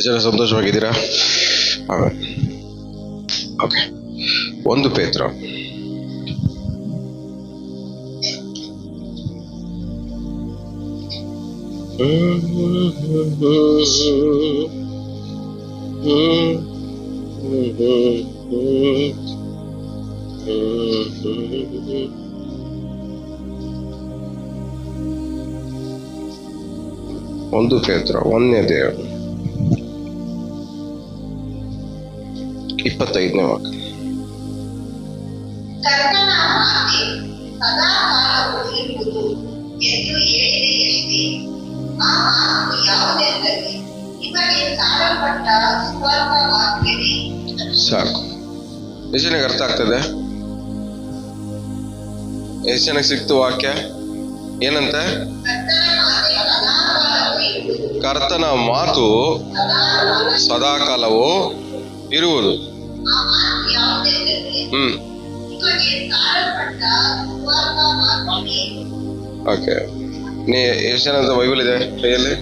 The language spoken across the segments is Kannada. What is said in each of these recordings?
ಜನ ಸಂತೋಷವಾಗಿದ್ದೀರಾ? ಓಕೆ, 1 ಪೇತ್ರ ಒಂದು ಪೇತ್ರ 1ನೇ 25ನೇ ವಾಕ್ಯ. ಸಾಕು. ಎಷ್ಟು ಜನಕ್ಕೆ ಅರ್ಥ ಆಗ್ತದೆ? ಎಷ್ಟು ಜನಕ್ಕೆ ಸಿಕ್ತು ವಾಕ್ಯ? ಏನಂತ? ಕರ್ತನ ಮಾತು ಸದಾಕಾಲವೂ ಇರುವುದು. ಓಕೆ, ಎಷ್ಟು ಜನ ಅಂತ ಬೈಬಲ್ ಇದೆ ಕೈಯಲ್ಲಿ?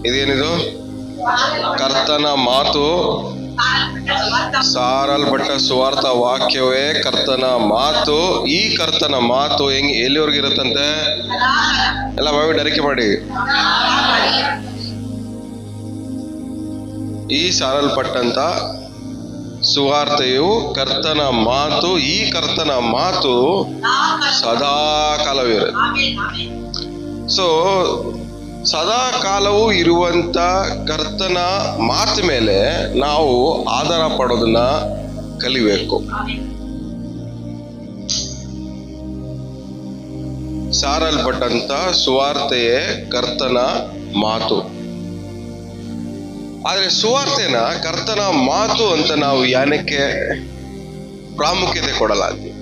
ಇದೇನಿದು? ಕರ್ತನ ಮಾತು, ಸಾರಲ್ಪಟ್ಟ ಸುವಾರ್ಥ ವಾಕ್ಯವೇ ಕರ್ತನ ಮಾತು. ಈ ಕರ್ತನ ಮಾತು ಎಲ್ಲಿವರೆಗೂ ಇರುತ್ತಂತೆ? ಎಲ್ಲ ಬೈಬಲ್ ಅರಿಕೆ ಮಾಡಿ. ಈ ಸಾರಲ್ಪಟ್ಟಂತ ಸುವಾರ್ತೆಯು ಕರ್ತನ ಮಾತು. ಈ ಕರ್ತನ ಮಾತು ಸದಾ ಕಾಲವಿರುತ್ತೆ. ಸೊ ಸದಾ ಕಾಲವೂ ಇರುವಂತ ಕರ್ತನ ಮಾತು ಮೇಲೆ ನಾವು ಆಧಾರ ಪಡೋದನ್ನ ಕಲಿಬೇಕು. ಸಾರಲ್ಪಟ್ಟಂತ ಸುವಾರ್ತೆಯೇ ಕರ್ತನ ಮಾತು. ಆದ್ರೆ ಸುವಾರ್ತೆನ ಕರ್ತನ ಮಾತು ಅಂತ ನಾವು ಏನಕ್ಕೆ ಪ್ರಾಮುಖ್ಯತೆ ಕೊಡಲಾಗ್ತೀವಿ?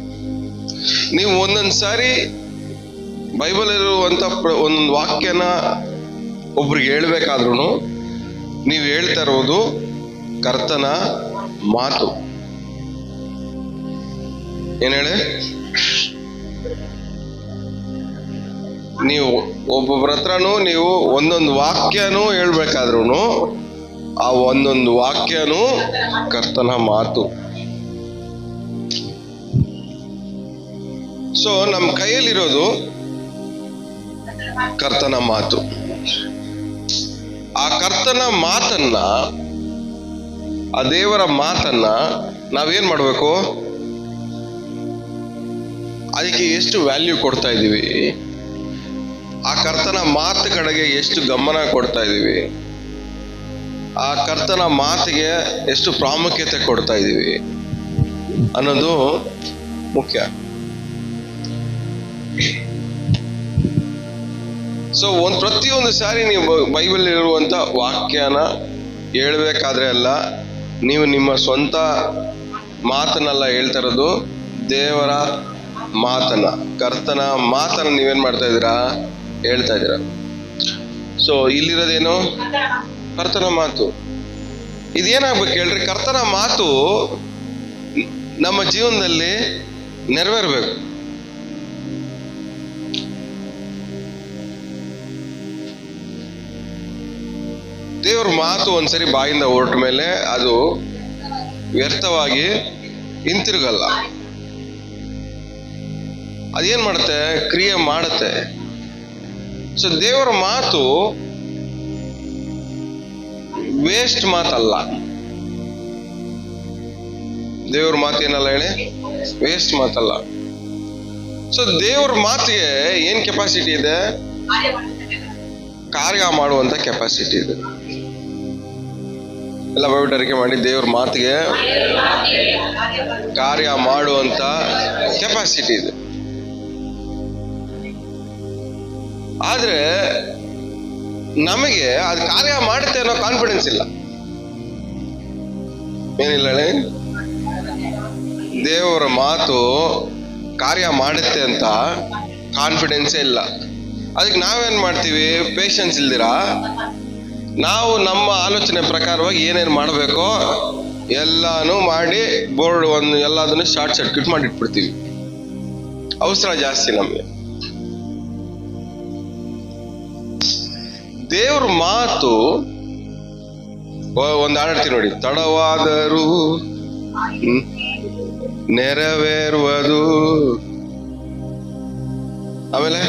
ನೀವು ಒಂದೊಂದ್ ಸಾರಿ ಬೈಬಲ್ ಇರುವಂತ ಒಂದೊಂದು ವಾಕ್ಯನ ಒಬ್ರಿಗೆ ಹೇಳ್ಬೇಕಾದ್ರೂ ನೀವು ಹೇಳ್ತಾ ಇರೋದು ಕರ್ತನ ಮಾತು. ಏನ್ ಹೇಳಿ? ನೀವು ಒಬ್ಬೊಬ್ಬರ ಹತ್ರನೂ ನೀವು ಒಂದೊಂದು ವಾಕ್ಯನೂ ಹೇಳ್ಬೇಕಾದ್ರೂ ಆ ಒಂದೊಂದು ವಾಕ್ಯನೂ ಕರ್ತನ ಮಾತು. ಸೊ ನಮ್ಮ ಕೈಯಲ್ಲಿರೋದು ಕರ್ತನ ಮಾತು. ಆ ಕರ್ತನ ಮಾತನ್ನ, ಆ ದೇವರ ಮಾತನ್ನ ನಾವೇನ್ ಮಾಡ್ಬೇಕು? ಅದಕ್ಕೆ ಎಷ್ಟು ವ್ಯಾಲ್ಯೂ ಕೊಡ್ತಾ ಇದೀವಿ? ಆ ಕರ್ತನ ಮಾತು ಕಡೆಗೆ ಎಷ್ಟು ಗಮನ ಕೊಡ್ತಾ ಇದೀವಿ? ಆ ಕರ್ತನ ಮಾತಿಗೆ ಎಷ್ಟು ಪ್ರಾಮುಖ್ಯತೆ ಕೊಡ್ತಾ ಇದೀವಿ ಅನ್ನೋದು ಮುಖ್ಯ. ಸೊ ಪ್ರತಿಯೊಂದು ಸಾರಿ ನೀವು ಬೈಬಲ್ ಇರುವಂತ ವಾಕ್ಯನ ಹೇಳ್ಬೇಕಾದ್ರೆ ಅಲ್ಲ, ನೀವು ನಿಮ್ಮ ಸ್ವಂತ ಮಾತನ್ನೆಲ್ಲ ಹೇಳ್ತಾ ಇರೋದು ದೇವರ ಮಾತನ್ನ, ಕರ್ತನ ಮಾತನ್ನ ನೀವೇನ್ ಮಾಡ್ತಾ ಇದ್ದೀರಾ? ಹೇಳ್ತಾ ಇದ್ದೀರಾ. ಸೊ ಇಲ್ಲಿರೋದೇನು? ಕರ್ತನ ಮಾತು. ಇದೇನಾಗ್ಬೇಕು ಹೇಳ್ರಿ? ಕರ್ತನ ಮಾತು ನಮ್ಮ ಜೀವನದಲ್ಲಿ ನೆರವೇರ್ಬೇಕು. ದೇವ್ರ ಮಾತು ಒಂದ್ಸರಿ ಬಾಯಿಂದ ಹೊರಟ ಮೇಲೆ ಅದು ವ್ಯರ್ಥವಾಗಿ ಹಿಂತಿರುಗಲ್ಲ. ಅದೇನ್ ಮಾಡುತ್ತೆ? ಕ್ರಿಯೆ ಮಾಡುತ್ತೆ. ಸೊ ದೇವರ ಮಾತು ವೇಸ್ಟ್ ಮಾತಲ್ಲ. ದೇವ್ರ ಮಾತು ಏನಲ್ಲ ಹೇಳಿ? ವೇಸ್ಟ್ ಮಾತಲ್ಲ. ಸೊ ದೇವ್ರ ಮಾತಿಗೆ ಏನ್ ಕೆಪಾಸಿಟಿ ಇದೆ? ಕಾರ್ಯ ಮಾಡುವಂತ ಕೆಪಾಸಿಟಿ ಇದೆ. ಎಲ್ಲ ಬೈಬಿಟರಿಕೆ ಮಾಡಿ. ದೇವ್ರ ಮಾತಿಗೆ ಕಾರ್ಯ ಮಾಡುವಂತ ಕೆಪಾಸಿಟಿ ಇದೆ. ಆದ್ರೆ ನಮಗೆ ಅದು ಕಾರ್ಯ ಮಾಡುತ್ತೆ ಅನ್ನೋ ಕಾನ್ಫಿಡೆನ್ಸ್ ಇಲ್ಲ. ಏನಿಲ್ಲ ಹೇಳಿ? ದೇವರ ಮಾತು ಕಾರ್ಯ ಮಾಡುತ್ತೆ ಅಂತ ಕಾನ್ಫಿಡೆನ್ಸೇ ಇಲ್ಲ. ಅದಕ್ಕೆ ನಾವೇನ್ ಮಾಡ್ತೀವಿ? ಪೇಷನ್ಸ್ ಇಲ್ದಿರಾ ನಾವು ನಮ್ಮ ಆಲೋಚನೆ ಪ್ರಕಾರವಾಗಿ ಏನೇನು ಮಾಡಬೇಕೋ ಎಲ್ಲಾನು ಮಾಡಿ ಬೋರ್ಡ್ ಎಲ್ಲದನ್ನು ಶಾರ್ಟ್ ಸರ್ಕ್ಯೂಟ್ ಮಾಡಿ ಇಟ್ಬಿಡ್ತೀವಿ. ಅವಸರ ಜಾಸ್ತಿ ನಮಗೆ. ದೇವ್ರ ಮಾತು ಒಂದು ಹಾಡ್ತೀನಿ ನೋಡಿ. ತಡವಾದರೂ ನೆರವೇರುವುದು. ಆಮೇಲೆ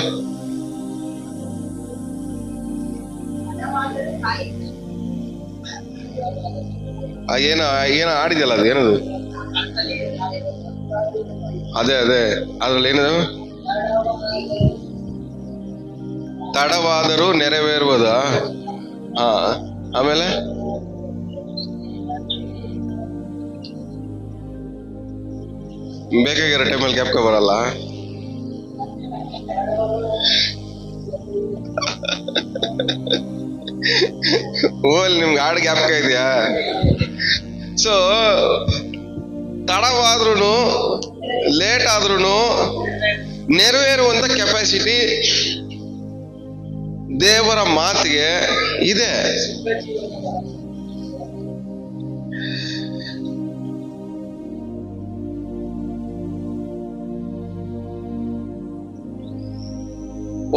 ಏನ ಆಡಿದಲ್ಲ, ಅದು ಏನದು? ಅದೇ ಅದ್ರಲ್ಲಿ ಏನದು? ತಡವಾದರೂ ನೆರವೇರುವುದ. ಹಾ, ಆಮೇಲೆ ಬೇಕಾಗಿರೋ ಟೈಮಲ್ಲಿ ಗ್ಯಾಪ್ಕ ಬರಲ್ಲ. ಓಲ್ ನಿಮ್ಗೆ ಹಾಡು ಗ್ಯಾಪ್ಕ ಇದೆಯಾ? ಸೊ ತಡವಾದ್ರೂ ಲೇಟ್ ಆದ್ರೂ ನೆರವೇರುವಂತ ಕೆಪಾಸಿಟಿ ದೇವರ ಮಾತಿಗೆ ಇದೆ.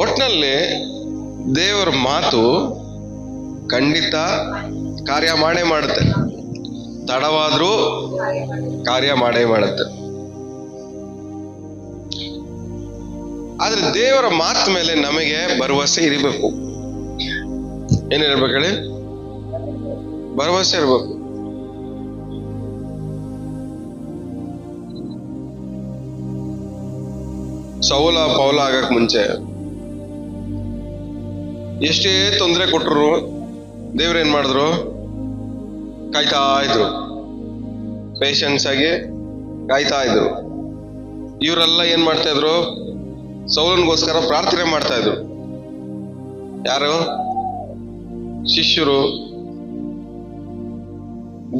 ಒಟ್ನಲ್ಲಿ ದೇವರ ಮಾತು ಖಂಡಿತ ಕಾರ್ಯ ಮಾಡೇ ಮಾಡುತ್ತೆ. ತಡವಾದ್ರೂ ಕಾರ್ಯ ಮಾಡೇ ಮಾಡುತ್ತೆ. ಆದ್ರೆ ದೇವರ ಮಾತು ಮೇಲೆ ನಮಗೆ ಭರವಸೆ ಇರಬೇಕು. ಏನಿರ್ಬೇಕು ಹೇಳಿ? ಭರವಸೆ ಇರಬೇಕು. ಸೌಲ ಪೌಲ ಆಗಕ್ ಮುಂಚೆ ಎಷ್ಟೇ ತೊಂದರೆ ಕೊಟ್ಟರು ದೇವ್ರ ಏನ್ ಮಾಡಿದ್ರು? ಕಾಯ್ತಾ ಇದ್ರು, ಪೇಷನ್ಸ್ ಆಗಿ ಕಾಯ್ತಾ ಇದ್ರು. ಇವರೆಲ್ಲ ಏನ್ ಮಾಡ್ತಾ ಇದ್ರು? ಸೌಲನ್ಗೋಸ್ಕರ ಪ್ರಾರ್ಥನೆ ಮಾಡ್ತಾ ಇದ್ರು. ಯಾರು? ಶಿಷ್ಯರು,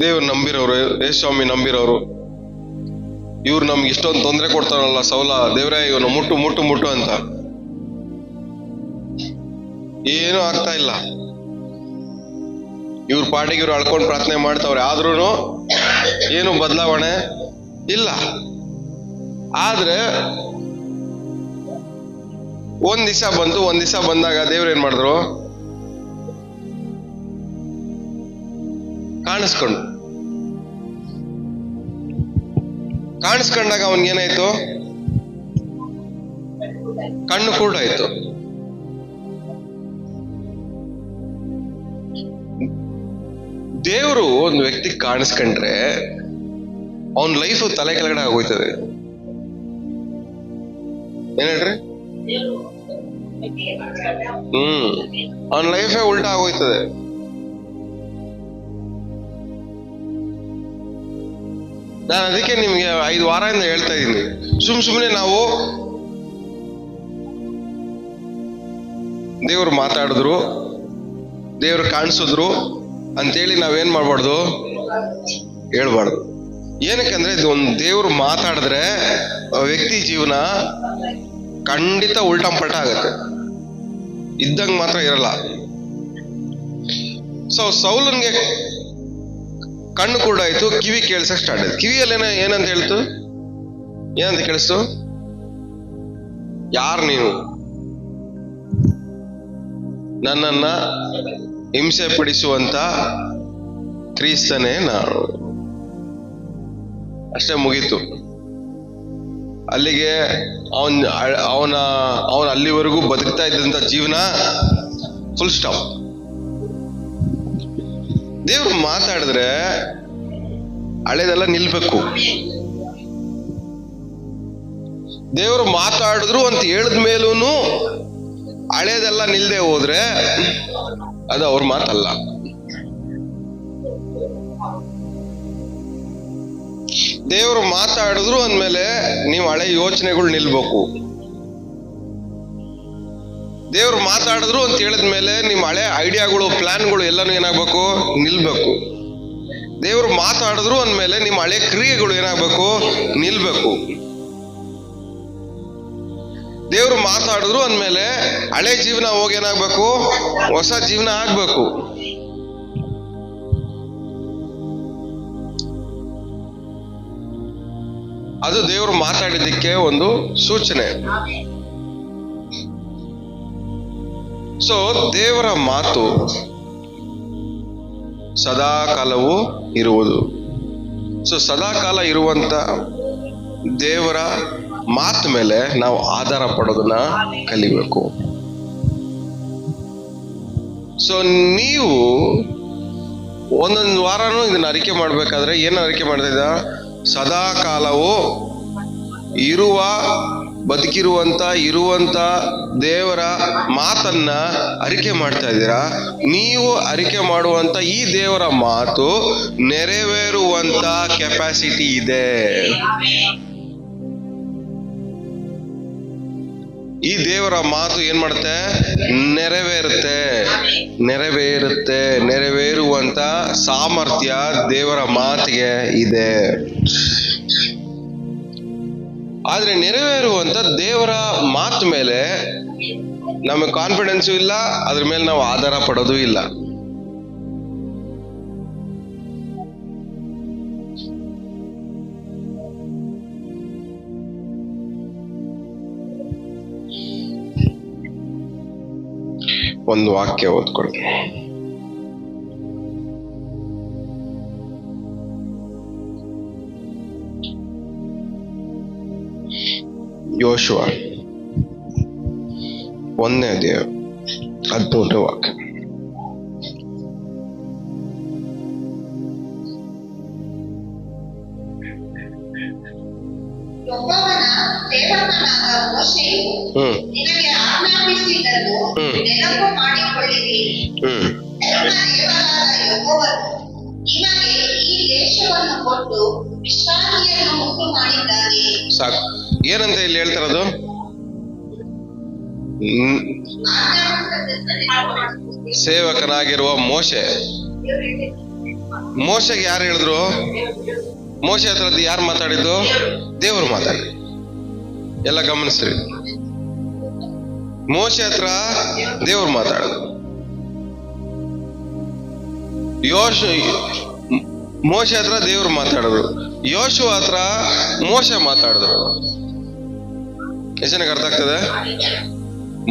ದೇವ್ರು ನಂಬಿರೋರು, ಯೇಸುಸ್ವಾಮಿ ನಂಬಿರೋರು. ಇವ್ರು ನಮ್ಗೆ ಇಷ್ಟೊಂದು ತೊಂದರೆ ಕೊಡ್ತಾರಲ್ಲ ಸೌಲ, ದೇವ್ರೇ ಇವನು ಮುಟ್ಟು ಮುಟ್ಟು ಮುಟ್ಟು ಅಂತ. ಏನೂ ಆಗ್ತಾ ಇಲ್ಲ. ಇವ್ರ ಪಾಟಿಗೆ ಇವ್ರು ಅಳ್ಕೊಂಡು ಪ್ರಾರ್ಥನೆ ಮಾಡ್ತಾವ್ರೆ, ಆದ್ರೂ ಏನು ಬದಲಾವಣೆ ಇಲ್ಲ. ಆದ್ರೆ ಒಂದ್ ದಿವಸ ಬಂದಾಗ ದೇವ್ರು ಏನ್ ಮಾಡಿದ್ರು? ಕಾಣಿಸ್ಕೊಂಡಾಗ ಅವನ್ಗೇನಾಯ್ತು? ಕಣ್ಣು ಕುರುಡಾಯ್ತು. ದೇವರು ಒಂದು ವ್ಯಕ್ತಿ ಕಾಣಿಸ್ಕೊಂಡ್ರೆ ಅವನ್ ಲೈಫ್ ತಲೆ ಕೆಳಗಡೆ ಆಗೋಯ್ತದೆ. ಏನ್ ಹೇಳ್ರಿ? ಅವನ್ ಲೈಫೇ ಉಲ್ಟಾ ಆಗೋಯ್ತದೆ. ನಾನು ಅದಕ್ಕೆ ನಿಮ್ಗೆ 5 ವಾರದಿಂದ ಹೇಳ್ತಾ ಇದ್ದೀನಿ, ಸುಮ್ಮನೆ ನಾವು ದೇವ್ರು ಮಾತಾಡಿದ್ರು, ದೇವ್ರು ಕಾಣಿಸಿದ್ರು ಅಂತೇಳಿ ನಾವೇನ್ ಮಾಡ್ಬಾರ್ದು? ಹೇಳ್ಬಾರ್ದು. ಏನಕ್ಕಂದ್ರೆ ಇದು ಒಂದು ದೇವ್ರು ಮಾತಾಡಿದ್ರೆ ವ್ಯಕ್ತಿ ಜೀವನ ಖಂಡಿತ ಉಲ್ಟಂಪಲ್ಟ ಆಗತ್ತೆ, ಇದ್ದಂಗ ಮಾತ್ರ ಇರಲ್ಲ. ಸೊ ಸೌಲನ್ಗೆ ಕಣ್ಣು ಕೂಡ ಆಯ್ತು, ಕಿವಿ ಕೇಳಿಸಕ್ ಸ್ಟಾರ್ಟ್ ಆಯ್ತು. ಕಿವಿಯಲ್ಲಿ ಏನಂತ ಹೇಳ್ತು? ಏನಂತ ಕೇಳಿಸ್ತು? ಯಾರು ನೀನು? ನನ್ನನ್ನ ಹಿಂಸೆ ಪಡಿಸುವಂತ ಕ್ರಿಸ್ತನೇ ನಾನು. ಅಷ್ಟೇ, ಮುಗೀತು. ಅಲ್ಲಿಗೆ ಅವನ ಅಲ್ಲಿವರೆಗೂ ಬದುಕ್ತಾ ಇದ್ದಂತ ಜೀವನ ಫುಲ್ ಸ್ಟಾಪ್. ದೇವ್ರು ಮಾತಾಡಿದ್ರೆ ಹಳೇದೆಲ್ಲ ನಿಲ್ಬೇಕು. ದೇವ್ರು ಮಾತಾಡಿದ್ರು ಅಂತ ಹೇಳಿದ ಮೇಲೂ ಹಳೇದೆಲ್ಲ ನಿಲ್ದೆ ಹೋದ್ರೆ ಅದು ಅವ್ರ ಮಾತಲ್ಲ. ದೇವ್ರು ಮಾತಾಡಿದ್ರು ಅಂದ್ಮೇಲೆ ನೀವು ಹಳೆ ಯೋಚನೆಗಳು ನಿಲ್ಬೇಕು. ದೇವ್ರು ಮಾತಾಡಿದ್ರು ಅಂತ ಹೇಳಿದ್ಮೇಲೆ ನಿಮ್ಮ ಹಳೆ ಐಡಿಯಾಗಳು, ಪ್ಲಾನ್ಗಳು ಎಲ್ಲಾನು ಏನಾಗ್ಬೇಕು? ನಿಲ್ಬೇಕು. ದೇವ್ರು ಮಾತಾಡಿದ್ರು ಅಂದ್ಮೇಲೆ ನಿಮ್ಮ ಹಳೆ ಕ್ರಿಯೆಗಳು ಏನಾಗ್ಬೇಕು? ನಿಲ್ಬೇಕು. ದೇವ್ರು ಮಾತಾಡಿದ್ರು ಅಂದ್ಮೇಲೆ ಹಳೆ ಜೀವನ ಹೋಗಿ ಏನಾಗ್ಬೇಕು? ಹೊಸ ಜೀವನ ಆಗ್ಬೇಕು. ಅದು ದೇವ್ರು ಮಾತಾಡಿದ್ದಕ್ಕೆ ಒಂದು ಸೂಚನೆ. ಸೊ ದೇವರ ಮಾತು ಸದಾ ಕಾಲವೂ ಇರುವುದು. ಸೊ ಸದಾ ಕಾಲ ಇರುವಂತ ದೇವರ ಮಾತು ಮೇಲೆ ನಾವು ಆಧಾರ ಪಡೋದನ್ನ ಕಲಿಬೇಕು. ಸೊ ನೀವು ಒಂದೊಂದು ವಾರನೂ ಇದನ್ನ ಅರಿಕೆ ಮಾಡ್ಬೇಕಾದ್ರೆ ಏನು ಅರಿಕೆ ಮಾಡ್ತಾ ಇದ್ದ? ಸದಾ ಕಾಲವು ಇರುವಂತ ದೇವರ ಮಾತನ್ನ ಅರಿಕೆ ಮಾಡ್ತಾ ಇದ್ದೀರಾ. ನೀವು ಅರಿಕೆ ಮಾಡುವಂತ ಈ ದೇವರ ಮಾತು ನೆರವೇರುವಂತ ಕೆಪಾಸಿಟಿ ಇದೆ. ಈ ದೇವರ ಮಾತು ಏನ್ ಮಾಡುತ್ತೆ? ನೆರವೇರುವಂತ ಸಾಮರ್ಥ್ಯ ದೇವರ ಮಾತಿಗೆ ಇದೆ. ಆದ್ರೆ ನೆರವೇರುವಂತ ದೇವರ ಮಾತು ಮೇಲೆ ನಮಗೆ ಕಾನ್ಫಿಡೆನ್ಸು ಇಲ್ಲ, ಅದ್ರ ಮೇಲೆ ನಾವು ಆಧಾರ ಪಡೋದು ಇಲ್ಲ. ಒಂದು ವಾಕ್ಯ ಓದ್ಕೊಳ್ಳಿ. ಯೋಶುವ 1ನೇ ಅಧ್ಯಾಯ 13ನೇ ವಾಕ್ಯ. ಯೆಹೋವನ ಸೇವಕನಾದ ಮೋಶೆಯು ನಿನಗೆ ಆಜ್ಞಾಪಿಸಿದ್ದನ್ನು ನೆನಪು ಮಾಡಿಕೊಳ್ಳಿರಿ. ನನ್ನ ದೇವರಾದ ಯೆಹೋವನು ನಿಮಗೆ ಈ ದೇಶವನ್ನು ಕೊಟ್ಟು ವಿಶ್ರಾಂತಿಯನ್ನು ಉಂಟು ಮಾಡಿದ್ದಾನೆ. ಸಾಕು. ಏನಂತ ಇಲ್ಲಿ ಹೇಳ್ತಾರದು? ಸೇವಕನಾಗಿರುವ ಮೋಶೆಗೆ ಯಾರು ಹೇಳಿದ್ರು? ಮೋಶೆ ಹತ್ರದ್ದು ಯಾರು ಮಾತಾಡಿದ್ದು? ದೇವರು ಮಾತಾಡಿ. ಎಲ್ಲ ಗಮನಿಸ್ರಿ. ಮೋಶೆ ಹತ್ರ ದೇವ್ರು ಮಾತಾಡಿದ್ರು. ಮೋಶೆ ಹತ್ರ ದೇವ್ರು ಮಾತಾಡಿದ್ರು. ಯೋಶುವ ಹತ್ರ ಮೋಶೆ ಮಾತಾಡಿದ್ರು. ಎಷ್ಟು ಜನಕ್ಕೆ ಅರ್ಥ ಆಗ್ತದೆ?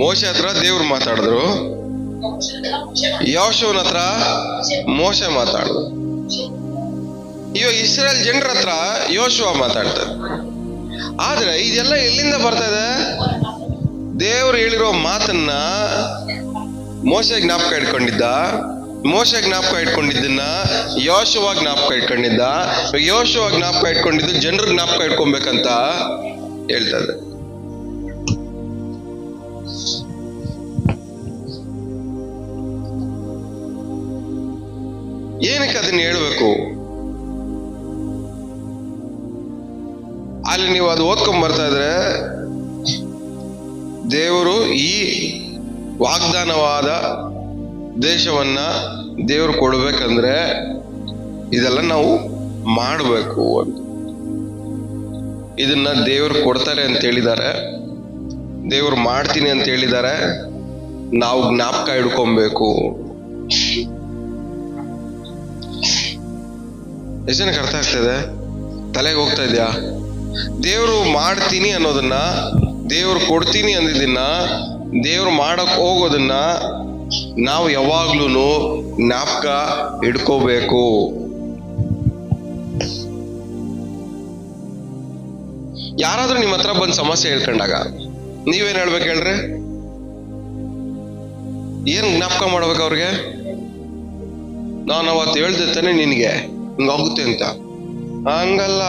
ಮೋಶೆ ಹತ್ರ ದೇವ್ರು ಮಾತಾಡಿದ್ರು, ಯೋಶುವನ ಹತ್ರ ಮೋಶೆ ಮಾತಾಡಿದ್ರು. ಇವಾಗ ಇಸ್ರೇಲ್ ಜನರ ಹತ್ರ ಯೋಶುವ ಮಾತಾಡ್ತಾರೆ. ಆದ್ರೆ ಇದೆಲ್ಲ ಎಲ್ಲಿಂದ ಬರ್ತಾ ಇದೆ? ದೇವ್ರು ಹೇಳಿರೋ ಮಾತನ್ನ ಮೋಶೆ ಜ್ಞಾಪಕ ಇಟ್ಕೊಂಡಿದ್ದನ್ನ ಯೋಶುವ ಜ್ಞಾಪಕ ಇಟ್ಕೊಂಡಿದ್ದ. ಯೋಶುವ ಜ್ಞಾಪಕ ಇಟ್ಕೊಂಡಿದ್ದು ಜನರು ಜ್ಞಾಪಕ ಇಟ್ಕೊಬೇಕಂತ ಹೇಳ್ತದೆ. ಏನಕ್ಕೆ ಅದನ್ನ ಹೇಳ್ಬೇಕು? ಅಲ್ಲಿ ನೀವು ಅದು ಓದ್ಕೊಂಡ್ ಬರ್ತಾ ಇದ್ರೆ, ದೇವರು ಈ ವಾಗ್ದಾನವಾದ ದೇಶವನ್ನ ದೇವರು ಕೊಡ್ಬೇಕಂದ್ರೆ ಇದೆಲ್ಲ ನಾವು ಮಾಡಬೇಕು ಅಂತ. ಇದನ್ನ ದೇವರು ಕೊಡ್ತಾರೆ ಅಂತ ಹೇಳಿದ್ದಾರೆ, ದೇವರು ಮಾಡ್ತೀನಿ ಅಂತ ಹೇಳಿದ್ದಾರೆ. ನಾವು ಜ್ಞಾಪಕ ಹಿಡ್ಕೊಬೇಕು. ಎಷ್ಟು ಜನಕ್ಕೆ ಅರ್ಥ ಆಗ್ತದೆ? ತಲೆಗೆ ಹೋಗ್ತಾ ಇದೆಯಾ? ದೇವರು ಮಾಡ್ತೀನಿ ಅನ್ನೋದನ್ನ, ದೇವ್ರು ಕೊಡ್ತೀನಿ ಅಂದಿದ್ದನ್ನ, ದೇವ್ರು ಮಾಡಕ್ ಹೋಗೋದನ್ನ ನಾವು ಯಾವಾಗ್ಲೂ ಜ್ಞಾಪಕ ಇಡ್ಕೋಬೇಕು. ಯಾರಾದ್ರೂ ನಿಮ್ಮ ಹತ್ರ ಬಂದ್ ಸಮಸ್ಯೆ ಹೇಳ್ಕೊಂಡಾಗ ನೀವೇನ್ ಹೇಳ್ಬೇಕು ಹೇಳ್ರಿ? ಏನ್ ಜ್ಞಾಪಕ ಮಾಡ್ಬೇಕು ಅವ್ರಿಗೆ? ನಾನು ಅವತ್ತು ಹೇಳ್ದೆ ತಾನೆ ನಿನ್ಗೆ ಹಿಂಗಾಗುತ್ತೆ ಅಂತ. ಹಂಗಲ್ಲ,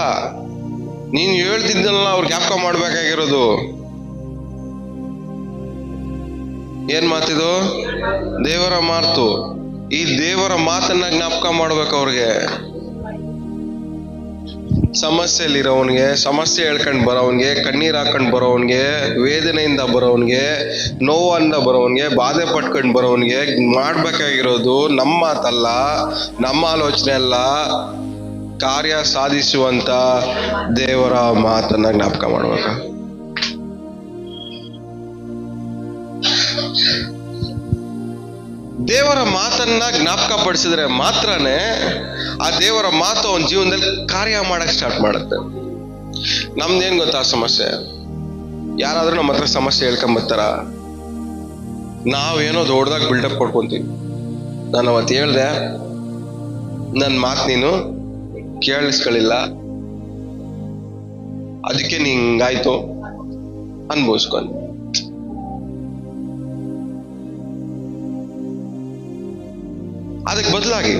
ನೀನ್ ಹೇಳ್ತಿದ್ದಲ್ಲ ಅವ್ರು ಜ್ಞಾಪಕ ಮಾಡ್ಬೇಕಾಗಿರೋದು. ಏನ್ ಮಾತಿದು? ದೇವರ ಮಾತು. ಈ ದೇವರ ಮಾತನ್ನ ಜ್ಞಾಪಕ ಮಾಡ್ಬೇಕು ಅವ್ರಿಗೆ. ಸಮಸ್ಯೆಲಿರೋವನ್ಗೆ, ಸಮಸ್ಯೆ ಹೇಳ್ಕೊಂಡ್ ಬರೋವನ್ಗೆ, ಕಣ್ಣೀರ್ ಹಾಕೊಂಡ್ ಬರೋವನ್ಗೆ, ವೇದನೆಯಿಂದ ಬರೋವನ್ಗೆ, ನೋವಿಂದ ಬರೋವನ್ಗೆ, ಬಾಧೆ ಪಟ್ಕೊಂಡ್ ಬರೋವನ್ಗೆ ಮಾಡ್ಬೇಕಾಗಿರೋದು ನಮ್ಮ ಮಾತಲ್ಲ, ನಮ್ಮ ಆಲೋಚನೆ ಅಲ್ಲ, ಕಾರ್ಯ ಸಾಧಿಸುವಂತ ದೇವರ ಮಾತನ್ನ ಜ್ಞಾಪಕ ಮಾಡ್ಬೇಕ. ದೇವರ ಮಾತನ್ನ ಜ್ಞಾಪಕ ಪಡಿಸಿದ್ರೆ ಮಾತ್ರನೇ ಆ ದೇವರ ಮಾತು ಅವನ ಜೀವನದಲ್ಲಿ ಕಾರ್ಯ ಮಾಡಕ್ ಸ್ಟಾರ್ಟ್ ಮಾಡುತ್ತೆ. ನಮ್ದೇನ್ ಗೊತ್ತಾ ಸಮಸ್ಯೆ? ಯಾರಾದ್ರೂ ನಮ್ಮ ಹತ್ರ ಸಮಸ್ಯೆ ಹೇಳ್ಕೊಂಬರ್ತಾರ, ನಾವೇನೋ ದೊಡ್ಡದಾಗ ಬಿಲ್ಡಪ್ ಕೊಡ್ಕೊಂತೀವಿ. ನಾನು ಅವತ್ತು ಹೇಳ್ದೆ, ನನ್ನ ಮಾತು ನೀನು ಕೇಳಿಸ್ಕೊಳ್ಳಿಲ್ಲ, ಅದಕ್ಕೆ ಹಿಂಗಾಯ್ತು ಅನ್ಭವಿಸ್ಕೊಂಡು. ಅದಕ್ಕೆ ಬದಲಾಗಿ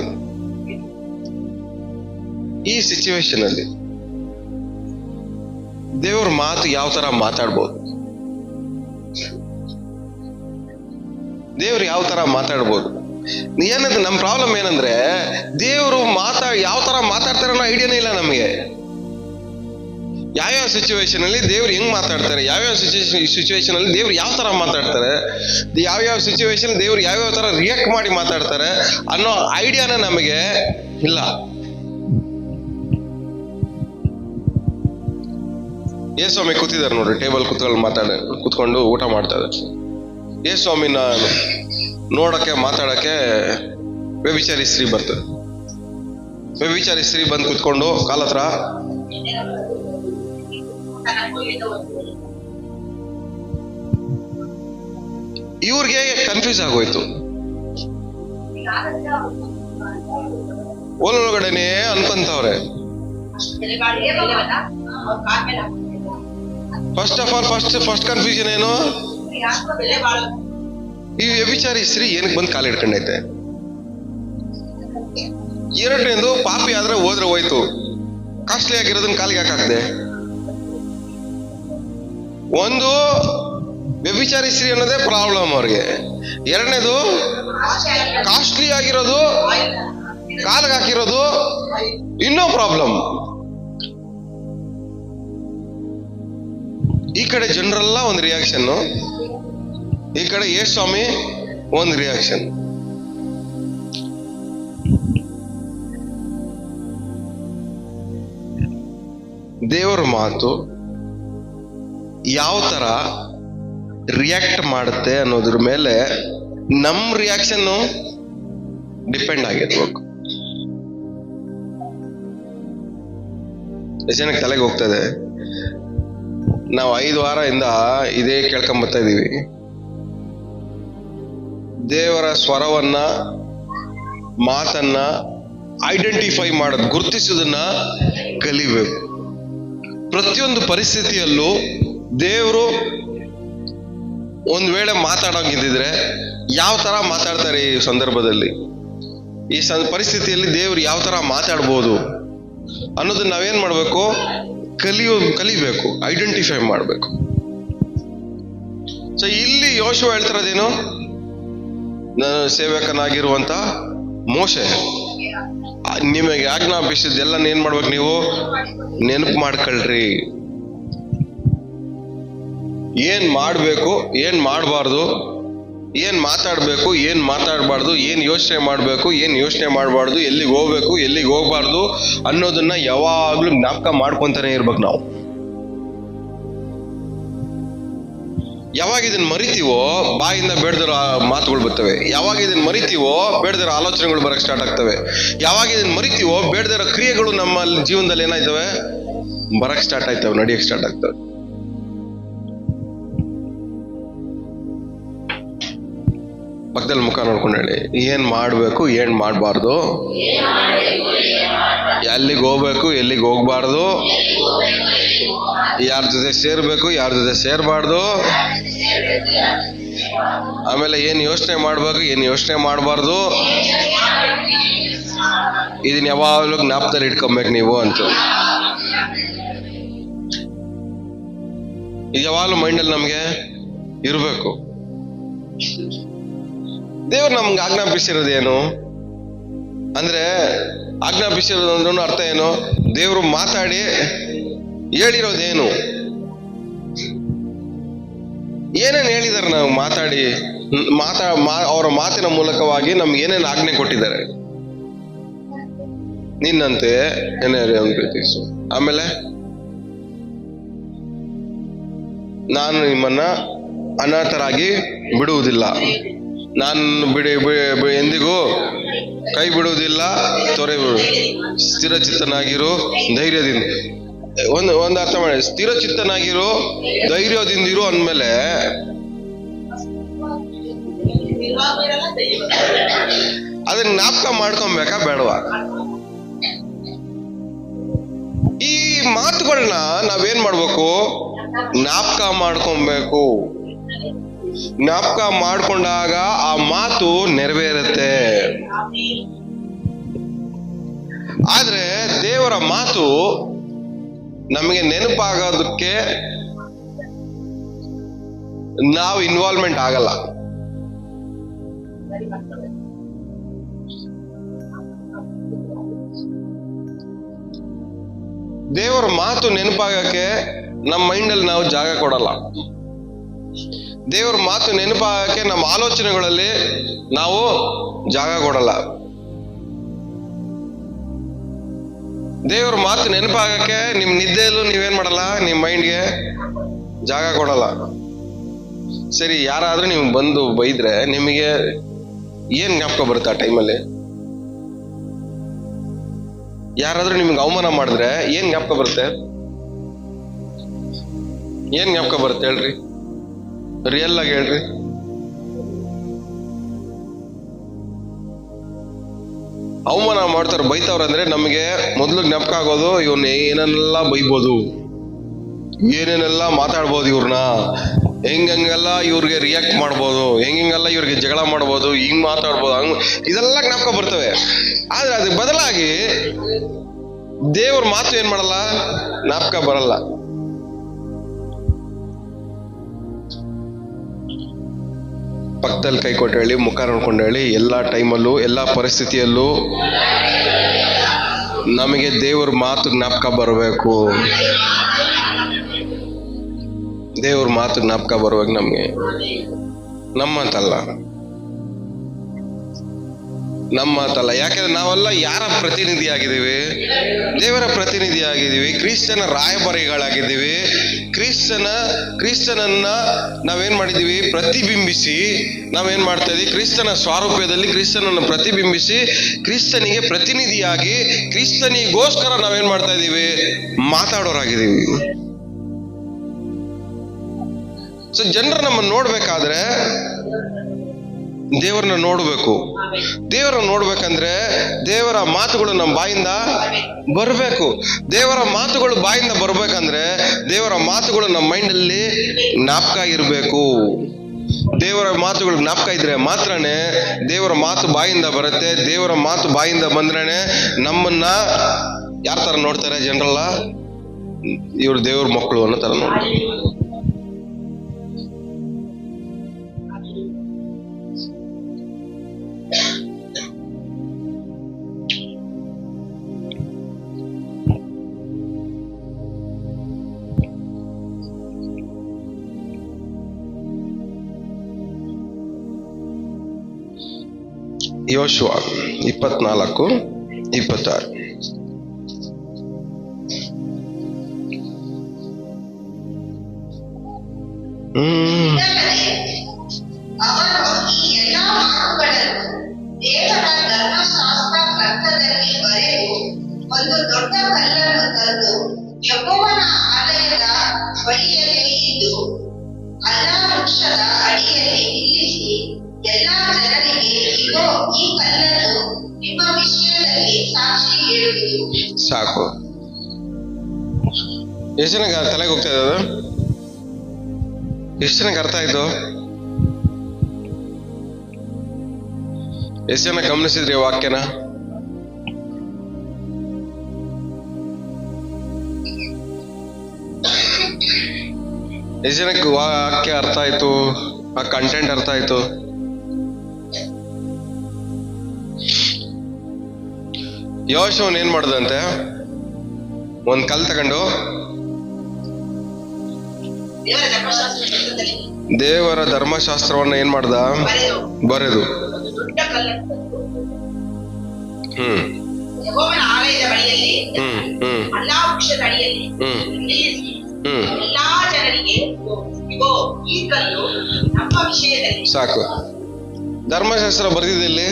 ಈ ಸಿಚುವೇಶನ್ ಅಲ್ಲಿ ದೇವ್ರ ಮಾತು ಯಾವ ತರ ಮಾತಾಡ್ಬೋದು, ದೇವ್ರು ಯಾವ ತರ ಮಾತಾಡ್ಬೋದು. ಏನಂದ್ರೆ ನಮ್ ಪ್ರಾಬ್ಲಮ್ ಏನಂದ್ರೆ ದೇವ್ರು ಯಾವ ತರ ಮಾತಾಡ್ತಾರೆ ಅನ್ನೋ ಐಡಿಯಾನೇ ಇಲ್ಲ ನಮಗೆ. ಯಾವ್ಯಾವ ಸಿಚುವೇಶನ್ ಅಲ್ಲಿ ದೇವ್ರು ಹೆಂಗ್ ಮಾತಾಡ್ತಾರೆ, ಯಾವ್ಯಾವ ಸಿಚುವೇಶನ್ ಅಲ್ಲಿ ದೇವ್ರು ಯಾವ ತರ ಮಾತಾಡ್ತಾರೆ, ಯಾವ್ಯಾವ ಸಿಚುವೇಶನ್ ದೇವ್ರು ಯಾವ್ಯಾವ ತರ ರಿಯಾಕ್ಟ್ ಮಾಡಿ ಮಾತಾಡ್ತಾರೆ ಅನ್ನೋ ಐಡಿಯಾನ ನಮಗೆ ಇಲ್ಲ. ಯೇಸ್ವಾಮಿ ಕೂತಿದ್ದಾರೆ ನೋಡ್ರಿ, ಟೇಬಲ್ ಕುತ್ಕೊಂಡು ಊಟ ಮಾಡ್ತಾ ಇದ್ದಾರೆ. ಯೇಸ್ವಾಮಿನ ನೋಡಕ್ಕೆ ಮಾತಾಡಕ್ಕೆ ವ್ಯಭಿಚಾರಿ ಸ್ತ್ರೀ ಬರ್ತದೆ. ವ್ಯಭಿಚಾರಿ ಸ್ತ್ರೀ ಬಂದು ಕುತ್ಕೊಂಡು ಕಾಲ ಹತ್ರ ಇವ್ರಿಗೆ ಕನ್ಫ್ಯೂಸ್ ಆಗೋಯ್ತು. ಒಳಗಡೆನೆ ಅನ್ಕೊಂತವ್ರೆ. ಫಸ್ಟ್ ಕನ್ಫ್ಯೂಷನ್ ಏನು, ಈ ವ್ಯಭಿಚಾರಿ ಸ್ತ್ರೀ ಏನಕ್ಕೆ ಬಂದು ಕಾಲು ಹಿಡ್ಕೊಂಡೈತೆ. ಎರಡನೇದು ಪಾಪಿ ಆದ್ರೆ ಹೋದ್ರೆ ಹೋಯ್ತು, ಕಾಸ್ಟ್ಲಿ ಆಗಿರೋದನ್ನ ಕಾಲಿಗೆ ಹಾಕಾಕ್ದೆ. ಒಂದು ವ್ಯಭಿಚಾರಿ ಸ್ತ್ರೀ ಅನ್ನೋದೇ ಪ್ರಾಬ್ಲಮ್ ಅವ್ರಿಗೆ. ಎರಡನೇದು ಕಾಸ್ಟ್ಲಿ ಆಗಿರೋದು ಕಾಲಿಗೆ ಹಾಕಿರೋದು ಇನ್ನೂ ಪ್ರಾಬ್ಲಮ್. ಈ ಕಡೆ ಜನರೆಲ್ಲ ಒಂದು ರಿಯಾಕ್ಷನ್, ಈ ಕಡೆ ಯೇಸ್ವಾಮಿ ಒಂದು ರಿಯಾಕ್ಷನ್. ದೇವರ ಮಾತು ಯಾವ ತರ ರಿಯಾಕ್ಟ್ ಮಾಡುತ್ತೆ ಅನ್ನೋದ್ರ ಮೇಲೆ ನಮ್ ರಿಯಾಕ್ಷನ್ ಡಿಪೆಂಡ್ ಆಗಿರ್ಬೇಕು. ಜನಕ್ಕೆ ತಲೆಗೆ ಹೋಗ್ತದೆ. ನಾವು 5 ವಾರದಿಂದ ಇದೇ ಕೇಳ್ಕೊಂಬರ್ತಾ ಇದೀವಿ. ದೇವರ ಸ್ವರವನ್ನ, ಮಾತನ್ನ ಐಡೆಂಟಿಫೈ ಮಾಡೋದು, ಗುರುತಿಸೋದನ್ನ ಕಲಿಬೇಕು. ಪ್ರತಿಯೊಂದು ಪರಿಸ್ಥಿತಿಯಲ್ಲೂ ದೇವರು ಒಂದ್ ವೇಳೆ ಮಾತಾಡೋಂಗಿದ್ರೆ ಯಾವ ತರ ಮಾತಾಡ್ತಾರೆ ಈ ಸಂದರ್ಭದಲ್ಲಿ, ಈ ಪರಿಸ್ಥಿತಿಯಲ್ಲಿ ದೇವ್ರು ಯಾವ ತರ ಮಾತಾಡ್ಬೋದು ಅನ್ನೋದನ್ನ ನಾವೇನ್ ಮಾಡ್ಬೇಕು, ಕಲಿಬೇಕು, ಐಡೆಂಟಿಫೈ ಮಾಡ್ಬೇಕು. ಸೊ ಇಲ್ಲಿ ಯೋಶುವ ಹೇಳ್ತಿರೋದೇನು, ನಾನು ಸೇವಕನಾಗಿರುವಂತ ಮೋಶೆ ನಿಮಗೆ ಆಜ್ಞಾಪಿಸಿದ್ದೆಲ್ಲ ಏನ್ ಮಾಡ್ಬೇಕು, ನೀವು ನೆನಪು ಮಾಡ್ಕೊಳ್ರಿ. ಏನ್ ಮಾಡ್ಬೇಕು, ಏನ್ ಮಾಡಬಾರ್ದು, ಏನ್ ಮಾತಾಡ್ಬೇಕು, ಏನ್ ಮಾತಾಡಬಾರ್ದು, ಏನ್ ಯೋಚನೆ ಮಾಡ್ಬೇಕು, ಏನ್ ಯೋಚನೆ ಮಾಡಬಾರ್ದು, ಎಲ್ಲಿಗೆ ಹೋಗ್ಬೇಕು, ಎಲ್ಲಿಗೆ ಹೋಗ್ಬಾರ್ದು ಅನ್ನೋದನ್ನ ಯಾವಾಗ್ಲೂ ಜ್ಞಾಪಕ ಮಾಡ್ಕೊಂತಾನೆ ಇರ್ಬೇಕು. ನಾವು ಯಾವಾಗ ಇದನ್ನ ಮರಿತೀವೋ ಬಾಯಿಂದ ಬೇಡದಿರೋ ಮಾತುಗಳು ಬರ್ತವೆ. ಯಾವಾಗ ಇದನ್ನ ಮರಿತೀವೋ ಬೇಡದಿರೋ ಆಲೋಚನೆಗಳು ಬರಕ್ ಸ್ಟಾರ್ಟ್ ಆಗ್ತವೆ. ಯಾವಾಗ ಇದನ್ನ ಮರಿತೀವೋ ಬೇಡದಿರೋ ಕ್ರಿಯೆಗಳು ನಮ್ಮ ಜೀವನದಲ್ಲಿ ಏನಾಯ್ತವೆ, ಬರಕ್ ಸ್ಟಾರ್ಟ್ ಆಯ್ತವೆ, ನಡಿಯಕ್ ಸ್ಟಾರ್ಟ್ ಆಗ್ತವೆ. ಪಕ್ಕದಲ್ಲಿ ಮುಖ ನೋಡ್ಕೊಂಡು ಹೇಳಿ, ಏನ್ ಮಾಡ್ಬೇಕು, ಏನ್ ಮಾಡಬಾರ್ದು, ಎಲ್ಲಿಗೆ ಹೋಗ್ಬೇಕು, ಎಲ್ಲಿಗೆ ಹೋಗ್ಬಾರ್ದು, ಯಾರ ಜೊತೆ ಸೇರ್ಬೇಕು, ಯಾರ ಜೊತೆ ಸೇರ್ಬಾರ್ದು, ಆಮೇಲೆ ಏನ್ ಯೋಚನೆ ಮಾಡ್ಬೇಕು, ಏನ್ ಯೋಚನೆ ಮಾಡಬಾರ್ದು, ಇದನ್ನ ಯಾವಾಗಲೂ ಜ್ಞಾಪಕದಲ್ಲಿ ಇಟ್ಕೊಬೇಕು ನೀವು ಅಂತ. ಇದು ಯಾವಾಗಲೂ ಮೈಂಡಲ್ಲಿ ನಮ್ಗೆ ಇರ್ಬೇಕು. ದೇವ್ರು ನಮ್ಗೆ ಆಜ್ಞಾಪಿಸಿರೋದೇನು ಅಂದ್ರೆ, ಆಜ್ಞಾಪಿಸಿರೋದು ಅರ್ಥ ಏನು, ದೇವ್ರು ಮಾತಾಡಿ ಹೇಳಿರೋದೇನು, ಏನೇನು ಹೇಳಿದಾರೆ, ನಾವು ಮಾತಾಡಿ ಅವರ ಮಾತಿನ ಮೂಲಕವಾಗಿ ನಮ್ಗೆ ಏನೇನು ಆಜ್ಞೆ ಕೊಟ್ಟಿದ್ದಾರೆ. ನಿನ್ನಂತೆ ಏನೇನು ಪ್ರೀತಿಸು, ಆಮೇಲೆ ನಾನು ನಿಮ್ಮನ್ನ ಅನಾಥರಾಗಿ ಬಿಡುವುದಿಲ್ಲ, ನಾನು ಎಂದಿಗೂ ಕೈ ಬಿಡುವುದಿಲ್ಲ, ಸ್ಥಿರಚಿತ್ತನಾಗಿರು, ಧೈರ್ಯದಿಂದ. ಒಂದು ಅರ್ಥ ಮಾಡಿ, ಸ್ಥಿರಚಿತ್ತನಾಗಿರು, ಧೈರ್ಯದಿಂದಿರು ಅಂದ್ಮೇಲೆ ಅದನ್ನ ಜ್ಞಾಪಕ ಮಾಡ್ಕೊಬೇಕಾ ಬೇಡವಾ? ಈ ಮಾತುಗಳನ್ನ ನಾವೇನ್ ಮಾಡ್ಬೇಕು? ಜ್ಞಾಪಕ ಮಾಡ್ಕೊಬೇಕು. ಜ್ಞಾಪಕ ಮಾಡ್ಕೊಂಡಾಗ ಆ ಮಾತು ನೆರವೇರುತ್ತೆ. ಆದ್ರೆ ದೇವರ ಮಾತು ನಮಗೆ ನೆನಪಾಗೋದಕ್ಕೆ ನಾವು ಇನ್ವಾಲ್ವ್ಮೆಂಟ್ ಆಗಲ್ಲ. ದೇವರ ಮಾತು ನೆನಪಾಗಕ್ಕೆ ನಮ್ಮ ಮೈಂಡಲ್ಲಿ ನಾವು ಜಾಗ ಕೊಡಲ್ಲ. ದೇವರ ಮಾತು ನೆನಪಾಗಕ್ಕೆ ನಮ್ಮ ಆಲೋಚನೆಗಳಲ್ಲಿ ನಾವು ಜಾಗ ಕೊಡಲ್ಲ. ದೇವರ ಮಾತು ನೆನಪಾಗಕ್ಕೆ ನಿಮ್ ನಿದ್ದೆಯಲ್ಲೂ ನೀವೇನ್ ಮಾಡಲ್ಲ, ನಿಮ್ ಮೈಂಡ್ಗೆ ಜಾಗ ಕೊಡಲ್ಲ. ಸರಿ, ಯಾರಾದ್ರೂ ನೀವು ಬಂದು ಬೈದ್ರೆ ನಿಮಗೆ ಏನ್ ಜ್ಞಾಪಕ ಬರುತ್ತೆ ಆ ಟೈಮಲ್ಲಿ? ಯಾರಾದ್ರೂ ನಿಮ್ಗೆ ಅವಮಾನ ಮಾಡಿದ್ರೆ ಏನ್ ಜ್ಞಾಪಕ ಬರುತ್ತೆ? ಏನ್ ಜ್ಞಾಪಕ ಬರುತ್ತೆ ಹೇಳ್ರಿ? ರಿಯಲ್ ಆಗಿ ಹೇಳ್ರಿ. ಅವಮಾನ ಮಾಡ್ತಾರ, ಬೈತಾವ್ರಂದ್ರೆ ನಮಗೆ ಮೊದಲು ಜ್ಞಾಪಕ ಆಗೋದು ಇವನ್ ಏನನ್ನೆಲ್ಲ ಬೈಬೋದು, ಏನೇನೆಲ್ಲ ಮಾತಾಡ್ಬೋದು, ಇವ್ರನ್ನ ಹೆಂಗೆಲ್ಲ ಇವ್ರಿಗೆ ರಿಯಾಕ್ಟ್ ಮಾಡ್ಬೋದು, ಹೆಂಗೆಲ್ಲ ಇವ್ರಿಗೆ ಜಗಳ ಮಾಡ್ಬೋದು, ಹಿಂಗ್ ಮಾತಾಡ್ಬೋದು, ಹಂಗ್ ಇದೆಲ್ಲ ಜ್ಞಾಪಕ ಬರ್ತವೆ. ಆದ್ರೆ ಅದಕ್ಕೆ ಬದಲಾಗಿ ದೇವ್ರ ಮಾತು ಏನ್ ಮಾಡಲ್ಲ, ಜ್ಞಾಪಕ ಬರಲ್ಲ. ಪಕ್ಕದಲ್ಲಿ ಕೈ ಕೊಟ್ಟು ಹೇಳಿ, ಮುಖ ನೋಡ್ಕೊಂಡು ಹೇಳಿ, ಎಲ್ಲಾ ಟೈಮಲ್ಲೂ ಎಲ್ಲಾ ಪರಿಸ್ಥಿತಿಯಲ್ಲೂ ನಮಗೆ ದೇವ್ರ ಮಾತು ಜ್ಞಾಪಕ ಬರಬೇಕು. ದೇವ್ರ ಮಾತು ಜ್ಞಾಪಕ ಬರ್ಬೇಕು ನಮ್ಗೆ. ನಮ್ಮಂತಲ್ಲ. ಯಾಕಂದ್ರೆ ನಾವೆಲ್ಲ ಯಾರ ಪ್ರತಿನಿಧಿ ಆಗಿದ್ದೀವಿ? ದೇವರ ಪ್ರತಿನಿಧಿ ಆಗಿದ್ದೀವಿ. ಕ್ರಿಸ್ತನ ರಾಯಭಾರಿಗಳಾಗಿದ್ದೀವಿ. ಕ್ರಿಸ್ತನನ್ನ ನಾವೇನ್ ಮಾಡಿದೀವಿ? ಪ್ರತಿಬಿಂಬಿಸಿ ನಾವೇನ್ ಮಾಡ್ತಾ ಇದೀವಿ? ಕ್ರಿಸ್ತನ ಸ್ವಾರೂಪ್ಯದಲ್ಲಿ ಕ್ರಿಸ್ತನನ್ನು ಪ್ರತಿಬಿಂಬಿಸಿ ಕ್ರಿಸ್ತನಿಗೆ ಪ್ರತಿನಿಧಿಯಾಗಿ ಕ್ರಿಸ್ತನಿಗೋಸ್ಕರ ನಾವೇನ್ ಮಾಡ್ತಾ ಇದೀವಿ? ಮಾತಾಡೋರಾಗಿದ್ದೀವಿ. ಸೊ ಜನರು ನಮ್ಮನ್ನು ನೋಡ್ಬೇಕಾದ್ರೆ ದೇವರನ್ನ ನೋಡ್ಬೇಕು. ದೇವರನ್ನ ನೋಡ್ಬೇಕಂದ್ರೆ ದೇವರ ಮಾತುಗಳು ನಮ್ಮ ಬಾಯಿಂದ ಬರ್ಬೇಕು. ದೇವರ ಮಾತುಗಳು ಬಾಯಿಂದ ಬರ್ಬೇಕಂದ್ರೆ ದೇವರ ಮಾತುಗಳು ನಮ್ಮ ಮೈಂಡಲ್ಲಿ ಜ್ಞಾಪಕ ಇರಬೇಕು. ದೇವರ ಮಾತುಗಳು ಜ್ಞಾಪಕ ಇದ್ರೆ ಮಾತ್ರನೇ ದೇವರ ಮಾತು ಬಾಯಿಂದ ಬರುತ್ತೆ. ದೇವರ ಮಾತು ಬಾಯಿಂದ ಬಂದ್ರೇನೆ ನಮ್ಮನ್ನ ಯಾರ ತರ ನೋಡ್ತಾರೆ? ಜನರಲ್ಲ ಇವ್ರು ದೇವ್ರ ಮಕ್ಕಳು ಅನ್ನೋ ತರ ನೋಡ್ತಾರೆ. ಯೋಶುವ 24:26. ಅವನು ಈ ಎಲ್ಲಾ ಮಾತುಗಳನ್ನು ದೇವರ ಧರ್ಮಶಾಸ್ತ್ರ ಗ್ರಂಥದಲ್ಲಿ ಬರೆದು ಒಂದು ದೊಡ್ಡ ಕಲ್ಲನ್ನು ತಂದು ಯೆಹೋವನ ಆಲಯದ ಬಳಿಯಲ್ಲಿ ಇದ್ದು ಅಲ್ಲಾ ವೃಕ್ಷದ ಅಡಿಯಲ್ಲಿ ನಿಲ್ಲಿಸಿ ಎಲ್ಲಾ ಜನರಿಗೆ, ಇಗೋ, ಈ ಕಲ್ಲನ್ನು ನಿಮ್ಮ ವಿಷಯದಲ್ಲಿ ಸಾಕ್ಷಿ ಹೇಳುವುದು. ಸಾಕು. ಎಷ್ಟು ಜನಕ್ಕೆ ತಲೆಗೆ ಹೋಗ್ತಾ ಇದೆ ಅದು? ಎಷ್ಟು ಜನಕ್ಕೆ ಅರ್ಥ ಆಯ್ತು? ಎಷ್ಟು ಜನ ಗಮನಿಸಿದ್ರಿ ವಾಕ್ಯನ? ಎಷ್ಟು ಜನಕ್ಕೆ ವಾಕ್ಯ ಅರ್ಥ ಆಯ್ತು? ಆ ಕಂಟೆಂಟ್ ಅರ್ಥ ಆಯ್ತು? ಯೋಶುವನ್ ಏನ್ ಮಾಡ್ದಂತೆ? ಒಂದ್ ಕಲ್ ತಗೊಂಡು ದೇವರ ಧರ್ಮಶಾಸ್ತ್ರವನ್ನ ಏನ್ ಮಾಡ್ದ? ಬರೆದು ಸಾಕು. ಧರ್ಮಶಾಸ್ತ್ರ ಬರ್ದಿದ್ದಲ್ಲಿ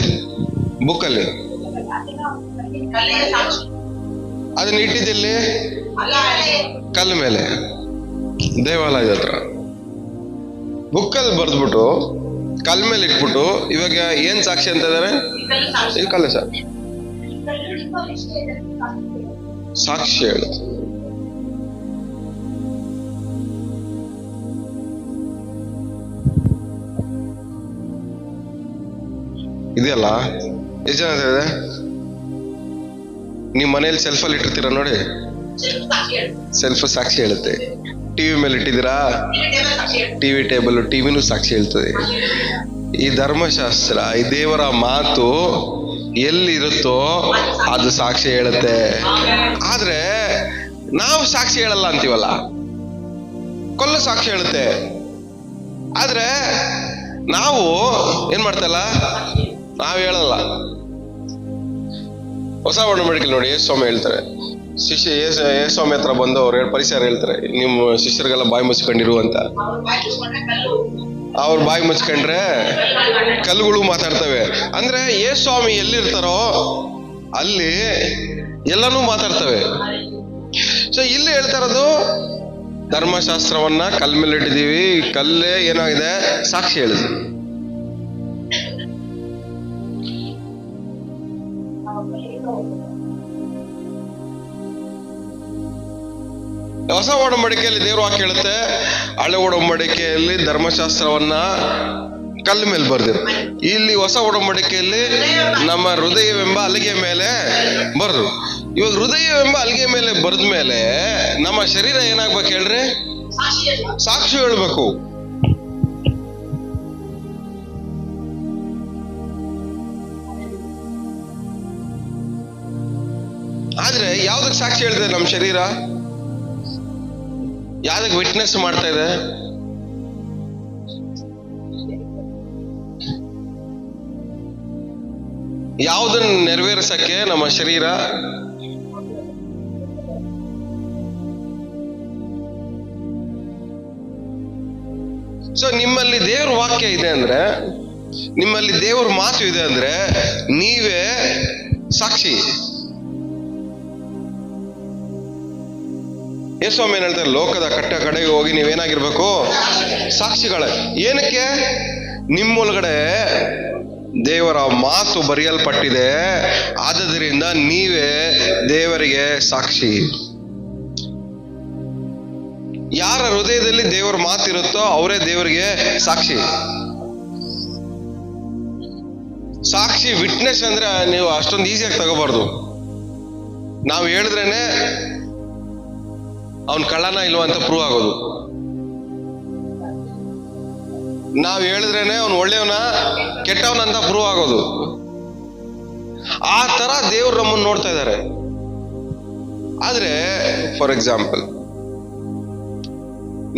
ಬುಕ್ಕಲ್ಲಿ, ಅದನ್ನ ಇಟ್ಟಿದ್ದಲ್ಲಿ ಕಲ್ಲ ಮೇಲೆ, ದೇವಾಲಯದ ಹತ್ರ. ಬುಕ್ಕಲ್ಲಿ ಬರ್ದ್ಬಿಟ್ಟು ಕಲ್ ಮೇಲೆ ಇಟ್ಬಿಟ್ಟು ಇವಾಗ ಏನ್ ಸಾಕ್ಷಿ ಅಂತ ಇದಾರೆ? ಇದು ಕಲ್ಲ ಸಾಕ್ಷಿ. ಸಾಕ್ಷಿ ಹೇಳುತ್ತೆ. ಇದೆಯಲ್ಲ, ಎಷ್ಟು ಜನ ಇದೆ? ನೀವು ಮನೇಲಿ ಸೆಲ್ಫಲ್ಲಿ ಇಟ್ಟಿರ್ತೀರ ನೋಡಿ, ಸೆಲ್ಫ್ ಸಾಕ್ಷಿ ಹೇಳುತ್ತೆ. ಟಿವಿ ಮೇಲೆ ಇಟ್ಟಿದ್ದೀರಾ, ಟಿವಿ ಟೇಬಲ್, ಟಿವಿನೂ ಸಾಕ್ಷಿ ಹೇಳ್ತದೆ. ಈ ಧರ್ಮಶಾಸ್ತ್ರ, ಈ ದೇವರ ಮಾತು ಎಲ್ಲಿರುತ್ತೋ ಅದು ಸಾಕ್ಷಿ ಹೇಳುತ್ತೆ. ಆದ್ರೆ ನಾವು ಸಾಕ್ಷಿ ಹೇಳಲ್ಲ ಅಂತೀವಲ್ಲ, ಕೊಲ್ಲು ಸಾಕ್ಷಿ ಹೇಳುತ್ತೆ. ಆದ್ರೆ ನಾವು ಏನ್ ಮಾಡ್ತಲ್ಲ, ನಾವು ಹೇಳಲ್ಲ. ಹೊಸ ಒಡಂಬಡಿಕೆ ನೋಡಿ, ಯೇಸುಸ್ವಾಮಿ ಹೇಳ್ತಾರೆ, ಯೇಸುಸ್ವಾಮಿ ಹತ್ರ ಬಂದು ಅವ್ರು ಪರಿಸರ ಹೇಳ್ತಾರೆ, ನಿಮ್ಮ ಶಿಷ್ಯರಿಗೆಲ್ಲ ಬಾಯಿ ಮುಚ್ಕೊಂಡಿರು ಅಂತ. ಅವ್ರ ಬಾಯಿ ಮುಚ್ಕೊಂಡ್ರೆ ಕಲ್ಲುಗಳು ಮಾತಾಡ್ತವೆ. ಅಂದ್ರೆ ಯೇಸುಸ್ವಾಮಿ ಎಲ್ಲಿರ್ತಾರೋ ಅಲ್ಲಿ ಎಲ್ಲನೂ ಮಾತಾಡ್ತವೆ. ಸೊ ಇಲ್ಲಿ ಹೇಳ್ತಾ ಇರೋದು, ಧರ್ಮಶಾಸ್ತ್ರವನ್ನ ಕಲ್ ಮೇಲೆ ಇಟ್ಟಿದೀವಿ, ಕಲ್ಲೇ ಏನಾಗಿದೆ, ಸಾಕ್ಷಿ ಹೇಳಿದ್ವಿ. ಹೊಸ ಒಡಂಬಡಿಕೆಯಲ್ಲಿ ದೇವ್ರ ವಾಕ್ಯ ಹೇಳುತ್ತೆ, ಹಳೆ ಒಡಂಬಡಿಕೆಯಲ್ಲಿ ಧರ್ಮಶಾಸ್ತ್ರವನ್ನ ಕಲ್ಲು ಮೇಲೆ ಬರ್ದಿರು. ಇಲ್ಲಿ ಹೊಸ ಒಡಂಬಡಿಕೆಯಲ್ಲಿ ನಮ್ಮ ಹೃದಯವೆಂಬ ಹಲಿಗೆ ಮೇಲೆ ಬರ್ದು. ಇವಾಗ ಹೃದಯವೆಂಬ ಹಲಿಗೆ ಮೇಲೆ ಬರೆದ ಮೇಲೆ ನಮ್ಮ ಶರೀರ ಏನಾಗ್ಬೇಕು ಹೇಳ್ರಿ? ಸಾಕ್ಷಿ ಹೇಳ್ಬೇಕು. ಆದ್ರೆ ಯಾವ್ದಕ್ ಸಾಕ್ಷಿ ಹೇಳಿದೆ ನಮ್ಮ ಶರೀರ? ಯಾವ್ದಕ್ಕೆ ವಿಟ್ನೆಸ್ ಮಾಡ್ತಾ ಇದೆ? ಯಾವುದನ್ನ ನೆರವೇರಿಸಕ್ಕೆ ನಮ್ಮ ಶರೀರ? ಸೊ ನಿಮ್ಮಲ್ಲಿ ದೇವ್ರ ವಾಕ್ಯ ಇದೆ ಅಂದ್ರೆ, ನಿಮ್ಮಲ್ಲಿ ದೇವ್ರ ಮಾತು ಇದೆ ಅಂದ್ರೆ ನೀವೇ ಸಾಕ್ಷಿ. ಯೇಸುಸ್ವಾಮಿ ಏನ್ ಹೇಳ್ತಾರೆ, ಲೋಕದ ಕಟ್ಟ ಕಡೆಗೆ ಹೋಗಿ ನೀವೇನಾಗಿರ್ಬೇಕು? ಸಾಕ್ಷಿಗಳೇ. ಏನಕ್ಕೆ? ನಿಮ್ಮೊಳಗಡೆ ದೇವರ ಮಾತು ಬರೆಯಲ್ಪಟ್ಟಿದೆ, ಆದ್ದರಿಂದ ನೀವೇ ದೇವರಿಗೆ ಸಾಕ್ಷಿ. ಯಾರ ಹೃದಯದಲ್ಲಿ ದೇವರ ಮಾತಿರುತ್ತೋ ಅವರೇ ದೇವರಿಗೆ ಸಾಕ್ಷಿ. ಸಾಕ್ಷಿ ವಿಟ್ನೆಸ್ ಅಂದ್ರೆ ನೀವು ಅಷ್ಟೊಂದು ಈಸಿಯಾಗಿ ತಗೋಬಾರ್ದು. ನಾವು ಹೇಳಿದ್ರೇನೆ ಅವನ್ ಕಳ್ಳನ ಇಲ್ವಾ ಅಂತ ಪ್ರೂವ್ ಆಗೋದು. ನಾವ್ ಹೇಳಿದ್ರೇನೆ ಅವ್ನು ಒಳ್ಳೆಯವನ ಕೆಟ್ಟವನಂತ ಪ್ರೂವ್ ಆಗೋದು. ಆ ತರ ದೇವ್ರು ನಮ್ಮನ್ನು ನೋಡ್ತಾ ಇದ್ದಾರೆ. ಆದ್ರೆ ಫಾರ್ ಎಕ್ಸಾಂಪಲ್,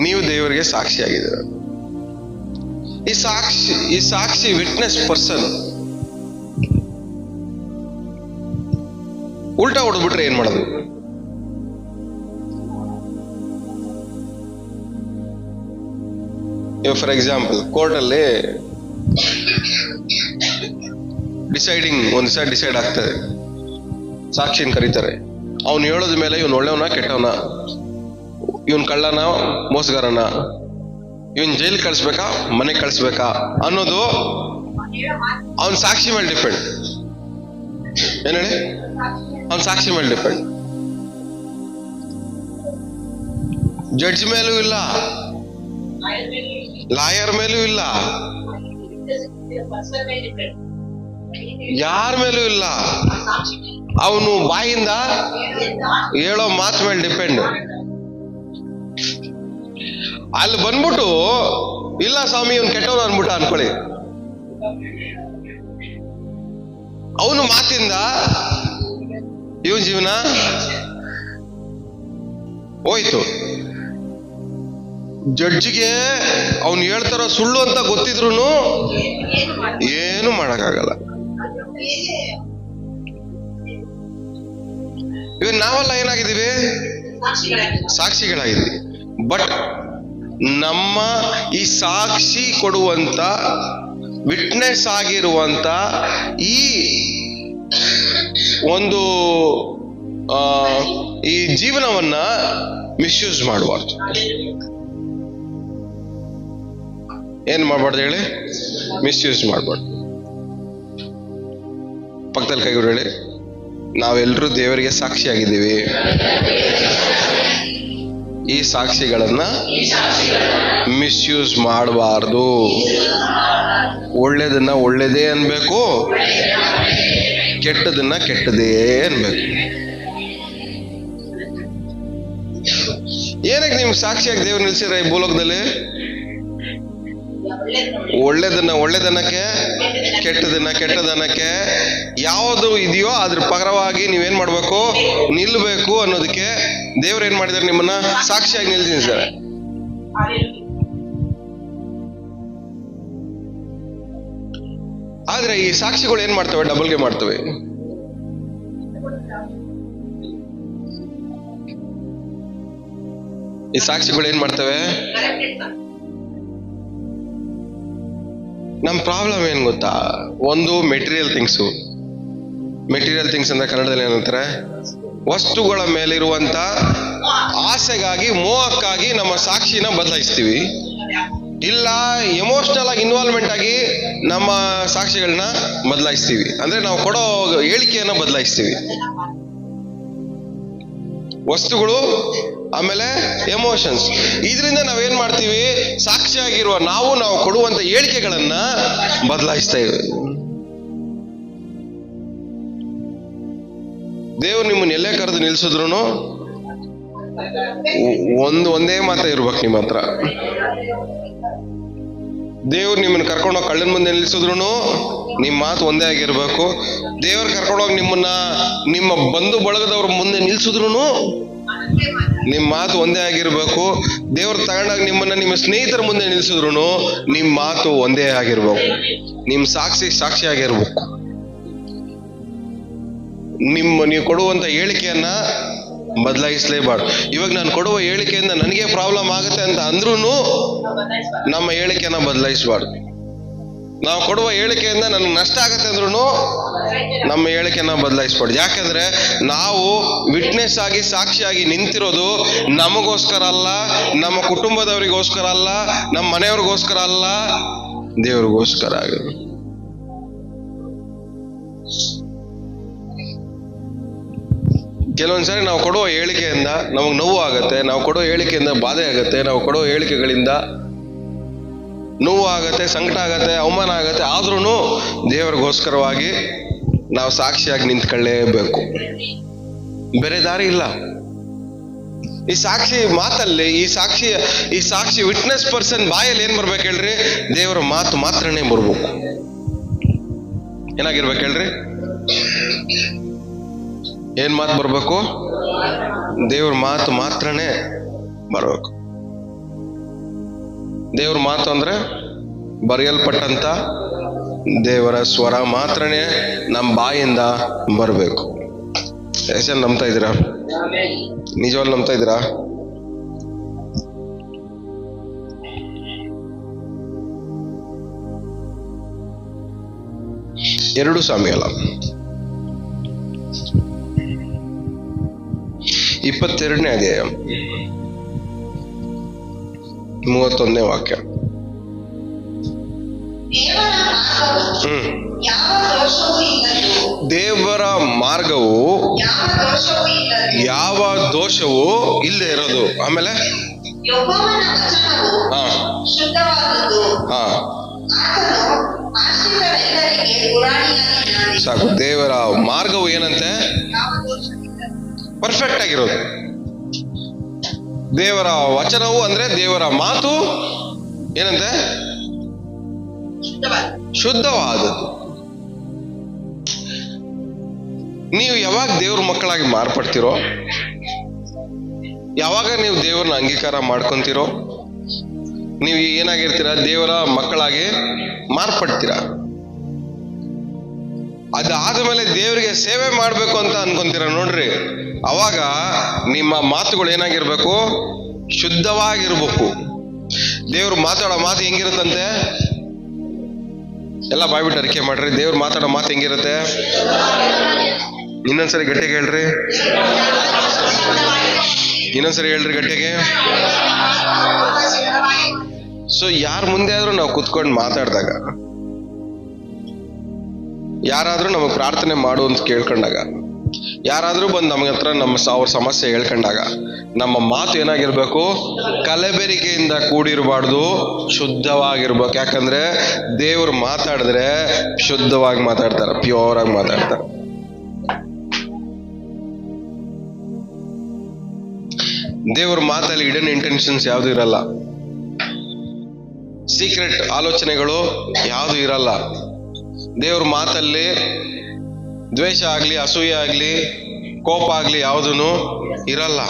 ನೀವು ದೇವರಿಗೆ ಸಾಕ್ಷಿಯಾಗಿದ್ದೀರ. ಈ ಸಾಕ್ಷಿ ವಿಟ್ನೆಸ್ ಪರ್ಸನ್ ಉಲ್ಟಾ ಹೊಡೆದ್ಬಿಟ್ರೆ ಏನ್ ಮಾಡೋದು? ಫಾರ್ ಎಕ್ಸಾಂಪಲ್, ಕೋರ್ಟ್ ಅಲ್ಲಿ ಒಂದ್ ಸೈಡ್ ಡಿಸೈಡ್ ಆಗ್ತದೆ, ಸಾಕ್ಷಿನ ಕರೀತಾರೆ. ಅವ್ನು ಹೇಳೋದ ಮೇಲೆ ಇವನ್ ಒಳ್ಳೆಯವನ ಕೆಟ್ಟವನ, ಇವನ್ ಕಳ್ಳನ ಮೋಸಗಾರನ, ಇವನ್ ಜೈಲ್ ಕಳಿಸ್ಬೇಕಾ ಮನೆಗೆ ಕಳಿಸ್ಬೇಕಾ ಅನ್ನೋದು ಅವನ್ ಸಾಕ್ಷಿ ಮೇಲೆ ಡಿಪೆಂಡ್. ಏನ್ ಹೇಳಿ? ಅವನ್ ಸಾಕ್ಷಿ ಮೇಲೆ ಡಿಪೆಂಡ್. ಜಡ್ಜ್ ಮೇಲೂ ಇಲ್ಲ, ಲಾಯರ್ ಮೇಲೂ ಇಲ್ಲ, ಯಾರ ಮೇಲೂ ಇಲ್ಲ. ಅವನು ಬಾಯಿಂದ ಹೇಳೋ ಮಾತು ಮೇಲೆ ಡಿಪೆಂಡ್. ಅಲ್ಲಿ ಬಂದ್ಬಿಟ್ಟು ಇಲ್ಲ ಸ್ವಾಮಿ ಇವನ್ ಕೆಟ್ಟವನು ಅನ್ಬಿಟ್ಟ ಅನ್ಕೊಳ್ಳಿ, ಅವನು ಮಾತಿಂದ ಇವನ್ ಜೀವನ ಹೋಯ್ತು. ಜಡ್ಜಿಗೆ ಅವನು ಹೇಳ್ತಾರೋ ಸುಳ್ಳು ಅಂತ ಗೊತ್ತಿದ್ರು ಏನು ಮಾಡಕ್ಕಾಗಲ್ಲ. ಇವಾಗ ನಾವೆಲ್ಲ ಏನಾಗಿದ್ದೀವಿ? ಸಾಕ್ಷಿಗಳಾಗಿದ್ದೀವಿ. ಬಟ್ ನಮ್ಮ ಈ ಸಾಕ್ಷಿ ಕೊಡುವಂತ, ವಿಟ್ನೆಸ್ ಆಗಿರುವಂತ ಈ ಒಂದು ಈ ಜೀವನವನ್ನ ಮಿಸ್ಯೂಸ್ ಮಾಡಬಾರ್ದು. ಏನ್ ಮಾಡ್ಬಾರ್ದು ಹೇಳಿ? ಮಿಸ್ಯೂಸ್ ಮಾಡ್ಬಾರ್ದು. ಪಕ್ಕದಲ್ಲಿ ಕೈಗಳು ಹೇಳಿ, ನಾವೆಲ್ಲರೂ ದೇವರಿಗೆ ಸಾಕ್ಷಿಯಾಗಿದ್ದೀವಿ. ಈ ಸಾಕ್ಷಿಗಳನ್ನ ಮಿಸ್ಯೂಸ್ ಮಾಡಬಾರ್ದು. ಒಳ್ಳೇದನ್ನ ಒಳ್ಳೇದೇ ಅನ್ಬೇಕು, ಕೆಟ್ಟದನ್ನ ಕೆಟ್ಟದೇ ಅನ್ಬೇಕು. ಏನಕ್ಕೆ ನಿಮ್ಗೆ ಸಾಕ್ಷಿಯಾಗಿ ದೇವ್ರು ನಿಲ್ಸಿರ ಈ ಭೂಲೋಕದಲ್ಲಿ? ಒಳ್ಳೇದನ್ನ ಒಳ್ಳೇದನ್ನಕ್ಕೆ, ಕೆಟ್ಟದನ್ನ ಕೆಟ್ಟದನ್ನಕ್ಕೆ. ಯಾವುದು ಇದೆಯೋ ಅದ್ರ ಪರವಾಗಿ ನೀವೇನ್ ಮಾಡ್ಬೇಕು? ನಿಲ್ಬೇಕು ಅನ್ನೋದಕ್ಕೆ ದೇವ್ರು ಏನ್ ಮಾಡಿದಾರೆ? ನಿಮ್ಮನ್ನ ಸಾಕ್ಷಿಯಾಗಿ ನಿಲ್ಸಿದ್ದಾರೆ. ಆದ್ರೆ ಈ ಸಾಕ್ಷಿಗಳು ಏನ್ ಮಾಡ್ತವೆ? ಡಬಲ್ಗೆ ಮಾಡ್ತವೆ. ಈ ಸಾಕ್ಷಿಗಳು ಏನ್ ಮಾಡ್ತವೆ? ನಮ್ ಪ್ರಾಬ್ಲಮ್ ಏನ್ ಗೊತ್ತಾ? ಒಂದು ಮೆಟೀರಿಯಲ್ ಥಿಂಗ್ಸು. ಮೆಟೀರಿಯಲ್ ಥಿಂಗ್ಸ್ ಅಂದ್ರೆ ಕನ್ನಡದಲ್ಲಿ ಏನಂತಾರೆ? ವಸ್ತುಗಳ ಮೇಲಿರುವಂತ ಆಸೆಗಾಗಿ, ಮೋಹಕ್ಕಾಗಿ ನಮ್ಮ ಸಾಕ್ಷಿನ ಬದಲಾಯಿಸ್ತೀವಿ. ಇಲ್ಲ ಎಮೋಷನಲ್ ಆಗಿ ಇನ್ವಾಲ್ವ್ಮೆಂಟ್ ಆಗಿ ನಮ್ಮ ಸಾಕ್ಷಿಗಳನ್ನ ಬದಲಾಯಿಸ್ತೀವಿ. ಅಂದ್ರೆ ನಾವು ಕೊಡೋ ಹೇಳಿಕೆಯನ್ನ ಬದಲಾಯಿಸ್ತೀವಿ. ವಸ್ತುಗಳು, ಆಮೇಲೆ ಎಮೋಷನ್ಸ್. ಇದರಿಂದ ನಾವೇನ್ ಮಾಡ್ತೀವಿ? ಸಾಕ್ಷಿಯಾಗಿರುವ ನಾವು ಕೊಡುವಂತ ಹೇಳಿಕೆಗಳನ್ನ ಬದಲಾಯಿಸ್ತಾ ಇದ್ದೀವಿ. ದೇವ್ರು ನಿಮ್ಮನ್ನ ಎಲ್ಲೇ ಕರೆದು ನಿಲ್ಸಿದ್ರು ಒಂದೇ ಮಾತ ಇರ್ಬೇಕು ನಿಮ್ಮ ಹತ್ರ. ದೇವ್ರು ನಿಮ್ಮನ್ನ ಕರ್ಕೊಂಡೋಗಿ ಕಳ್ಳನ ಮುಂದೆ ನಿಲ್ಸಿದ್ರು ನಿಮ್ಮ ಮಾತು ಒಂದೇ ಆಗಿರ್ಬೇಕು. ದೇವ್ರು ಕರ್ಕೊಂಡೋಗಿ ನಿಮ್ಮನ್ನ ನಿಮ್ಮ ಬಂಧು ಬಳಗದವ್ರ ಮುಂದೆ ನಿಲ್ಸಿದ್ರು ನಿಮ್ಮ ಮಾತು ಒಂದೇ ಆಗಿರ್ಬೇಕು. ದೇವ್ರು ತಗೊಂಡಾಗ ನಿಮ್ಮನ್ನ ನಿಮ್ಮ ಸ್ನೇಹಿತರ ಮುಂದೆ ನಿಲ್ಸಿದ್ರು ನಿಮ್ಮ ಮಾತು ಒಂದೇ ಆಗಿರ್ಬೇಕು. ನಿಮ್ ಸಾಕ್ಷಿ ಆಗಿರ್ಬೇಕು. ನೀವು ಕೊಡುವಂತ ಹೇಳಿಕೆಯನ್ನ ಬದಲಾಯಿಸಲೇಬಾರ್ದು. ಇವಾಗ ನಾನು ಕೊಡುವ ಹೇಳಿಕೆಯಿಂದ ನನಗೆ ಪ್ರಾಬ್ಲಮ್ ಆಗುತ್ತೆ ಅಂತ ಅಂದ್ರೂ ನಮ್ಮ ಹೇಳಿಕೆಯನ್ನ ಬದಲಾಯಿಸಬಾರ್ದು. ನಾವು ಕೊಡುವ ಹೇಳಿಕೆಯಿಂದ ನನಗೆ ನಷ್ಟ ಆಗತ್ತೆ ಅಂದ್ರೂ ನಮ್ಮ ಹೇಳಿಕೆಯನ್ನ ಬದಲಾಯಿಸಬಾರ್ದು. ಯಾಕಂದ್ರೆ ನಾವು ವಿಟ್ನೆಸ್ ಆಗಿ, ಸಾಕ್ಷಿಯಾಗಿ ನಿಂತಿರೋದು ನಮಗೋಸ್ಕರ ಅಲ್ಲ, ನಮ್ಮ ಕುಟುಂಬದವರಿಗೋಸ್ಕರ ಅಲ್ಲ, ನಮ್ಮ ಮನೆಯವ್ರಿಗೋಸ್ಕರ ಅಲ್ಲ, ದೇವ್ರಿಗೋಸ್ಕರ ಆಗಿದೆ. ಕೆಲವೊಂದ್ಸರಿ ನಾವು ಕೊಡುವ ಹೇಳಿಕೆಯಿಂದ ನಮಗೆ ನೋವು ಆಗತ್ತೆ, ನಾವು ಕೊಡುವ ಹೇಳಿಕೆಯಿಂದ ಬಾಧೆ ಆಗತ್ತೆ, ನಾವು ಕೊಡುವ ಹೇಳಿಕೆಗಳಿಂದ ನೋವು ಆಗತ್ತೆ, ಸಂಕಟ ಆಗತ್ತೆ, ಅವಮಾನ ಆಗತ್ತೆ. ಆದ್ರೂ ದೇವರಿಗೋಸ್ಕರವಾಗಿ ನಾವು ಸಾಕ್ಷಿಯಾಗಿ ನಿಂತ್ಕೊಳ್ಳೇಬೇಕು. ಬೇರೆ ದಾರಿ ಇಲ್ಲ. ಈ ಸಾಕ್ಷಿ ಮಾತಲ್ಲಿ, ಈ ಸಾಕ್ಷಿ ವಿಟ್ನೆಸ್ ಪರ್ಸನ್ ಬಾಯಲ್ಲಿ ಏನ್ ಬರ್ಬೇಕು ಹೇಳ್ರಿ? ದೇವರ ಮಾತು ಮಾತ್ರನೇ ಬರ್ಬೇಕು. ಏನಾಗಿರ್ಬೇಕು ಹೇಳ್ರಿ? ಏನ್ ಮಾತು ಬರ್ಬೇಕು? ದೇವ್ರ ಮಾತು ಮಾತ್ರನೇ ಬರ್ಬೇಕು. ದೇವ್ರ ಮಾತು ಅಂದ್ರೆ ಬರೆಯಲ್ಪಟ್ಟಂತ ದೇವರ ಸ್ವರ ಮಾತ್ರನೇ ನಮ್ಮ ಬಾಯಿಂದ ಬರಬೇಕು. ಎಷ್ಟು ನಂಬ್ತಾ ಇದ್ದೀರಾ? ನಿಜವಾಗ್ಲೂ ನಂಬ್ತಾ ಇದ್ದೀರಾ? ಎರಡು ಸಾಮ್ಯಲ 22ನೇ ಅಧ್ಯಾಯ 31ನೇ ವಾಕ್ಯ. ದೇವರ ಮಾರ್ಗವು ಯಾವ ದೋಷವೂ ಇಲ್ಲದೆ ಇರೋದು. ಆಮೇಲೆ ಸಾಕು. ದೇವರ ಮಾರ್ಗವು ಏನಂತೆ? ಪರ್ಫೆಕ್ಟ್ ಆಗಿರೋದು. ದೇವರ ವಚನವು ಅಂದ್ರೆ ದೇವರ ಮಾತು ಏನಂತೆ? ಶುದ್ಧವಾದದ್ದು. ನೀವು ಯಾವಾಗ ದೇವ್ರ ಮಕ್ಕಳಾಗಿ ಮಾರ್ಪಡ್ತೀರೋ, ಯಾವಾಗ ನೀವು ದೇವ್ರನ್ನ ಅಂಗೀಕಾರ ಮಾಡ್ಕೊಂತೀರೋ, ನೀವು ಏನಾಗಿರ್ತೀರಾ? ದೇವರ ಮಕ್ಕಳಾಗಿ ಮಾರ್ಪಡ್ತೀರಾ. ಅದಾದ್ಮೇಲೆ ದೇವರಿಗೆ ಸೇವೆ ಮಾಡ್ಬೇಕು ಅಂತ ಅನ್ಕೊಂತೀರ ನೋಡ್ರಿ, ಅವಾಗ ನಿಮ್ಮ ಮಾತುಗಳು ಏನಾಗಿರ್ಬೇಕು? ಶುದ್ಧವಾಗಿರ್ಬೇಕು. ದೇವ್ರು ಮಾತಾಡೋ ಮಾತು ಹೆಂಗಿರುತ್ತಂತೆ? ಎಲ್ಲ ಬಾಯ್ಬಿಟ್ಟು ಅರಿಕೆ ಮಾಡ್ರಿ. ದೇವ್ರು ಮಾತಾಡೋ ಮಾತು ಹೆಂಗಿರುತ್ತೆ? ಇನ್ನೊಂದ್ಸರಿ ಗಟ್ಟಿಗೆ ಹೇಳ್ರಿ. ಇನ್ನೊಂದ್ಸರಿ ಹೇಳ್ರಿ ಗಟ್ಟಿಗೆ. ಸೊ ಯಾರ ಮುಂದೆ ಆದ್ರೂ ನಾವು ಕುತ್ಕೊಂಡು ಮಾತಾಡಿದಾಗ, ಯಾರಾದ್ರೂ ನಮಗೆ ಪ್ರಾರ್ಥನೆ ಮಾಡು ಅಂತ ಕೇಳ್ಕೊಂಡಾಗ ಯಾರಾದ್ರೂ ಬಂದು ನಮ್ಗೆ ಹತ್ರ ಅವ್ರ ಸಮಸ್ಯೆ ಹೇಳ್ಕೊಂಡಾಗ ನಮ್ಮ ಮಾತು ಏನಾಗಿರ್ಬೇಕು? ಕಲಬೆರಿಕೆಯಿಂದ ಕೂಡಿರಬಾರ್ದು, ಶುದ್ಧವಾಗಿರ್ಬೇಕು. ಯಾಕಂದ್ರೆ ದೇವ್ರು ಮಾತಾಡಿದ್ರೆ ಶುದ್ಧವಾಗಿ ಮಾತಾಡ್ತಾರೆ, ಪ್ಯೂರ್ ಆಗಿ ಮಾತಾಡ್ತಾರೆ. ದೇವ್ರ ಮಾತಲ್ಲಿ ಹಿಡನ್ ಇಂಟೆನ್ಷನ್ಸ್ ಯಾವ್ದು ಇರಲ್ಲ, ಸೀಕ್ರೆಟ್ ಆಲೋಚನೆಗಳು ಯಾವುದು ಇರಲ್ಲ. ದೇವ್ರ ಮಾತಲ್ಲಿ ದ್ವೇಷ ಆಗ್ಲಿ, ಅಸೂಯೆ ಆಗ್ಲಿ, ಕೋಪ ಆಗ್ಲಿ ಯಾವುದೂ ಇರಲ್ಲ.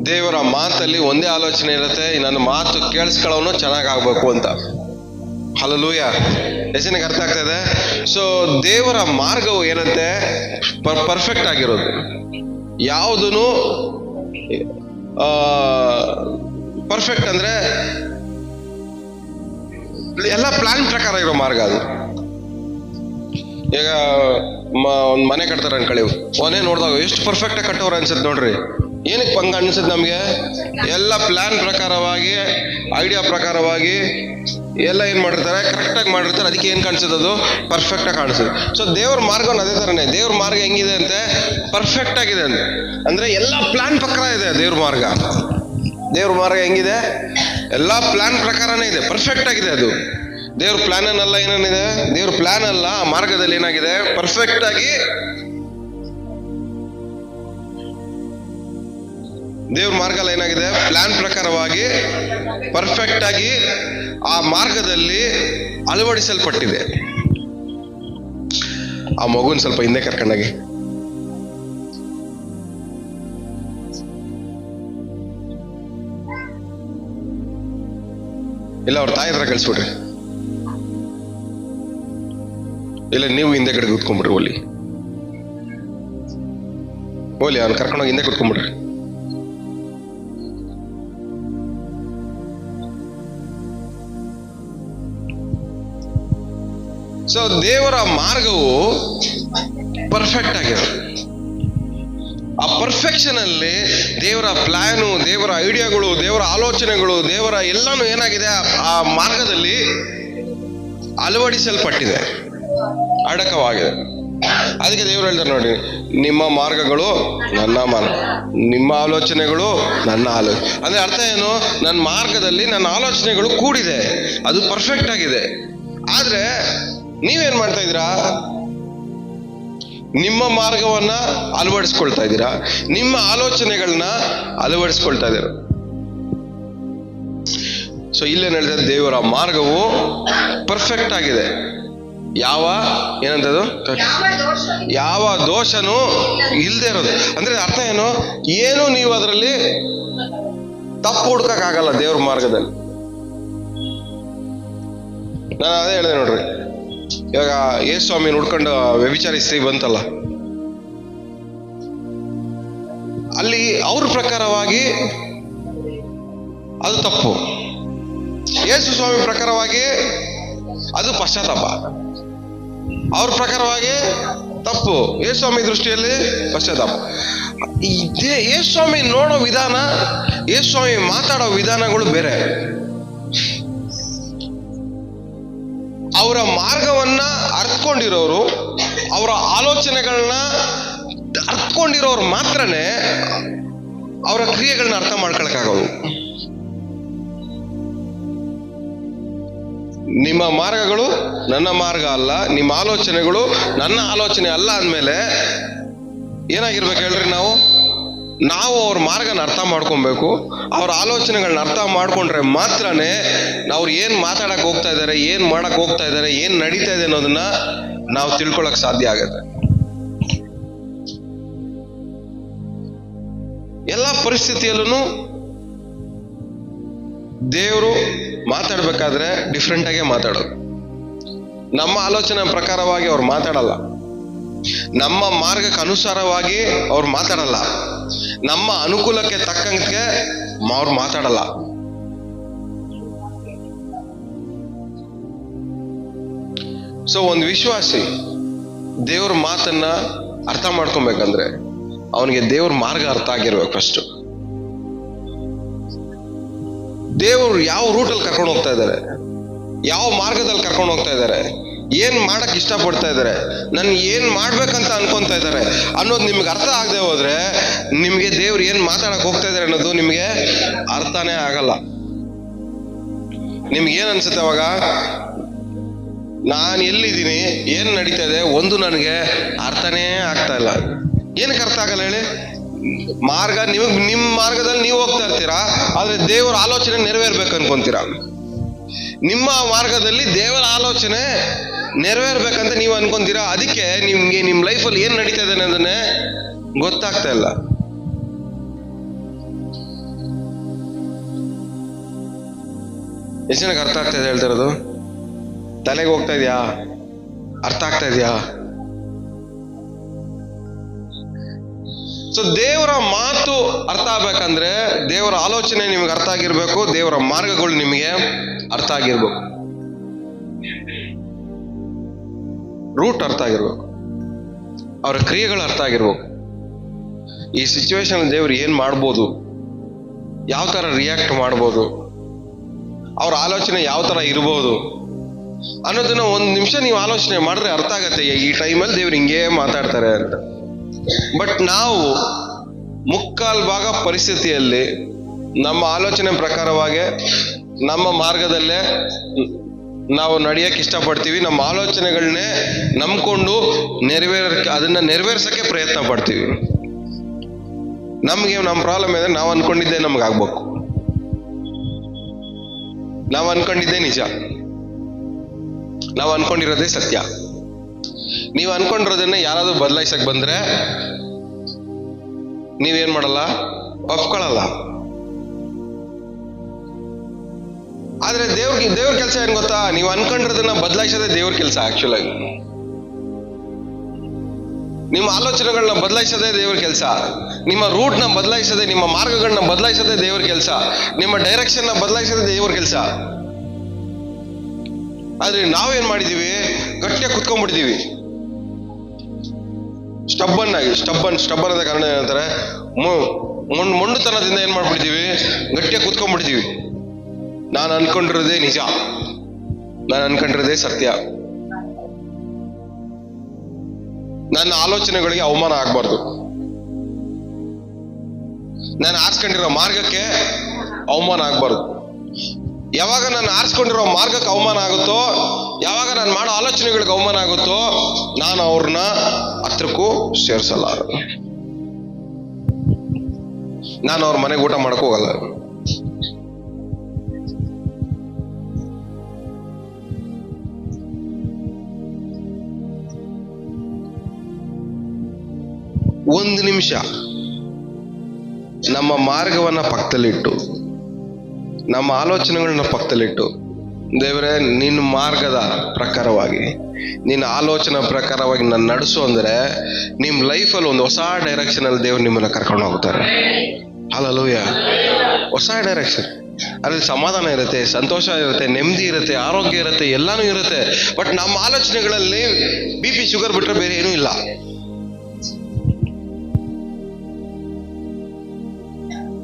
ದೇವರ ಮಾತಲ್ಲಿ ಒಂದೇ ಆಲೋಚನೆ ಇರುತ್ತೆ, ನನ್ನ ಮಾತು ಕೇಳಿಸ್ಕೊಳ್ಳೋನು ಚೆನ್ನಾಗಾಗ್ಬೇಕು ಅಂತ. ಹಲ್ಲೆಲೂಯಾ. ಎಷ್ಟನಿಗೆ ಅರ್ಥ ಆಗ್ತಾ ಇದೆ? ಸೊ ದೇವರ ಮಾರ್ಗವು ಏನಂತೆ? ಪರ್ಫೆಕ್ಟ್ ಆಗಿರೋದು. ಯಾವುದೂ ಪರ್ಫೆಕ್ಟ್ ಅಂದ್ರೆ ಎಲ್ಲ ಪ್ಲಾನ್ ಪ್ರಕಾರ ಇರೋ ಮಾರ್ಗ ಅದು. ಈಗ ಒಂದ್ ಮನೆ ಕಟ್ತಾರ ಅನ್ಕೊಳ್ಳಿ, ಮನೆ ನೋಡಿದಾಗ ಎಷ್ಟು ಪರ್ಫೆಕ್ಟ್ ಆಗಿ ಕಟ್ಟೋರು ಅನ್ಸುತ್ತೆ ನೋಡ್ರಿ. ಏನಕ್ಕೆ ಪಂಗ ಅನ್ಸುತ್ತೆ ನಮ್ಗೆ? ಎಲ್ಲ ಪ್ಲಾನ್ ಪ್ರಕಾರವಾಗಿ, ಐಡಿಯಾ ಪ್ರಕಾರವಾಗಿ ಎಲ್ಲ ಏನ್ ಮಾಡಿರ್ತಾರೆ, ಕರೆಕ್ಟ್ ಆಗಿ ಮಾಡಿರ್ತಾರೆ. ಅದಕ್ಕೆ ಏನ್ ಕಾಣಿಸುತ್ತೆ? ಅದು ಪರ್ಫೆಕ್ಟ್ ಆಗಿ ಕಾಣಿಸುತ್ತೆ. ಸೊ ದೇವ್ರ ಮಾರ್ಗವನ್ನು ಅದೇ ತರನೇ, ದೇವ್ರ ಮಾರ್ಗ ಹೆಂಗಿದೆ ಅಂತೆ? ಪರ್ಫೆಕ್ಟ್ ಆಗಿದೆ ಅಂತ. ಅಂದ್ರೆ ಎಲ್ಲ ಪ್ಲಾನ್ ಪ್ರಕಾರ ಇದೆ ದೇವ್ರ ಮಾರ್ಗ. ದೇವ್ರ ಮಾರ್ಗ ಹೆಂಗಿದೆ? ಎಲ್ಲಾ ಪ್ಲಾನ್ ಪ್ರಕಾರನೇ ಇದೆ, ಪರ್ಫೆಕ್ಟ್ ಆಗಿದೆ ಅದು. ದೇವ್ರ ಪ್ಲಾನ್ ಅನ್ನಲ್ಲ, ಏನೇನಿದೆ ದೇವ್ರ ಪ್ಲಾನ್ ಅಲ್ಲ, ಆ ಮಾರ್ಗದಲ್ಲಿ ಏನಾಗಿದೆ? ಪರ್ಫೆಕ್ಟ್ ಆಗಿ ದೇವ್ರ ಮಾರ್ಗ ಎಲ್ಲ ಏನಾಗಿದೆ? ಪ್ಲಾನ್ ಪ್ರಕಾರವಾಗಿ ಪರ್ಫೆಕ್ಟ್ ಆಗಿ ಆ ಮಾರ್ಗದಲ್ಲಿ ಅಳವಡಿಸಲ್ಪಟ್ಟಿದೆ. ಆ ಮಗುನ್ ಸ್ವಲ್ಪ ಹಿಂದೆ ಕರ್ಕೊಂಡಾಗಿ. ಇಲ್ಲ ಅವ್ರ ತಾಯಿ ಹತ್ರ ಕಳಿಸ್ಬಿಡ್ರಿ, ಇಲ್ಲ ನೀವು ಹಿಂದೆ ಕಡೆ ಕೂತ್ಕೊಂಡ್ಬಿಡ್ರಿ. ಓಲಿ ಅವ್ನು ಕರ್ಕೊಂಡೋಗಿ ಹಿಂದೆ ಕೂತ್ಕೊಂಡ್ಬಿಡ್ರಿ. ಸೊ ದೇವರ ಮಾರ್ಗವು ಪರ್ಫೆಕ್ಟ್ ಆಗಿದೆ. ಆ ಪರ್ಫೆಕ್ಷನ್ ಅಲ್ಲಿ ದೇವರ ಪ್ಲಾನು, ದೇವರ ಐಡಿಯಾಗಳು, ದೇವರ ಆಲೋಚನೆಗಳು, ದೇವರ ಎಲ್ಲಾನು ಏನಾಗಿದೆ? ಆ ಮಾರ್ಗದಲ್ಲಿ ಅಳವಡಿಸಲ್ಪಟ್ಟಿದೆ, ಅಡಕವಾಗಿದೆ. ಅದಕ್ಕೆ ದೇವರು ಹೇಳ್ತಾರೆ ನೋಡಿ, ನಿಮ್ಮ ಮಾರ್ಗಗಳು ನನ್ನ ಮಾರ್ಗ, ನಿಮ್ಮ ಆಲೋಚನೆಗಳು ನನ್ನ ಆಲೋಚನೆ. ಅಂದ್ರೆ ಅರ್ಥ ಏನು? ನನ್ನ ಮಾರ್ಗದಲ್ಲಿ ನನ್ನ ಆಲೋಚನೆಗಳು ಕೂಡಿದೆ, ಅದು ಪರ್ಫೆಕ್ಟ್ ಆಗಿದೆ. ಆದ್ರೆ ನೀವೇನ್ ಮಾಡ್ತಾ ಇದ್ದೀರಾ? ನಿಮ್ಮ ಮಾರ್ಗವನ್ನ ಅಳವಡಿಸ್ಕೊಳ್ತಾ ಇದ್ದೀರಾ, ನಿಮ್ಮ ಆಲೋಚನೆಗಳನ್ನ ಅಳವಡಿಸ್ಕೊಳ್ತಾ ಇದ್ದೀರಾ. ಸೊ ಇಲ್ಲೇನ್ ಹೇಳ್ತಾರೆ? ದೇವರ ಮಾರ್ಗವು ಪರ್ಫೆಕ್ಟ್ ಆಗಿದೆ. ಏನಂತದು? ಯಾವ ದೋಷನೂ ಇಲ್ಲದೆ ಇರೋದು. ಅಂದ್ರೆ ಅರ್ಥ ಏನು ನೀವು ಅದರಲ್ಲಿ ತಪ್ಪು ಹುಡ್ಕಕ್ಕಾಗಲ್ಲ ದೇವ್ರ ಮಾರ್ಗದಲ್ಲಿ. ನಾನು ಅದೇ ಹೇಳಿದೆ ನೋಡ್ರಿ, ಇವಾಗ ಯೇಸು ಸ್ವಾಮಿ ಹುಡ್ಕೊಂಡು ವ್ಯಭಿಚಾರಿ ಸ್ತ್ರೀ ಬಂತಲ್ಲ, ಅಲ್ಲಿ ಅವ್ರ ಪ್ರಕಾರವಾಗಿ ಅದು ತಪ್ಪು, ಯೇಸು ಸ್ವಾಮಿ ಪ್ರಕಾರವಾಗಿ ಅದು ಪಶ್ಚಾತ್ತಾಪ. ಅವ್ರ ಪ್ರಕಾರವಾಗಿ ತಪ್ಪು, ಯೇಸು ಸ್ವಾಮಿ ದೃಷ್ಟಿಯಲ್ಲಿ ಪಶ್ಚಾತ್ತಾಪ. ಯೇಸು ಸ್ವಾಮಿ ನೋಡೋ ವಿಧಾನ, ಯೇಸು ಸ್ವಾಮಿ ಮಾತಾಡೋ ವಿಧಾನಗಳು ಬೇರೆ. ಅವರ ಮಾರ್ಗವನ್ನ ಅರ್ಥಕೊಂಡಿರೋರು, ಅವರ ಆಲೋಚನೆಗಳನ್ನ ಅರ್ಥಕೊಂಡಿರೋರು ಮಾತ್ರನೇ ಅವರ ಕ್ರಿಯೆಗಳನ್ನ ಅರ್ಥ ಮಾಡ್ಕೊಳಕ್ಕಾಗೋದು. ನಿಮ್ಮ ಮಾರ್ಗಗಳು ನನ್ನ ಮಾರ್ಗ ಅಲ್ಲ, ನಿಮ್ಮ ಆಲೋಚನೆಗಳು ನನ್ನ ಆಲೋಚನೆ ಅಲ್ಲ ಅಂದಮೇಲೆ ಏನಾಗಿರ್ಬೇಕು ಹೇಳ್ರಿ? ನಾವು ಅವ್ರ ಮಾರ್ಗನ ಅರ್ಥ ಮಾಡ್ಕೊಬೇಕು. ಅವ್ರ ಆಲೋಚನೆಗಳನ್ನ ಅರ್ಥ ಮಾಡ್ಕೊಂಡ್ರೆ ಮಾತ್ರನೇ ಅವ್ರು ಏನ್ ಮಾತಾಡಕ್ ಹೋಗ್ತಾ ಇದಾರೆ, ಏನ್ ಮಾಡಕ್ ಹೋಗ್ತಾ ಇದಾರೆ, ಏನ್ ನಡೀತಾ ಇದೆ ಅನ್ನೋದನ್ನ ನಾವು ತಿಳ್ಕೊಳಕ್ ಸಾಧ್ಯ ಆಗತ್ತೆ. ಎಲ್ಲ ಪರಿಸ್ಥಿತಿಯಲ್ಲೂ ದೇವರು ಮಾತಾಡ್ಬೇಕಾದ್ರೆ ಡಿಫ್ರೆಂಟ್ ಆಗೇ ಮಾತಾಡೋದು. ನಮ್ಮ ಆಲೋಚನೆ ಪ್ರಕಾರವಾಗಿ ಅವ್ರು ಮಾತಾಡಲ್ಲ, ನಮ್ಮ ಮಾರ್ಗಕ್ಕೆ ಅನುಸಾರವಾಗಿ ಅವ್ರು ಮಾತಾಡಲ್ಲ, ನಮ್ಮ ಅನುಕೂಲಕ್ಕೆ ತಕ್ಕಂತೆ ಅವ್ರು ಮಾತಾಡಲ್ಲ. ಸೊ ಒಂದು ವಿಶ್ವಾಸಿ ದೇವ್ರ ಮಾತನ್ನ ಅರ್ಥ ಮಾಡ್ಕೊಬೇಕಂದ್ರೆ ಅವನಿಗೆ ದೇವ್ರ ಮಾರ್ಗ ಅರ್ಥ ಆಗಿರ್ಬೇಕು. ಫಸ್ಟ್ ದೇವ್ರು ಯಾವ ರೂಟಲ್ಲಿ ಕರ್ಕೊಂಡು ಹೋಗ್ತಾ ಇದ್ದಾರೆ, ಯಾವ ಮಾರ್ಗದಲ್ಲಿ ಕರ್ಕೊಂಡು ಹೋಗ್ತಾ ಇದ್ದಾರೆ, ಏನ್ ಮಾಡಕ್ ಇಷ್ಟಪಡ್ತಾ ಇದ್ದಾರೆ, ನನ್ ಏನ್ ಮಾಡ್ಬೇಕಂತ ಅನ್ಕೊಂತಾ ಇದ್ದಾರೆ ಅನ್ನೋದು ನಿಮ್ಗೆ ಅರ್ಥ ಆಗದೆ ಹೋದ್ರೆ ನಿಮ್ಗೆ ದೇವ್ರು ಏನ್ ಮಾತಾಡಕ್ ಹೋಗ್ತಾ ಇದ್ದಾರೆ ಅನ್ನೋದು ನಿಮ್ಗೆ ಅರ್ಥನೇ ಆಗಲ್ಲ. ನಿಮ್ಗೆ ಏನ್ ಅನ್ಸುತ್ತೆ ಅವಾಗ, ನಾನು ಎಲ್ಲಿದ್ದೀನಿ, ಏನ್ ನಡೀತಾ ಇದೆ, ಒಂದು ನನಗೆ ಅರ್ಥನೇ ಆಗ್ತಾ ಇಲ್ಲ. ಏನಕ್ಕೆ ಅರ್ಥ ಆಗಲ್ಲ ಹೇಳಿ? ಮಾರ್ಗ ನಿಮ್ ಮಾರ್ಗದಲ್ಲಿ ನೀವು ಹೋಗ್ತಾ ಇರ್ತೀರಾ, ಆದ್ರೆ ದೇವರ ಆಲೋಚನೆ ನೆರವೇರ್ಬೇಕು ಅನ್ಕೊಂತೀರಾ. ನಿಮ್ಮ ಮಾರ್ಗದಲ್ಲಿ ದೇವರ ಆಲೋಚನೆ ನೆರವೇರ್ಬೇಕಂತ ನೀವು ಅನ್ಕೊಂತೀರಾ. ಅದಕ್ಕೆ ನಿಮ್ಗೆ ನಿಮ್ ಲೈಫಲ್ಲಿ ಏನ್ ನಡೀತಾ ಇದೆ ಅನ್ನೋದನ್ನೇ ಗೊತ್ತಾಗ್ತಾ ಇಲ್ಲ. ಎಷ್ಟು ಜನಕ್ಕೆ ಅರ್ಥ ಆಗ್ತಾ ಇದೆ ಹೇಳ್ತಿರೋದು? ತಲೆಗೆ ಹೋಗ್ತಾ ಇದೆಯಾ? ಅರ್ಥ ಆಗ್ತಾ ಇದೆಯಾ? ಸೊ ದೇವರ ಮಾತು ಅರ್ಥ ಆಗ್ಬೇಕಂದ್ರೆ ದೇವರ ಆಲೋಚನೆ ನಿಮ್ಗೆ ಅರ್ಥ ಆಗಿರ್ಬೇಕು, ದೇವರ ಮಾರ್ಗಗಳು ನಿಮಗೆ ಅರ್ಥ ಆಗಿರ್ಬೇಕು, ರೂಟ್ ಅರ್ಥ ಆಗಿರ್ಬೇಕು, ಅವರ ಕ್ರಿಯೆಗಳು ಅರ್ಥ ಆಗಿರ್ಬೇಕು. ಈ ಸಿಚುವೇಶನ್ ದೇವ್ರು ಏನ್ ಮಾಡ್ಬೋದು, ಯಾವ ತರ ರಿಯಾಕ್ಟ್ ಮಾಡ್ಬೋದು, ಅವ್ರ ಆಲೋಚನೆ ಯಾವ ತರ ಇರ್ಬೋದು ಅನ್ನೋದನ್ನ ಒಂದ್ ನಿಮಿಷ ನೀವು ಆಲೋಚನೆ ಮಾಡಿದ್ರೆ ಅರ್ಥ ಆಗತ್ತೆ ಈ ಟೈಮಲ್ಲಿ ದೇವ್ರು ಹಿಂಗೇ ಮಾತಾಡ್ತಾರೆ ಅಂತ. ಬಟ್ ನಾವು ಮುಕ್ಕಾಲ್ ಭಾಗ ಪರಿಸ್ಥಿತಿಯಲ್ಲಿ ನಮ್ಮ ಆಲೋಚನೆ ಪ್ರಕಾರವಾಗಿ ನಮ್ಮ ಮಾರ್ಗದಲ್ಲೇ ನಾವು ನಡೆಯಕ್ಕೆ ಇಷ್ಟಪಡ್ತೀವಿ. ನಮ್ಮ ಆಲೋಚನೆಗಳನ್ನೇ ನಂಬ್ಕೊಂಡು ಅದನ್ನ ನೆರವೇರ್ಸಕ್ಕೆ ಪ್ರಯತ್ನ ಪಡ್ತೀವಿ. ನಮ್ಗೆ ನಮ್ಮ ಪ್ರಾಬ್ಲಮ್ ಇದೆ, ನಾವು ಅನ್ಕೊಂಡಿದ್ದೆ ನಮ್ಗೆ ಆಗ್ಬೇಕು, ನಾವು ಅನ್ಕೊಂಡಿದ್ದೆ ನಿಜ, ನಾವು ಅನ್ಕೊಂಡಿರೋದೇ ಸತ್ಯ. ನೀವು ಅನ್ಕೊಂಡಿರೋದನ್ನ ಯಾರಾದ್ರೂ ಬದಲಾಯಿಸಕ್ ಬಂದ್ರೆ ನೀವೇನ್ ಮಾಡಲ್ಲ, ಒಪ್ಕೊಳ್ಳಲ್ಲ. ಆದ್ರೆ ದೇವ್ರ ಕೆಲಸ ಏನ್ ಗೊತ್ತಾ, ನೀವು ಅನ್ಕೊಂಡಿರೋದನ್ನ ಬದಲಾಯಿಸೋದೇ ದೇವ್ರ ಕೆಲಸ. ಆಕ್ಚುಲ್ ಆಗಿ ನಿಮ್ಮ ಆಲೋಚನೆಗಳನ್ನ ಬದಲಾಯಿಸೋದೇ ದೇವ್ರ ಕೆಲಸ, ನಿಮ್ಮ ರೂಟ್ ನ ಬದಲಾಯಿಸೋದೇ, ನಿಮ್ಮ ಮಾರ್ಗಗಳನ್ನ ಬದಲಾಯಿಸೋದೇ ದೇವ್ರ ಕೆಲಸ, ನಿಮ್ಮ ಡೈರೆಕ್ಷನ್ ನ ಬದಲಾಯಿಸೋದೇ ದೇವ್ರ ಕೆಲಸ. ಆದ್ರೆ ನಾವೇನ್ ಮಾಡಿದೀವಿ, ಗಟ್ಟಿಯಾಗಿ ಕುತ್ಕೊಂಡ್ಬಿಡ್ತೀವಿ. ಸ್ಟಬ್ಬನ್ ಅದ ಕಾರಣ ಏನಂತಾರೆ, ಮೊಂಡುತನದಿಂದ ಏನ್ ಮಾಡ್ಬಿಡ್ತೀವಿ, ಗಟ್ಟಿಯಾಗಿ ಕುತ್ಕೊಂಡ್ಬಿಡ್ತೀವಿ. ನಾನು ಅನ್ಕೊಂಡಿರೋದೇ ನಿಜ, ನಾನು ಅನ್ಕೊಂಡಿರೋದೇ ಸತ್ಯ, ನನ್ನ ಆಲೋಚನೆಗಳಿಗೆ ಅವಮಾನ ಆಗ್ಬಾರ್ದು, ನಾನು ಆರಿಸ್ಕೊಂಡಿರೋ ಮಾರ್ಗಕ್ಕೆ ಅವಮಾನ ಆಗ್ಬಾರ್ದು. ಯಾವಾಗ ನಾನು ಆರಿಸ್ಕೊಂಡಿರೋ ಮಾರ್ಗಕ್ಕೆ ಅವಮಾನ ಆಗುತ್ತೋ, ಯಾವಾಗ ನಾನು ಮಾಡೋ ಆಲೋಚನೆಗಳಿಗೆ ಅವಮಾನ ಆಗುತ್ತೋ, ನಾನು ಅವ್ರನ್ನ ಹತ್ರಕ್ಕೂ ಸೇರಿಸಲ್ಲ, ನಾನು ಅವ್ರ ಮನೆಗೆ ಊಟ ಮಾಡಕ್ ಹೋಗಲ್ಲ. ಒಂದು ನಿಮಿಷ ನಮ್ಮ ಮಾರ್ಗವನ್ನ ಪಕ್ಕದಲ್ಲಿಟ್ಟು, ನಮ್ಮ ಆಲೋಚನೆಗಳನ್ನ ಪಕ್ಕದಲ್ಲಿಟ್ಟು, ದೇವರೇ ನಿನ್ನ ಮಾರ್ಗದ ಪ್ರಕಾರವಾಗಿ, ನಿನ್ನ ಆಲೋಚನೆ ಪ್ರಕಾರವಾಗಿ ನಾನು ನಡೆಸು ಅಂದ್ರೆ ನಿಮ್ ಲೈಫಲ್ಲಿ ಒಂದು ಹೊಸ ಡೈರೆಕ್ಷನ್ ಅಲ್ಲಿ ದೇವ್ರು ನಿಮ್ಮನ್ನ ಕರ್ಕೊಂಡು ಹೋಗ್ತಾರೆ. ಹಲ್ಲೆಲೂಯ. ಹೊಸ ಡೈರೆಕ್ಷನ್, ಅದ್ರಲ್ಲಿ ಸಮಾಧಾನ ಇರುತ್ತೆ, ಸಂತೋಷ ಇರುತ್ತೆ, ನೆಮ್ಮದಿ ಇರುತ್ತೆ, ಆರೋಗ್ಯ ಇರುತ್ತೆ, ಎಲ್ಲಾನು ಇರುತ್ತೆ. ಬಟ್ ನಮ್ಮ ಆಲೋಚನೆಗಳಲ್ಲಿ BP ಶುಗರ್ ಬಿಟ್ರೆ ಬೇರೆ ಏನೂ ಇಲ್ಲ.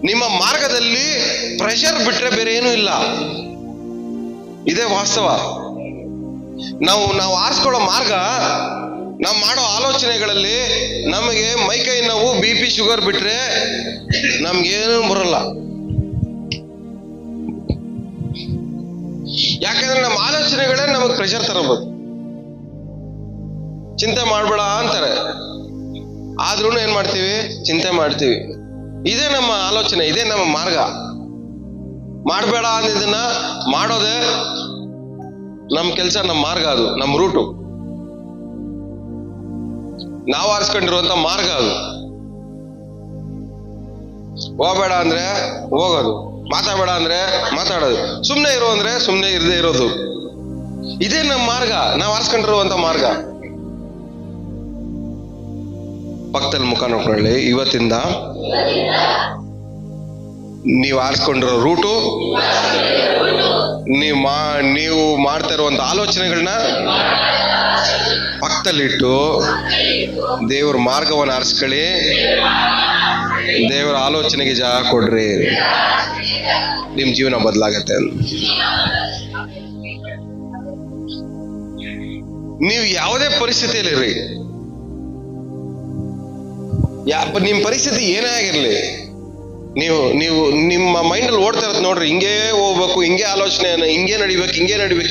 ನಿಮ್ಮ ಮಾರ್ಗದಲ್ಲಿ ಪ್ರೆಷರ್ ಬಿಟ್ರೆ ಬೇರೆ ಏನೂ ಇಲ್ಲ. ಇದೇ ವಾಸ್ತವ. ನಾವು ಆರಿಸ್ಕೊಳ್ಳೋ ಮಾರ್ಗ, ನಾವು ಮಾಡೋ ಆಲೋಚನೆಗಳಲ್ಲಿ ನಮಗೆ ಮೈಕೈ ನೋವು, BP ಶುಗರ್ ಬಿಟ್ರೆ ನಮ್ಗೇನು ಬರಲ್ಲ. ಯಾಕಂದ್ರೆ ನಮ್ಮ ಆಲೋಚನೆಗಳೇ ನಮಗೆ ಪ್ರೆಷರ್ ತರಬಹುದು. ಚಿಂತೆ ಮಾಡ್ಬೇಡ ಅಂತಾರೆ, ಆದ್ರೂ ಏನ್ ಮಾಡ್ತೀವಿ, ಚಿಂತೆ ಮಾಡ್ತೀವಿ. ಇದೇ ನಮ್ಮ ಆಲೋಚನೆ, ಇದೇ ನಮ್ಮ ಮಾರ್ಗ. ಮಾಡಬೇಡ ಅಂದಿದ್ದನ್ನ ಮಾಡೋದೇ ನಮ್ಮ ಕೆಲಸ, ನಮ್ಮ ಮಾರ್ಗ, ಅದು ನಮ್ಮ ರೂಟು, ನಾವು ಆರಿಸ್ಕೊಂಡಿರುವಂತ ಮಾರ್ಗ ಅದು. ಹೋಗ್ಬೇಡ ಅಂದ್ರೆ ಹೋಗೋದು, ಮಾತಾಡಬೇಡ ಅಂದ್ರೆ ಮಾತಾಡೋದು, ಸುಮ್ಮನೆ ಇರೋ ಅಂದ್ರೆ ಸುಮ್ಮನೆ ಇರದೇ ಇರೋದು. ಇದೇ ನಮ್ಮ ಮಾರ್ಗ, ನಾವು ಆರಿಸ್ಕೊಂಡಿರುವಂತ ಮಾರ್ಗ. ಪಕ್ಕದಲ್ಲಿ ಮುಖ ನೋಡ್ಕೊಳ್ಳಿ. ಇವತ್ತಿಂದ ನೀವು ಆರಿಸ್ಕೊಂಡಿರೋ ರೂಟು, ನೀವು ಮಾಡ್ತಾ ಇರುವಂತ ಆಲೋಚನೆಗಳನ್ನ ಪಕ್ಕದಲ್ಲಿಟ್ಟು ದೇವ್ರ ಮಾರ್ಗವನ್ನು ಆರಿಸ್ಕೊಳ್ಳಿ, ದೇವರ ಆಲೋಚನೆಗೆ ಜಾಗ ಕೊಡ್ರಿ, ನಿಮ್ ಜೀವನ ಬದಲಾಗತ್ತೆ. ನೀವು ಯಾವುದೇ ಪರಿಸ್ಥಿತಿಯಲ್ಲಿರ್ರಿ, ನಿಮ್ ಪರಿಸ್ಥಿತಿ ಏನೇ ಆಗಿರ್ಲಿ, ನೀವು ನೀವು ನಿಮ್ಮ ಮೈಂಡಲ್ಲಿ ಓಡ್ತಾ ಇರತ್ತೆ ನೋಡ್ರಿ, ಹಿಂಗೇ ಹೋಗ್ಬೇಕು, ಹಿಂಗೆ ಆಲೋಚನೆ, ಹಿಂಗೆ ನಡಿಬೇಕು,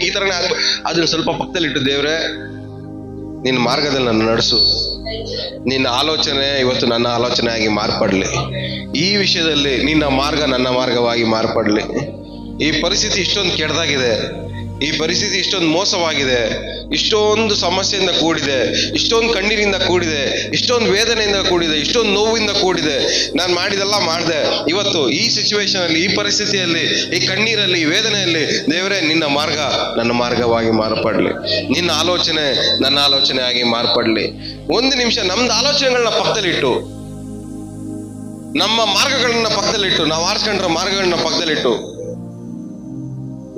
ಈ ತರನೇ ಆಗ್ಬೇಕು. ಅದನ್ನ ಸ್ವಲ್ಪ ಪಕ್ಕದಲ್ಲಿ ಇಟ್ಟು, ದೇವ್ರೆ ನಿನ್ನ ಮಾರ್ಗದಲ್ಲಿ ನನ್ನ ನಡೆಸು, ನಿನ್ನ ಆಲೋಚನೆ ಇವತ್ತು ನನ್ನ ಆಲೋಚನೆ ಆಗಿ ಮಾರ್ಪಡ್ಲಿ, ಈ ವಿಷಯದಲ್ಲಿ ನಿನ್ನ ಮಾರ್ಗ ನನ್ನ ಮಾರ್ಗವಾಗಿ ಮಾರ್ಪಡ್ಲಿ. ಈ ಪರಿಸ್ಥಿತಿ ಇಷ್ಟೊಂದು ಕೆಟ್ಟದಾಗಿದೆ, ಈ ಪರಿಸ್ಥಿತಿ ಇಷ್ಟೊಂದು ಮೋಸವಾಗಿದೆ, ಇಷ್ಟೊಂದು ಸಮಸ್ಯೆಯಿಂದ ಕೂಡಿದೆ, ಇಷ್ಟೊಂದು ಕಣ್ಣೀರಿಂದ ಕೂಡಿದೆ, ಇಷ್ಟೊಂದು ವೇದನೆಯಿಂದ ಕೂಡಿದೆ, ಇಷ್ಟೊಂದು ನೋವಿಂದ ಕೂಡಿದೆ. ನಾನು ಮಾಡಿದೆಲ್ಲ ಮಾಡಿದೆ, ಇವತ್ತು ಈ ಸಿಚುವೇಶನ್ ಅಲ್ಲಿ, ಈ ಪರಿಸ್ಥಿತಿಯಲ್ಲಿ, ಈ ಕಣ್ಣೀರಲ್ಲಿ, ಈ ವೇದನೆಯಲ್ಲಿ, ದೇವರೇ ನಿನ್ನ ಮಾರ್ಗ ನನ್ನ ಮಾರ್ಗವಾಗಿ ಮಾರ್ಪಡ್ಲಿ, ನಿನ್ನ ಆಲೋಚನೆ ನನ್ನ ಆಲೋಚನೆ ಆಗಿ ಮಾರ್ಪಡ್ಲಿ. ಒಂದು ನಿಮಿಷ ನಮ್ದು ಆಲೋಚನೆಗಳನ್ನ ಪಕ್ಕದಲ್ಲಿಟ್ಟು, ನಮ್ಮ ಮಾರ್ಗಗಳನ್ನ ಪಕ್ಕದಲ್ಲಿಟ್ಟು, ನಾವು ಆರಿಸ್ಕೊಂಡ್ರ ಮಾರ್ಗಗಳನ್ನ ಪಕ್ಕದಲ್ಲಿಟ್ಟು,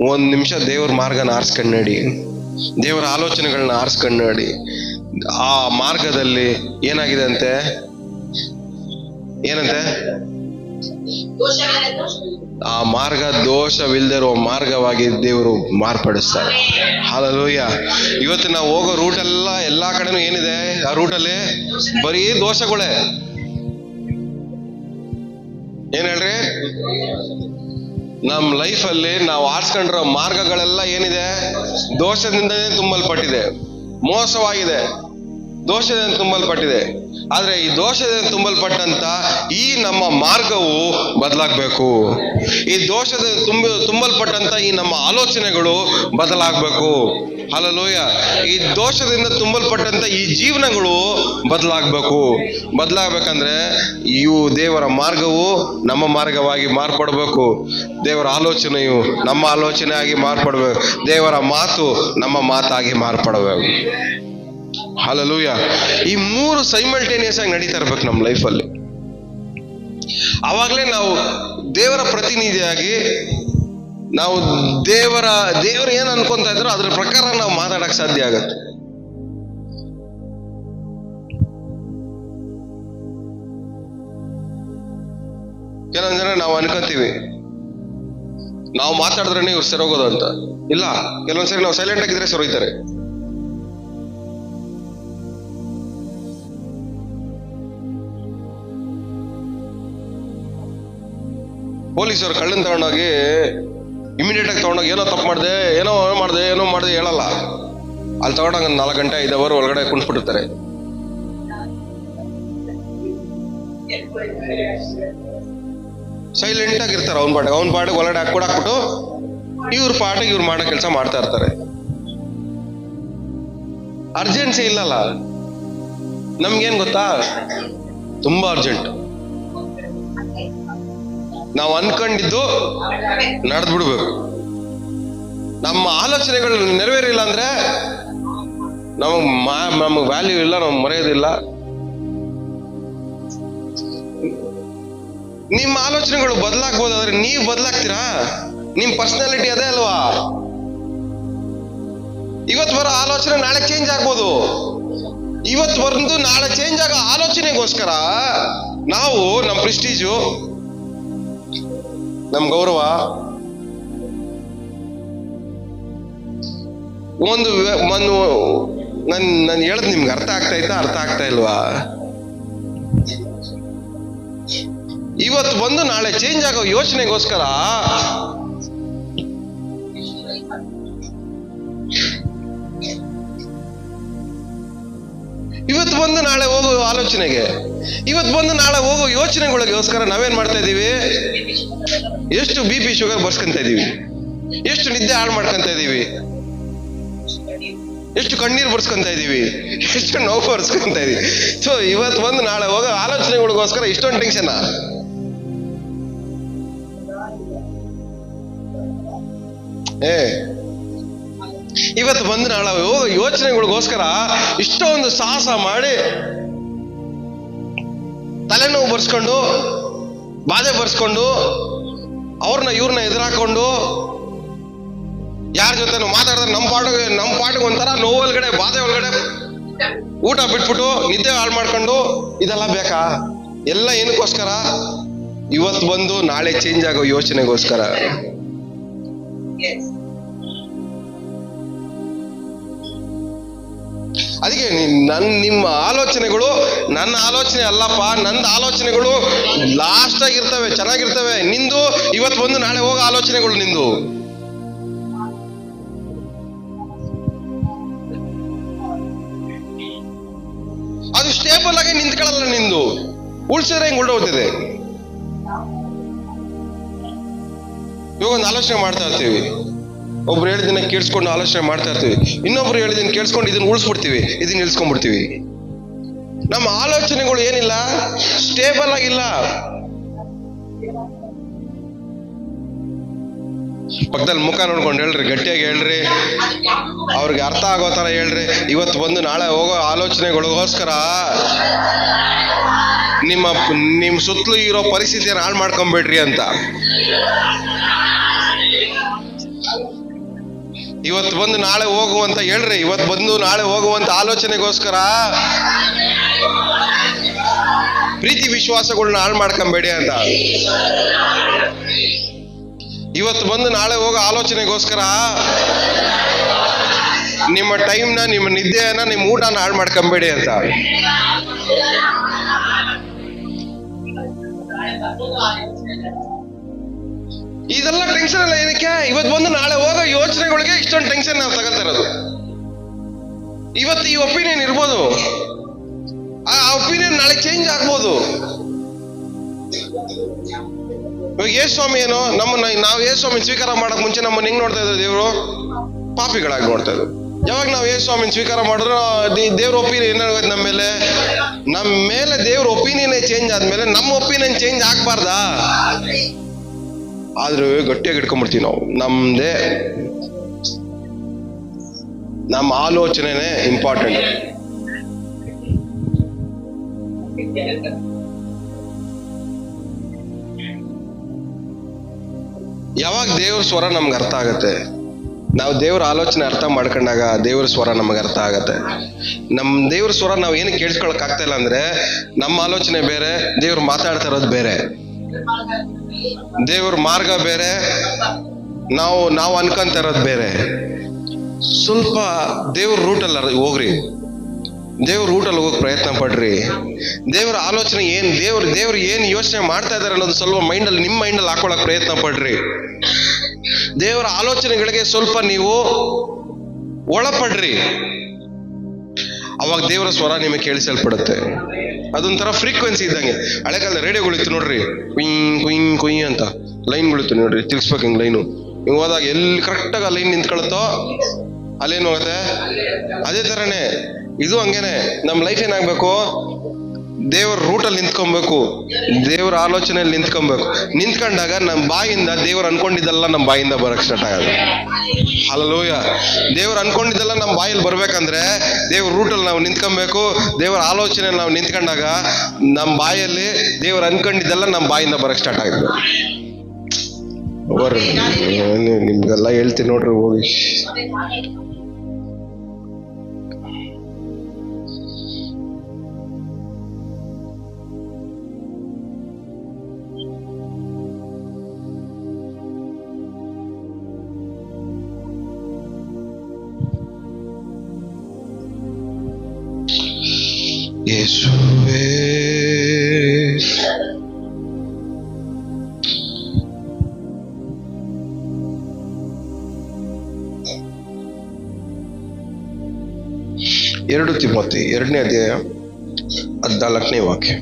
ಒಂದ್ ನಿಮಿಷ ದೇವ್ರ ಮಾರ್ಗನ ಆರಿಸ್ಕೊಂಡು ನಡಿ, ದೇವರ ಆಲೋಚನೆಗಳನ್ನ ಆರಿಸ್ಕೊಂಡು ನಡಿ. ಆ ಮಾರ್ಗದಲ್ಲಿ ಏನಾಗಿದೆ ಅಂತೆ, ಏನಂತೆ, ಆ ಮಾರ್ಗ ದೋಷವಿಲ್ಲದಿರುವ ಮಾರ್ಗವಾಗಿ ದೇವರು ಮಾರ್ಪಡಿಸ್ತಾರೆ. ಹಲ್ಲೆಲೂಯಾ. ಇವತ್ತು ನಾವು ಹೋಗೋ ರೂಟ್ ಎಲ್ಲಾ ಕಡೆನೂ ಏನಿದೆ, ಆ ರೂಟಲ್ಲಿ ಬರೀ ದೋಷಗಳೇ. ಏನ್ ಹೇಳ್ರಿ, ನಮ್ಮ ಲೈಫಲ್ಲಿ ನಾವು ಆರಿಸ್ಕೊಂಡಿರೋ ಮಾರ್ಗಗಳೆಲ್ಲ ಏನಿದೆ, ದೋಷದಿಂದನೇ ತುಂಬಲ್ಪಟ್ಟಿದೆ, ಮೋಸವಾಗಿದೆ, ದೋಷದಿಂದ ತುಂಬಲ್ಪಟ್ಟಿದೆ. ಆದ್ರೆ ಈ ದೋಷದಿಂದ ತುಂಬಲ್ಪಟ್ಟಂತ ಈ ನಮ್ಮ ಮಾರ್ಗವು ಬದಲಾಗಬೇಕು. ಈ ದೋಷದಿಂದ ತುಂಬಲ್ಪಟ್ಟಂತ ಈ ನಮ್ಮ ಆಲೋಚನೆಗಳು ಬದಲಾಗಬೇಕು. ಹಲ್ಲೆಲೂಯಾ. ಈ ದೋಷದಿಂದ ತುಂಬಲ್ಪಟ್ಟಂತ ಈ ಜೀವನಗಳು ಬದಲಾಗಬೇಕು. ಬದಲಾಗಬೇಕಂದ್ರೆ ಇವು ದೇವರ ಮಾರ್ಗವು ನಮ್ಮ ಮಾರ್ಗವಾಗಿ ಮಾರ್ಪಡಬೇಕು, ದೇವರ ಆಲೋಚನೆಯು ನಮ್ಮ ಆಲೋಚನೆ ಆಗಿ ಮಾರ್ಪಡಬೇಕು, ದೇವರ ಮಾತು ನಮ್ಮ ಮಾತಾಗಿ ಮಾರ್ಪಡಬೇಕು. ಹಲ್ಲೆಲೂಯಾ. ಈ ಮೂರು ಸೈಮಲ್ಟೇನಿಯಸ್ ಆಗಿ ನಡೀತಾ ಇರ್ಬೇಕು ನಮ್ಮ ಲೈಫಲ್ಲಿ. ಅವಾಗಲೇ ನಾವು ದೇವರ ಪ್ರತಿನಿಧಿಯಾಗಿ, ನಾವು ದೇವರು ಏನ್ ಅನ್ಕೊಂತ ಇದ್ರು ಅದ್ರ ಪ್ರಕಾರ ನಾವು ಮಾತಾಡಕ್ ಸಾಧ್ಯ ಆಗತ್ತೆ. ಕೆಲವೊಂದ್ ಜನ ನಾವು ಅನ್ಕೊಂತೀವಿ ನಾವು ಮಾತಾಡಿದ್ರೆ ಇವ್ರು ಸರೋಗೋದು ಅಂತ. ಇಲ್ಲ, ಕೆಲವೊಂದ್ಸರಿ ನಾವು ಸೈಲೆಂಟ್ ಆಗಿದ್ರೆ ಸರೋಯ್ತಾರೆ. ಪೊಲೀಸರು ಕಳ್ಳನ್ ತಗೊಂಡೋಗಿ ಇಮಿಡಿಯೇಟ್ ಆಗಿ ತಗೊಂಡೋಗಿ ಏನೋ ತಪ್ಪು ಮಾಡಿದೆ, ಏನೋ ಮಾಡಿದೆ ಹೇಳಲ್ಲ. ಅಲ್ಲಿ ತಗೊಂಡೋಗ 4 ಗಂಟೆ 5 ಅವರ್ ಒಳಗಡೆ ಕುಣಿಸ್ಬಿಟ್ಟಿರ್ತಾರೆ. ಸೈಲೆಂಟ್ ಆಗಿರ್ತಾರೆ. ಅವನ ಪಾಟಿಗೆ ಒಳಗಡೆ ಹಾಕ್ಬಿಟ್ಟು ಇವ್ರ ಪಾಟಿಗೆ ಇವ್ರು ಮಾಡೋ ಕೆಲಸ ಮಾಡ್ತಾ ಇರ್ತಾರೆ. ಅರ್ಜೆನ್ಸಿ ಇಲ್ಲಲ್ಲ. ನಮ್ಗೇನ್ ಗೊತ್ತಾ, ತುಂಬಾ ಅರ್ಜೆಂಟ್. ನಾವು ಅನ್ಕೊಂಡಿದ್ದು ನಡೆದ್ ಬಿಡ್ಬೇಕು. ನಮ್ಮ ಆಲೋಚನೆಗಳು ನೆರವೇರಿಲ್ಲ ಅಂದ್ರೆ ನಮಗ್ ವ್ಯಾಲ್ಯೂ ಇಲ್ಲ, ನಮ್ಗೆ ಮರೆಯೋದಿಲ್ಲ. ನಿಮ್ಮ ಆಲೋಚನೆಗಳು ಬದಲಾಗ್ಬೋದಾದ್ರೆ ನೀವು ಬದಲಾಗ್ತೀರಾ? ನಿಮ್ ಪರ್ಸನಾಲಿಟಿ ಅದೇ ಅಲ್ವಾ? ಇವತ್ತು ಬರೋ ಆಲೋಚನೆ ನಾಳೆ ಚೇಂಜ್ ಆಗ್ಬೋದು. ಇವತ್ತು ಬಂದು ನಾಳೆ ಚೇಂಜ್ ಆಗೋ ಆಲೋಚನೆಗೋಸ್ಕರ ನಾವು ನಮ್ಮ ಪ್ರೆಸ್ಟೀಜು, ನಮ್ ಗೌರವ, ನಾನು ಹೇಳದ್ ನಿಮ್ಗೆ ಅರ್ಥ ಆಗ್ತಾ ಇಲ್ವಾ? ಇವತ್ತು ಬಂದು ನಾಳೆ ಚೇಂಜ್ ಆಗೋ ಯೋಚನೆಗೋಸ್ಕರ ಇವತ್ತು ಬಂದು ನಾಳೆ ಹೋಗೋ ಆಲೋಚನೆಗೆ, ಇವತ್ತು ಬಂದು ನಾಳೆ ಹೋಗೋ ಯೋಚನೆಗಳಿಗೋಸ್ಕರ ನಾವೇನ್ ಮಾಡ್ತಾ ಇದೀವಿ? ಎಷ್ಟು BP ಶುಗರ್ ಬರ್ಸ್ಕೊಂತ ಇದೀವಿ, ಎಷ್ಟು ನಿದ್ದೆ ಹಾಳು ಮಾಡ್ಕೊಂತ ಇದೀವಿ, ಎಷ್ಟು ಕಣ್ಣೀರು ಬರ್ಸ್ಕೊಂತ ಇದೀವಿ, ಎಷ್ಟು ನೋವು ಬರ್ಸ್ಕೊಂತ ಇದೀವಿ. ಸೊ ಇವತ್ತು ಬಂದು ನಾಳೆ ಹೋಗೋ ಆಲೋಚನೆಗಳಿಗೋಸ್ಕರ ಇಷ್ಟೊಂದು ಟೆನ್ಷನ್. ಇವತ್ತು ಬಂದು ನಾಳೆ ಹೋಗೋ ಯೋಚನೆಗಳಿಗೋಸ್ಕರ ಇಷ್ಟೊಂದು ಸಾಹಸ ಮಾಡಿ ತಲೆನೋವು ಬರ್ಸ್ಕೊಂಡು, ಬಾಧೆ ಬರ್ಸ್ಕೊಂಡು, ಅವ್ರನ್ನ ಇವ್ರನ್ನ ಎದುರಾಕೊಂಡು, ಯಾರ ಜೊತೆ ಮಾತಾಡಿದ್ರೆ ನಮ್ಮ ಪಾಟಿಗೆ ಒಂಥರ ನೋವು ಒಳಗಡೆ, ಬಾಧೆ ಒಳಗಡೆ, ಊಟ ಬಿಟ್ಬಿಟ್ಟು ನಿದ್ದೆ ಹಾಳು ಮಾಡ್ಕೊಂಡು, ಇದೆಲ್ಲ ಬೇಕಾ? ಎಲ್ಲ ಏನಕ್ಕೋಸ್ಕರ? ಇವತ್ತು ಬಂದು ನಾಳೆ ಚೇಂಜ್ ಆಗೋ ಯೋಚನೆಗೋಸ್ಕರ. ಅದಕ್ಕೆ ನಿಮ್ಮ ಆಲೋಚನೆಗಳು ನನ್ನ ಆಲೋಚನೆ ಅಲ್ಲಪ್ಪ, ನನ್ನ ಆಲೋಚನೆಗಳು ಲಾಸ್ಟ್ ಆಗಿರ್ತವೆ, ಚೆನ್ನಾಗಿರ್ತವೆ. ನಿಂದು ಇವತ್ತು ಬಂದು ನಾಳೆ ಹೋಗೋ ಆಲೋಚನೆಗಳು ನಿಂದು. ಅದು ಸ್ಟೇಬಲ್ ಆಗಿ ನಿಂತ್ಕೊಳ್ಳಲ್ಲ ನಿಂದು. ಉಳ್ಸಿದ್ರೆ ಹಿಂಗ್ ಉಳ್ದೋಗ್ತಿದೆ. ಇವಾಗ ಒಂದು ಆಲೋಚನೆ ಮಾಡ್ತಾ ಇರ್ತೀವಿ, ಒಬ್ರು ಹೇಳಿದನ್ನ ಕೇಳಿಸ್ಕೊಂಡು ಆಲೋಚನೆ ಮಾಡ್ತಾ ಇರ್ತೀವಿ, ಇನ್ನೊಬ್ರು ಹೇಳಿದನ್ನ ಕೇಳಿಸ್ಕೊಂಡು ಇದನ್ನ ಉಳಿಸ್ಬಿಡ್ತೀವಿ, ಇದನ್ನ ನಿಲ್ಸ್ಕೊಂಡ್ಬಿಡ್ತೀವಿ. ನಮ್ಮ ಆಲೋಚನೆಗಳು ಏನಿಲ್ಲ, ಸ್ಟೇಬಲ್ ಆಗಿಲ್ಲ. ಪಕ್ಕದಲ್ಲಿ ಮುಖ ನೋಡ್ಕೊಂಡು ಹೇಳ್ರಿ, ಗಟ್ಟಿಯಾಗಿ ಹೇಳ್ರಿ, ಅವ್ರಿಗೆ ಅರ್ಥ ಆಗೋ ತರ ಹೇಳ್ರಿ. ಇವತ್ತು ಬಂದು ನಾಳೆ ಹೋಗೋ ಆಲೋಚನೆಗಳಿಗೋಸ್ಕರ ನಿಮ್ಮ ಸುತ್ತಲೂ ಇರೋ ಪರಿಸ್ಥಿತಿಯನ್ನು ಹಾಳು ಮಾಡ್ಕೊಂಬೇಡ್ರಿ ಅಂತ. ಇವತ್ತು ಬಂದು ನಾಳೆ ಹೋಗುವಂತ ಹೇಳ್ರಿ, ಇವತ್ತು ಬಂದು ನಾಳೆ ಹೋಗುವಂತ ಆಲೋಚನೆಗೋಸ್ಕರ ಪ್ರೀತಿ ವಿಶ್ವಾಸಗಳನ್ನ ಹಾಳು ಮಾಡ್ಕೊಂಬೇಡಿ ಅಂತ. ಇವತ್ತು ಬಂದು ನಾಳೆ ಹೋಗೋ ಆಲೋಚನೆಗೋಸ್ಕರ ನಿಮ್ಮ ಟೈಮ್ನ, ನಿಮ್ಮ ನಿದ್ದೆಯನ್ನ, ನಿಮ್ಮ ಊಟನ ಹಾಳು ಮಾಡ್ಕೊಂಬೇಡಿ ಅಂತ. ಇದೆಲ್ಲ ಟೆನ್ಷನ್ ಎಲ್ಲ ಏನಕ್ಕೆ? ಇವತ್ತು ಬಂದು ನಾಳೆ ಹೋಗೋ ಯೋಚನೆಗಳಿಗೆ ಇಷ್ಟೊಂದು ಟೆನ್ಷನ್ ನಾವು ತಗೊಳ್ತಾ ಇರೋದು. ಇವತ್ತು ಈ ಒಪಿನಿಯನ್ ಇರ್ಬೋದು, ಆ ಒಪಿನಿಯನ್ ನಾಳೆ ಚೇಂಜ್ ಆಗ್ಬೋದು. ಇವಾಗ ಯೇಸು ಸ್ವಾಮಿ ಏನೋ ನಾವು ಯೇಸು ಸ್ವಾಮಿ ಸ್ವೀಕಾರ ಮಾಡಕ್ ಮುಂಚೆ ನಮ್ಮನ್ನ ಹೆಂಗ್ ನೋಡ್ತಾ ಇದ್ರು ದೇವರು? ಪಾಪಿಗಳಾಗಿ ನೋಡ್ತಾ ಇದ್ರು. ಯಾವಾಗ ನಾವು ಯೇಸು ಸ್ವಾಮಿನ ಸ್ವೀಕಾರ ಮಾಡಿದ್ರು ದೇವ್ರ ಒಪಿನಿಯನ್ ಏನಾಗುತ್ತೆ ನಮ್ಮ ಮೇಲೆ ದೇವ್ರ ಒಪಿನಿಯನ್ ಚೇಂಜ್ ಆದ್ಮೇಲೆ ನಮ್ಮ ಒಪಿನಿಯನ್ ಚೇಂಜ್ ಆಗ್ಬಾರ್ದಾ? ಆದ್ರೂ ಗಟ್ಟಿಯಾಗಿ ಇಟ್ಕೊಂಡ್ಬಿಡ್ತೀವಿ ನಾವು. ನಮ್ಮ ಆಲೋಚನೆನೇ ಇಂಪಾರ್ಟೆಂಟ್. ಯಾವಾಗ ದೇವ್ರ ಸ್ವರ ನಮ್ಗೆ ಅರ್ಥ ಆಗತ್ತೆ, ನಾವು ದೇವ್ರ ಆಲೋಚನೆ ಅರ್ಥ ಮಾಡ್ಕೊಂಡಾಗ ದೇವ್ರ ಸ್ವರ ನಮಗೆ ಅರ್ಥ ಆಗತ್ತೆ. ನಮ್ಮ ದೇವ್ರ ಸ್ವರ ನಾವು ಏನು ಕೇಳಿಸ್ಕೊಳಕ್ ಆಗ್ತಾ ಇಲ್ಲ ಅಂದ್ರೆ ನಮ್ಮ ಆಲೋಚನೆ ಬೇರೆ, ದೇವ್ರು ಮಾತಾಡ್ತಾ ಇರೋದು ಬೇರೆ. ದೇವ್ರ ಮಾರ್ಗ ಬೇರೆ, ನಾವು ಅನ್ಕೊಂತ ಇರೋದು ಬೇರೆ. ಸ್ವಲ್ಪ ದೇವ್ರ ರೂಟಲ್ಲಿ ಹೋಗ್ರಿ, ದೇವ್ರ ರೂಟಲ್ಲಿ ಹೋಗಕ್ ಪ್ರಯತ್ನ ಪಡ್ರಿ. ದೇವ್ರ ಆಲೋಚನೆ ಏನ್, ದೇವ್ರು ಏನ್ ಯೋಚನೆ ಮಾಡ್ತಾ ಇದಾರೆ ಅನ್ನೋದು ಸ್ವಲ್ಪ ಮೈಂಡಲ್ಲಿ, ನಿಮ್ಮ ಮೈಂಡಲ್ಲಿ ಹಾಕೊಳಕ್ ಪ್ರಯತ್ನ ಪಡ್ರಿ. ದೇವರ ಆಲೋಚನೆಗಳಿಗೆ ಸ್ವಲ್ಪ ನೀವು ಒಳಪಡ್ರಿ. ಅವಾಗ ದೇವರ ಸ್ವರ ನಿಮಗೆ ಕೇಳಿಸಲ್ಪಡುತ್ತೆ. ಅದೊಂಥರ ಫ್ರೀಕ್ವೆನ್ಸಿ ಇದ್ದಂಗೆ. ಹಳೆ ಕಾಲದ ರೇಡಿಯೋಗಳಿತ್ತು ನೋಡ್ರಿ, ಕುಯ್ ಕುಯ್ ಕುಯ್ ಅಂತ ಲೈನ್ಗಳಿತ್ತು ನೋಡ್ರಿ, ತಿರ್ಸ್ಬೇಕು ಹಿಂಗ್ ಲೈನು. ಹಿಂಗ್ ಹೋದಾಗ ಎಲ್ಲಿ ಕರೆಕ್ಟಾಗಿ ಆ ಲೈನ್ ನಿಂತ್ಕೊಳತ್ತೋ ಅಲ್ಲೇನು ಹೋಗುತ್ತೆ. ಅದೇ ತರನೇ ಇದು ಹಂಗೇನೆ. ನಮ್ಮ ಲೈಫ್ ಏನಾಗ್ಬೇಕು? ದೇವ್ರ ರೂಟಲ್ಲಿ ನಿಂತ್ಕೊಬೇಕು, ದೇವ್ರ ಆಲೋಚನೆಯಲ್ಲಿ ನಿಂತ್ಕೊಂಡಾಗ ನಮ್ಮ ಬಾಯಿಂದ ದೇವ್ರು ಅನ್ಕೊಂಡಿದ್ದೆಲ್ಲ ನಮ್ಮ ಬಾಯಿಂದ ಬರಕ್ ಸ್ಟಾರ್ಟ್ ಆಗೋದು. ಹಲ್ಲೆಲೂಯ. ದೇವ್ರು ಅನ್ಕೊಂಡಿದ್ದೆಲ್ಲ ನಮ್ಮ ಬಾಯಲ್ಲಿ ಬರ್ಬೇಕಂದ್ರೆ ದೇವ್ರ ರೂಟಲ್ಲಿ ನಾವು ನಿಂತ್ಕೊಬೇಕು. ದೇವ್ರ ಆಲೋಚನೆಯಲ್ಲಿ ನಾವು ನಿಂತ್ಕೊಂಡಾಗ ನಮ್ಮ ಬಾಯಲ್ಲಿ ದೇವ್ರು ಅನ್ಕೊಂಡಿದ್ದೆಲ್ಲ ನಮ್ಮ ಬಾಯಿಂದ ಬರಕ್ ಸ್ಟಾರ್ಟ್ ಆಗುತ್ತೆ. ನಿಮ್ಗೆಲ್ಲ ಹೇಳ್ತೀನಿ ನೋಡ್ರಿ, ಹೋಗಿ. ಯೇಸುವೇ ಎರಡು ತಿಮೋತಿ 2ನೇ ಅಧ್ಯಾಯ 14ನೇ ವಾಕ್ಯ.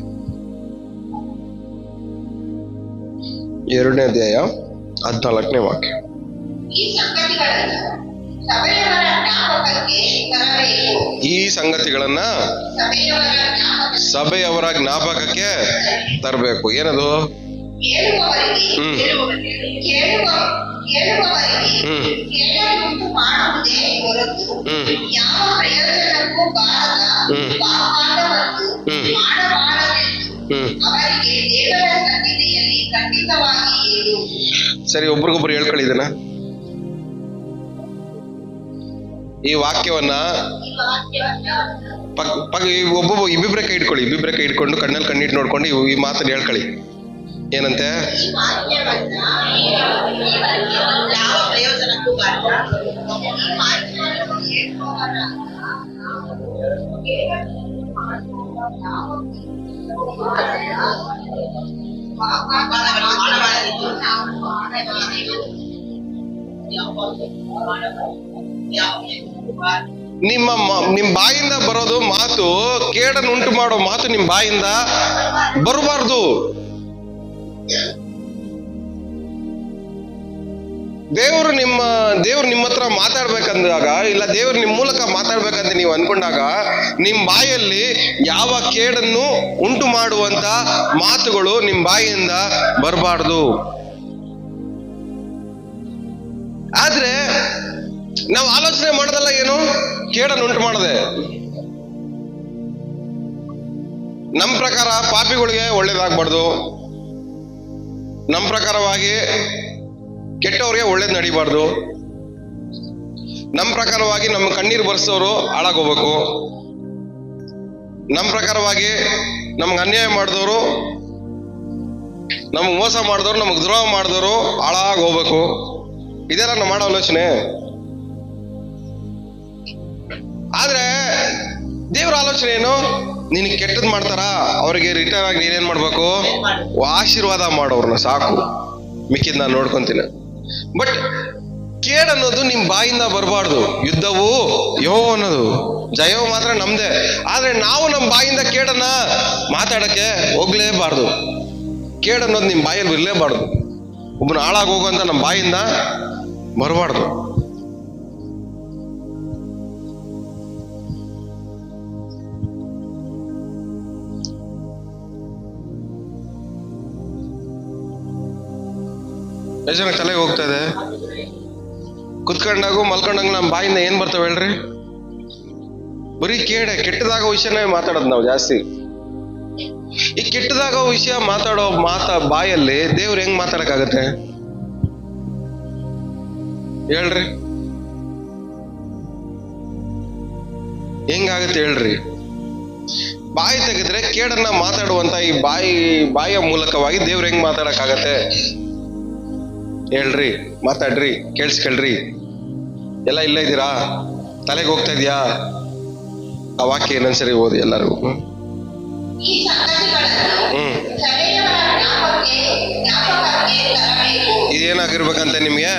2ನೇ ಅಧ್ಯಾಯ 14ನೇ ವಾಕ್ಯ. ಈ ಸಂಗತಿಗಳನ್ನ ಸಭೆಯವರ ಜ್ಞಾಪಕಕ್ಕೆ ತರಬೇಕು. ಏನದು? ಸರಿ, ಒಬ್ರಿಗೊಬ್ರು ಹೇಳ್ಕೊಳ್ಳಿ ಇದನ್ನ. ಈ ವಾಕ್ಯವನ್ನ ಇಬ್ಬಿಬ್ರೆ ಕೈ ಇಟ್ಕೊಂಡು ಕಣ್ಣಲ್ಲಿ ಕಣ್ಣಿಟ್ಟು ನೋಡ್ಕೊಂಡು ಈ ಮಾತನ್ನ ಹೇಳ್ಕೊಳ್ಳಿ. ಏನಂತೆ? ನಿಮ್ ಬಾಯಿಂದ ಬರೋದು ಮಾತು, ಕೇಡನ್ನು ಉಂಟು ಮಾಡೋ ಮಾತು ನಿಮ್ ಬಾಯಿಂದ ಬರಬಾರ್ದು. ದೇವರು ನಿಮ್ಮ ಹತ್ರ ಮಾತಾಡ್ಬೇಕಂದಾಗ, ಇಲ್ಲ ದೇವ್ರು ನಿಮ್ ಮೂಲಕ ಮಾತಾಡ್ಬೇಕಂತ ನೀವು ಅನ್ಕೊಂಡಾಗ, ನಿಮ್ ಬಾಯಲ್ಲಿ ಯಾವ ಕೇಡನ್ನು ಉಂಟು ಮಾಡುವಂತ ಮಾತುಗಳು ನಿಮ್ ಬಾಯಿಯಿಂದ ಬರಬಾರ್ದು. ಆದ್ರೆ ನಾವು ಆಲೋಚನೆ ಮಾಡೋದಲ್ಲ ಏನು, ಕೇಡನ್ನು ಉಂಟು ಮಾಡದೆ. ನಮ್ಮ ಪ್ರಕಾರ ಪಾಪಿಗಳಿಗೆ ಒಳ್ಳೇದಾಗ್ಬಾರ್ದು, ನಮ್ಮ ಪ್ರಕಾರವಾಗಿ ಕೆಟ್ಟವ್ರಿಗೆ ಒಳ್ಳೇದ್ ನಡಿಬಾರ್ದು, ನಮ್ಮ ಪ್ರಕಾರವಾಗಿ ನಮ್ಮ ಕಣ್ಣೀರು ಬರ್ಸೋರು ಹಾಳಾಗೋಗ್ಬೇಕು, ನಮ್ಮ ಪ್ರಕಾರವಾಗಿ ನಮ್ಗೆ ಅನ್ಯಾಯ ಮಾಡಿದವರು, ನಮ್ಗೆ ಮೋಸ ಮಾಡಿದವರು, ನಮಗ್ ದ್ರೋಹ ಮಾಡಿದವರು ಹಾಳಾಗೋಗ್ಬೇಕು. ಇದೆಲ್ಲ ನಾವು ಮಾಡೋ ಆಲೋಚನೆ. ಆದ್ರೆ ದೇವ್ರ ಆಲೋಚನೆ ಏನು? ನಿನಗೆ ಕೆಟ್ಟದ್ ಮಾಡ್ತಾರ, ಅವ್ರಿಗೆ ರಿಟರ್ನ್ ಆಗಿ ನೀನೇನ್ ಮಾಡ್ಬೇಕು? ಆಶೀರ್ವಾದ ಮಾಡೋರ್ನ ಸಾಕು, ಮಿಕ್ಕಿದ್ ನಾನು ನೋಡ್ಕೊಂತೀನಿ. ಬಟ್ ಕೇಡ್ ಅನ್ನೋದು ನಿಮ್ ಬಾಯಿಂದ ಬರಬಾರ್ದು. ಯುದ್ಧವು ಯೆಹೋವನದು, ಜಯವು ಮಾತ್ರ ನಮ್ದೇ. ಆದ್ರೆ ನಾವು ನಮ್ಮ ಬಾಯಿಂದ ಕೇಡನ್ನ ಮಾತಾಡಕ್ಕೆ ಹೋಗ್ಲೇಬಾರ್ದು. ಕೇಡ್ ಅನ್ನೋದು ನಿಮ್ ಬಾಯಲ್ಲಿ ಇರ್ಲೇಬಾರ್ದು. ಒಬ್ಬನ ಹಾಳಾಗಿ ಹೋಗುವಂತ ನಮ್ಮ ಬಾಯಿಂದ ಬರಬಾರ್ದು. ಎಷ್ಟು ಜನ ತಲೆಗೆ ಹೋಗ್ತಾ ಇದೆ? ಕುತ್ಕೊಂಡಾಗು ಮಲ್ಕೊಂಡಾಗ ನಮ್ಮ ಬಾಯಿಂದ ಏನ್ ಬರ್ತಾವ ಹೇಳ್ರಿ? ಬರೀ ಕೆಟ್ಟದಾಗೋ ವಿಷಯನೇ ಮಾತಾಡೋದು ನಾವು ಜಾಸ್ತಿ. ಈ ಕೆಟ್ಟದಾಗೋ ವಿಷಯ ಮಾತಾಡೋ ಬಾಯಲ್ಲಿ ದೇವ್ರು ಹೆಂಗ್ ಮಾತಾಡಕ್ಕಾಗತ್ತೆ ಹೇಳ್ರಿ? ಹೆಂಗಾಗತ್ತೆ ಹೇಳ್ರಿ? ಬಾಯಿ ತೆಗೆದ್ರೆ ಕೇಡನ್ನ ಮಾತಾಡುವಂತ ಈ ಬಾಯಿಯ ಮೂಲಕವಾಗಿ ದೇವ್ರು ಹೆಂಗ್ ಮಾತಾಡಕ್ಕಾಗತ್ತೆ ಹೇಳ್ರಿ? ಮಾತಾಡ್ರಿ, ಕೇಳಿಸ್ಕೊಳ್ರಿ. ಎಲ್ಲ ಇಲ್ಲ ಇದ್ದೀರಾ? ತಲೆಗೆ ಹೋಗ್ತಾ ಇದೆಯಾ? ಆ ವಾಕ್ಯ ಏನನ್ಸರಿ ಓದಿ ಎಲ್ಲರಿಗೂ. ಇದೇನಾಗಿರ್ಬೇಕಂತ ನಿಮ್ಗೆ?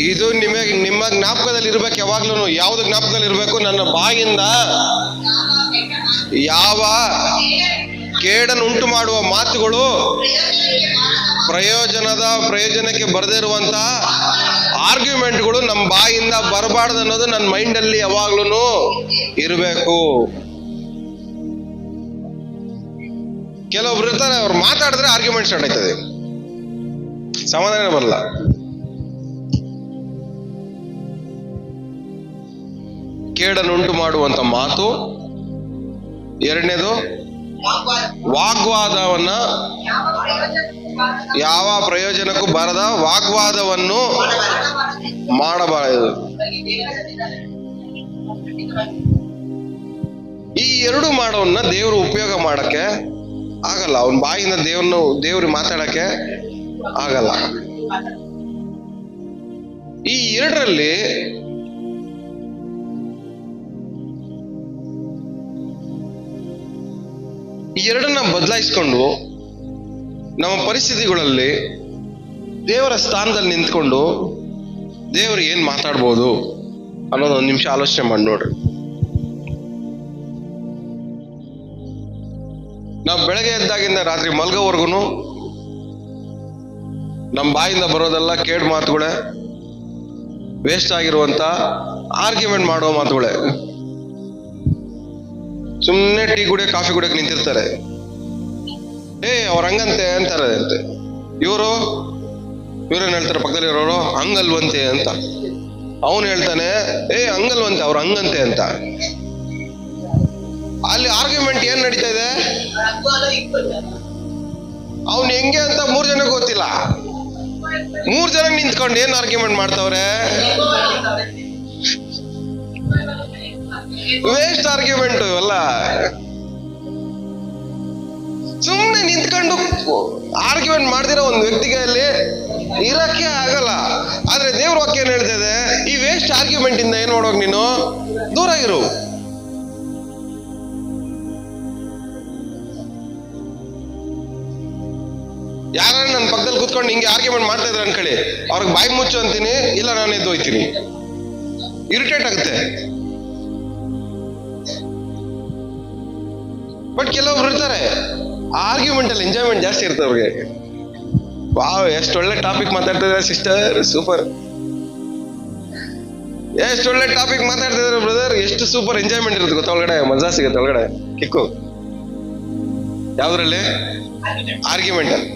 ಇದು ನಿಮ್ಮ ಜ್ಞಾಪಕದಲ್ಲಿ ಇರ್ಬೇಕು ಯಾವಾಗ್ಲೂ. ಯಾವ್ದು ಜ್ಞಾಪಕದಲ್ಲಿ ಇರ್ಬೇಕು? ನನ್ನ ಬಾಯಿಂದ ಯಾವ ಕೇಡನ್ನು ಉಂಟು ಮಾಡುವ ಮಾತುಗಳು, ಪ್ರಯೋಜನಕ್ಕೆ ಬರದೇ ಇರುವಂತ ಆರ್ಗ್ಯುಮೆಂಟ್ಗಳು ನಮ್ಮ ಬಾಯಿಂದ ಬರಬಾರ್ದು ಅನ್ನೋದು ನನ್ನ ಮೈಂಡ್ ಅಲ್ಲಿ ಯಾವಾಗ್ಲೂ ಇರಬೇಕು. ಕೆಲವೊಬ್ರು ಇರ್ತಾರೆ, ಅವ್ರು ಮಾತಾಡಿದ್ರೆ ಆರ್ಗ್ಯುಮೆಂಟ್ ಸ್ಟಾರ್ಟ್ ಆಯ್ತದೆ, ಸಮಾಧಾನ ಬರಲ್ಲ. ಕೇಡನ್ನು ಉಂಟು ಮಾಡುವಂತ ಮಾತು. ಎರಡನೇದು, ವಾಗ್ವಾದವನ್ನ, ಯಾವ ಪ್ರಯೋಜನಕ್ಕೂ ಬರದ ವಾಗ್ವಾದವನ್ನು ಮಾಡಬಾರದು. ಈ ಎರಡು ಮಾಡೋವನ್ನ ದೇವರು ಉಪಯೋಗ ಮಾಡಕ್ಕೆ ಆಗಲ್ಲ. ಅವನ ಬಾಯಿಂದ ದೇವ್ರು ಮಾತಾಡಕ್ಕೆ ಆಗಲ್ಲ. ಈ ಎರಡರಲ್ಲಿ ಎರಡನ್ನ ಬದಲಾಯಿಸ್ಕೊಂಡು ನಮ್ಮ ಪರಿಸ್ಥಿತಿಗಳಲ್ಲಿ ದೇವರ ಸ್ಥಾನದಲ್ಲಿ ನಿಂತ್ಕೊಂಡು ದೇವರು ಏನ್ ಮಾತಾಡ್ಬೋದು ಅನ್ನೋದು ಒಂದು ನಿಮಿಷ ಆಲೋಚನೆ ಮಾಡಿ ನೋಡ್ರಿ. ನಾವು ಬೆಳಗ್ಗೆ ಎದ್ದಾಗಿಂದ ರಾತ್ರಿ ಮಲ್ಗೋವರೆಗೂ ನಮ್ಮ ಬಾಯಿಂದ ಬರೋದೆಲ್ಲ ಕೇಡ್ ಮಾತುಗಳೇ, ವೇಸ್ಟ್ ಆಗಿರುವಂತ ಆರ್ಗ್ಯುಮೆಂಟ್ ಮಾಡುವ ಮಾತುಗಳೇ. ಸುಮ್ಮನೆ ಟೀ ಕುಡಿಯೋ ಕಾಫಿ ಕುಡಿಯಕ್ಕೆ ನಿಂತಿರ್ತಾರೆ, ಅವ್ರ ಹಂಗಂತೆ ಅಂತಾರೆ ಅಂತೆ. ಇವ್ರೇನ್ ಹೇಳ್ತಾರೆ ಪಕ್ಕದಲ್ಲಿ ಇರೋರು? ಹಂಗಲ್ವಂತೆ ಅಂತ. ಅವನು ಹೇಳ್ತಾನೆ ಹಂಗಲ್ವಂತೆ, ಅವ್ರು ಹಂಗಂತೆ ಅಂತ. ಅಲ್ಲಿ ಆರ್ಗ್ಯುಮೆಂಟ್ ಏನ್ ನಡೀತಾ ಇದೆ? ಅವ್ನು ಹೆಂಗೆ ಅಂತ 3 ಜನಕ್ಕೆ ಗೊತ್ತಿಲ್ಲ. 3 ಜನ ನಿಂತ್ಕೊಂಡು ಏನ್ ಆರ್ಗ್ಯುಮೆಂಟ್ ಮಾಡ್ತಾವ್ರೆ? ವೇಸ್ಟ್ ಆರ್ಗ್ಯುಮೆಂಟ್ ಇವೆಲ್ಲ. ಸುಮ್ಮನೆ ನಿಂತ್ಕೊಂಡು ಆರ್ಗ್ಯುಮೆಂಟ್ ಮಾಡ್ದಿರೋ ಒಂದು ವ್ಯಕ್ತಿಗೆ ಅಲ್ಲಿ ಇರಕ್ಕೆ ಆಗಲ್ಲ. ಆದ್ರೆ ದೇವ್ರ ವಾಕ್ಯ ಏನ್ ಹೇಳ್ತಾ ಇದೆ, ಈ ವೇಸ್ಟ್ ಆರ್ಗ್ಯುಮೆಂಟ್ ಇಂದ ಏನ್ ಮಾಡೋಕ್ ನೀನು ದೂರ ಇರು. ಯಾರ ನನ್ನ ಪಕ್ಕದಲ್ಲಿ ಕೂತ್ಕೊಂಡು ಹಿಂಗೆ ಆರ್ಗ್ಯುಮೆಂಟ್ ಮಾಡ್ತಾ ಇದ್ರೆ ಅನ್ಕೊಳ್ಳಿ, ಅವ್ರಿಗೆ ಬಾಯಿ ಮುಚ್ಚು ಅಂತೀನಿ, ಇಲ್ಲ ನಾನು ಎದ್ದು ಹೋಯ್ತೀನಿ. ಇರಿಟೇಟ್ ಆಗುತ್ತೆ. ಬಟ್ ಕೆಲವೊಬ್ರು ಇರ್ತಾರೆ ಆರ್ಗ್ಯುಮೆಂಟ್ ಅಲ್ಲಿ ಎಂಜಾಯ್ಮೆಂಟ್ ಜಾಸ್ತಿ ಇರ್ತದೆ ಅವ್ರಿಗೆ. ವಾವ್, ಎಷ್ಟು ಒಳ್ಳೆ ಟಾಪಿಕ್ ಮಾತಾಡ್ತಾ ಇದ್ದಾರೆ ಸಿಸ್ಟರ್, ಸೂಪರ್. ಎಷ್ಟು ಒಳ್ಳೆ ಟಾಪಿಕ್ ಮಾತಾಡ್ತಾ ಇದ್ದಾರೆ ಬ್ರದರ್, ಎಷ್ಟು ಸೂಪರ್ ಎಂಜಾಯ್ಮೆಂಟ್ ಇರುತ್ತೆ ಗೊತ್ತಾ, ಒಳಗಡೆ ಮಜಾ ಸಿಗುತ್ತೆ, ಒಳಗಡೆ ಕಿಕ್ಕು. ಯಾವ್ದ್ರಲ್ಲಿ? ಆರ್ಗ್ಯುಮೆಂಟ್ ಅಲ್ಲಿ.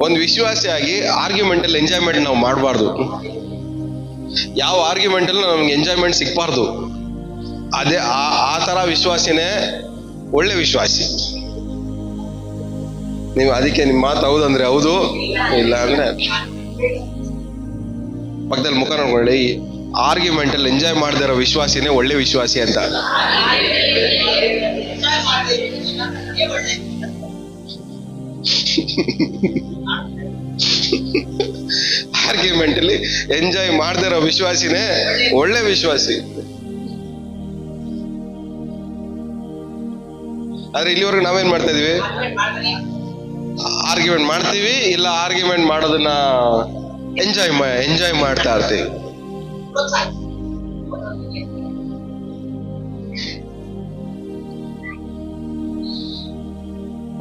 ಒಂದು ವಿಶ್ವಾಸಿಯಾಗಿ ಆರ್ಗ್ಯುಮೆಂಟ್ ಅಲ್ಲಿ ಎಂಜಾಯ್ಮೆಂಟ್ ನಾವು ಮಾಡಬಾರ್ದು. ಯಾವ ಆರ್ಗ್ಯುಮೆಂಟ್ ಅಲ್ಲಿ ನಮ್ಗೆ ಎಂಜಾಯ್ಮೆಂಟ್ ಸಿಕ್ಬಾರ್ದು. ಅದೇ ಆ ತರ ವಿಶ್ವಾಸಿನೇ ಒಳ್ಳೆ ವಿಶ್ವಾಸಿ. ನೀವು ಅದಕ್ಕೆ ನಿಮ್ಮ ಮಾತು ಹೌದಂದ್ರೆ ಹೌದು, ಇಲ್ಲ ಅಂದ್ರೆ ಪಕ್ಕದಲ್ಲಿ ಮುಖ ನೋಡ್ಕೊಳ್ಳಿ. ಆರ್ಗ್ಯುಮೆಂಟ್ ಅಲ್ಲಿ ಎಂಜಾಯ್ ಮಾಡದೇ ಇರೋ ವಿಶ್ವಾಸಿನೇ ಒಳ್ಳೆ ವಿಶ್ವಾಸಿ ಅಂತ. ಆರ್ಗ್ಯುಮೆಂಟ್ ಅಲ್ಲಿ ಎಂಜಾಯ್ ಮಾಡದೇ ಇರೋ ವಿಶ್ವಾಸಿನೇ ಒಳ್ಳೆ ವಿಶ್ವಾಸಿ. ಆದ್ರೆ ಇಲ್ಲಿವರೆಗೂ ನಾವೇನ್ ಮಾಡ್ತಾ ಇದೀವಿ? ಆರ್ಗ್ಯುಮೆಂಟ್ ಮಾಡ್ತೀವಿ, ಇಲ್ಲ ಆರ್ಗ್ಯುಮೆಂಟ್ ಮಾಡೋದನ್ನ ಎಂಜಾಯ್ ಮಾಡ್ತಾ ಇರ್ತೀವಿ.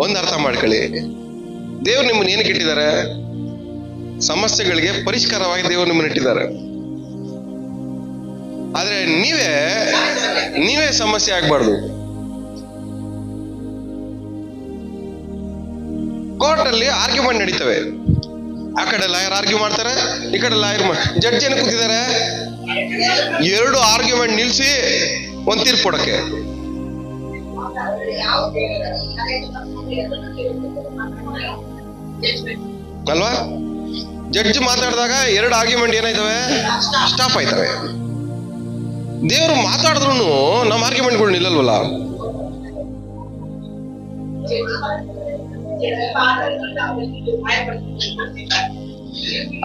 ಒಂದ್ ಅರ್ಥ ಮಾಡ್ಕೊಳ್ಳಿ, ದೇವ್ರು ನಿಮ್ಮನ್ನ ಏನಕ್ಕೆ ಇಟ್ಟಿದ್ದಾರೆ? ಸಮಸ್ಯೆಗಳಿಗೆ ಪರಿಷ್ಕಾರವಾಗಿ ದೇವ್ರು ನಿಮ್ಮನ್ನ ಇಟ್ಟಿದ್ದಾರೆ. ಆದ್ರೆ ನೀವೇ ಸಮಸ್ಯೆ ಆಗ್ಬಾರ್ದು. ಕೋರ್ಟ್ ಅಲ್ಲಿ ಆರ್ಗ್ಯುಮೆಂಟ್ ನಡೀತವೆ. ಆ ಕಡೆ ಲಾಯರ್ ಆರ್ಗ್ಯೂ ಮಾಡ್ತಾರೆ, ಈ ಕಡೆ ಲಾಯರ್ ಜಡ್ಜ್ ಏನು ಕೂತಿದ್ದಾರೆ, ಎರಡು ಆರ್ಗ್ಯುಮೆಂಟ್ ನಿಲ್ಸಿ ಒಂದ್ ತೀರ್ಪು ಕೊಡಕ್ಕೆ ಅಲ್ವಾ? ಜಡ್ಜ್ ಮಾತಾಡಿದಾಗ ಎರಡು ಆರ್ಗ್ಯುಮೆಂಟ್ ಏನಾಯ್ತವೆ? ಸ್ಟಾಪ್ ಆಯ್ತವೆ. ದೇವರು ಮಾತಾಡಿದ್ರು ನಮ್ಮ ಆರ್ಗ್ಯುಮೆಂಟ್ಗಳು ನಿಲ್ಲಲ್ವಲ್ಲ.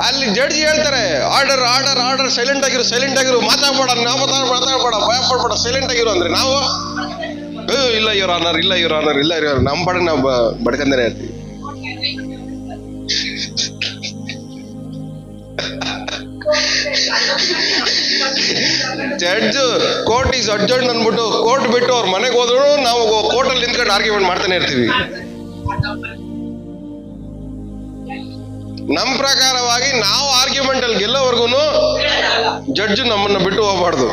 ಅಲ್ಲಿ ಜಡ್ಜ್ ಹೇಳ್ತಾರೆ, ಆರ್ಡರ್ ಆರ್ಡರ್ ಆರ್ಡರ್, ಸೈಲೆಂಟ್ ಆಗಿರು, ಮಾತಾಡ್ಬೇಡ, ಭಯ ಪಡ್ಬೇಡ, ಸೈಲೆಂಟ್ ಆಗಿರು ಅಂದ್ರೆ ನಾವು ಇಲ್ಲ ಇವ್ರ ಆನರ್, ಇಲ್ಲ ಇವ್ರ ಆನರ್, ಇಲ್ಲ ಇವ್ರ ನಮ್ಮ ಪಡ ನಾವು ಬಡ್ಕಂತಾನೆ ಇರ್ತೀವಿ. ಜಡ್ಜ್ ಕೋರ್ಟ್ ಈಸ್ ಅಡ್ಜರ್ನ್ ಅಂದ್ಬಿಟ್ಟು ಕೋರ್ಟ್ ಬಿಟ್ಟು ಅವ್ರ ಮನೆಗೆ ಹೋದ್ರು ನಾವು ಕೋರ್ಟ್ ಅಲ್ಲಿ ನಿಂತ್ಕೊಂಡು ಆರ್ಗ್ಯುಮೆಂಟ್ ಮಾಡ್ತಾನೆ ಇರ್ತೀವಿ. ನಮ್ ಪ್ರಕಾರವಾಗಿ ನಾವು ಆರ್ಗ್ಯುಮೆಂಟ್ ಅಲ್ಲಿ ಗೆಲ್ಲೋವರೆಗೂ ಜಡ್ಜ್ ನಮ್ಮನ್ನ ಬಿಟ್ಟು ಹೋಗ್ಬಾರ್ದು.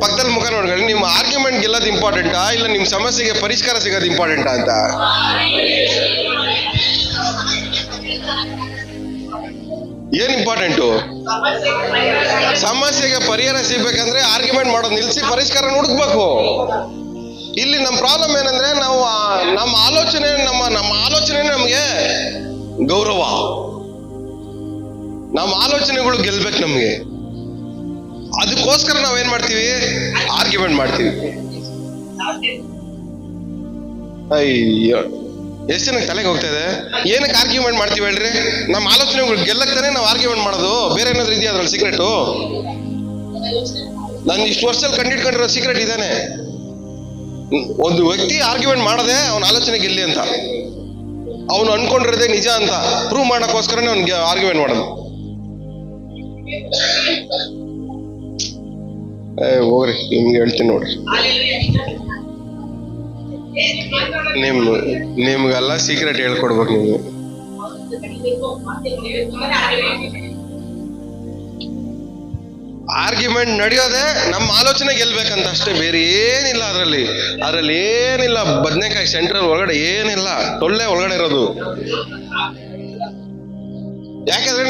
ಪಕ್ಕದಲ್ಲಿ ಮುಖ ನೋಡ್ಕೊಳ್ಳಿ, ನಿಮ್ಮ ಆರ್ಗ್ಯುಮೆಂಟ್ ಗೆಲ್ಲೋದು ಇಂಪಾರ್ಟೆಂಟಾ ಇಲ್ಲ ನಿಮ್ ಸಮಸ್ಯೆಗೆ ಪರಿಷ್ಕಾರ ಸಿಗೋದು ಇಂಪಾರ್ಟೆಂಟಾ ಅಂತ. ಏನ್ ಇಂಪಾರ್ಟೆಂಟು? ಸಮಸ್ಯೆಗೆ ಪರಿಹಾರ ಸಿಗ್ಬೇಕಂದ್ರೆ ಆರ್ಗ್ಯುಮೆಂಟ್ ಮಾಡೋದು ನಿಲ್ಸಿ ಪರಿಷ್ಕಾರ ಹುಡುಕ್ಬೇಕು. ಇಲ್ಲಿ ನಮ್ಮ ಪ್ರಾಬ್ಲಮ್ ಏನಂದ್ರೆ ನಾವು ನಮ್ಮ ಆಲೋಚನೆ ನಮಗೆ ಗೌರವ, ನಮ್ಮ ಆಲೋಚನೆಗಳು ಗೆಲ್ಬೇಕು ನಮ್ಗೆ. ಅದಕ್ಕೋಸ್ಕರ ನಾವೇನ್ ಮಾಡ್ತೀವಿ? ಆರ್ಗ್ಯುಮೆಂಟ್ ಮಾಡ್ತೀವಿ. ಅಯ್ಯೋ, ಎಷ್ಟು ಜನಕ್ಕೆ ತಲೆಗೆ ಹೋಗ್ತಾ ಇದೆ? ಏನಕ್ಕೆ ಆರ್ಗ್ಯುಮೆಂಟ್ ಮಾಡ್ತೀವಿ ಹೇಳ್ರಿ? ನಮ್ಮ ಆಲೋಚನೆಗಳು ಗೆಲ್ಲಕ್ತಾನೆ ನಾವು ಆರ್ಗ್ಯುಮೆಂಟ್ ಮಾಡೋದು. ಬೇರೆ ಏನಾದ್ರು ಇದೆಯಾ ಅದ್ರಲ್ಲಿ ಸೀಕ್ರೆಟು? ನಾನು ಇಷ್ಟು ವರ್ಷದಲ್ಲಿ ಕಂಡಿಡ್ಕೊಂಡಿರೋ ಸೀಕ್ರೆಟ್ ಇದಾನೆ. ಒಂದು ವ್ಯಕ್ತಿ ಆರ್ಗ್ಯುಮೆಂಟ್ ಮಾಡದೆ ಅವನ ಆಲೋಚನೆ ಗೆಲ್ಲಿ ಅಂತ ಅವನು ಅನ್ಕೊಂಡಿರೋದೇ ನಿಜ ಅಂತ ಪ್ರೂವ್ ಮಾಡಕ್ಕೋಸ್ಕರನೇ ಅವ್ನಿಗೆ ಆರ್ಗ್ಯುಮೆಂಟ್ ಮಾಡೋದು. ಹೋಗ್ರಿ, ನಿಮ್ಗೆ ಹೇಳ್ತೀನಿ ನೋಡ್ರಿ, ನಿಮ್ಗೆಲ್ಲ ಸೀಕ್ರೆಟ್ ಹೇಳ್ಕೊಡ್ಬೇಕು ನೀವು. ಆರ್ಗ್ಯುಮೆಂಟ್ ನಡೆಯೋದೆ ನಮ್ಮ ಆಲೋಚನೆ ಗೆಲ್ಬೇಕಂತ ಅಷ್ಟೇ, ಬೇರೆ ಏನಿಲ್ಲ ಅದರಲ್ಲಿ ಏನಿಲ್ಲ. ಬದನೆಕಾಯಿ ಸೆಂಟ್ರಲ್ ಒಳಗಡೆ ಏನಿಲ್ಲ, ಟೊಳ್ಳೆ ಒಳಗಡೆ ಇರೋದು. ಯಾಕಂದ್ರೆ